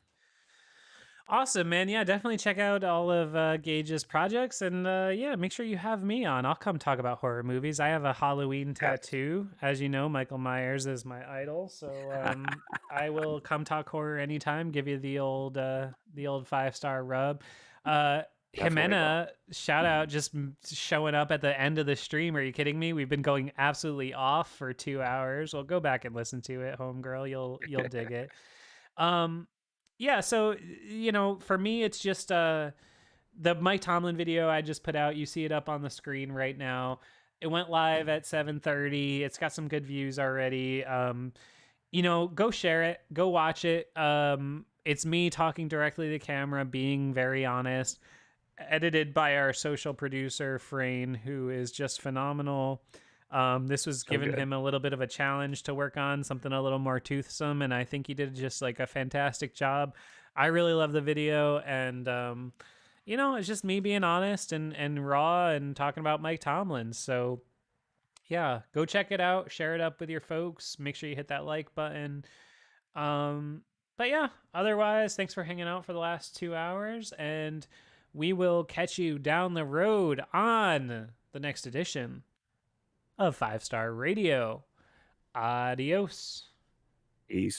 Awesome, man. Yeah, definitely check out all of Gage's projects, and yeah, make sure you have me on. I'll come talk about horror movies. I have a Halloween tattoo. As you know, Michael Myers is my idol, so I will come talk horror anytime. Give you the old 5-star rub. Jimena, shout out, just showing up at the end of the stream. Are you kidding me? We've been going absolutely off for 2 hours. Well, go back and listen to it, homegirl. You'll dig it. Yeah, so for me, it's just the Mike Tomlin video I just put out. You see it up on the screen right now. It went live at 7:30. It's got some good views already. Go share it, go watch it. It's me talking directly to the camera, being very honest. Edited by our social producer Frayne, who is just phenomenal. This was giving him a little bit of a challenge to work on, something a little more toothsome, and I think he did just like a fantastic job. I really love the video, and it's just me being honest and raw and talking about Mike Tomlin. So yeah, go check it out, share it up with your folks, make sure you hit that like button. But yeah, otherwise, thanks for hanging out for the last 2 hours, and we will catch you down the road on the next edition of 5-Star Radio. Adios. Peace.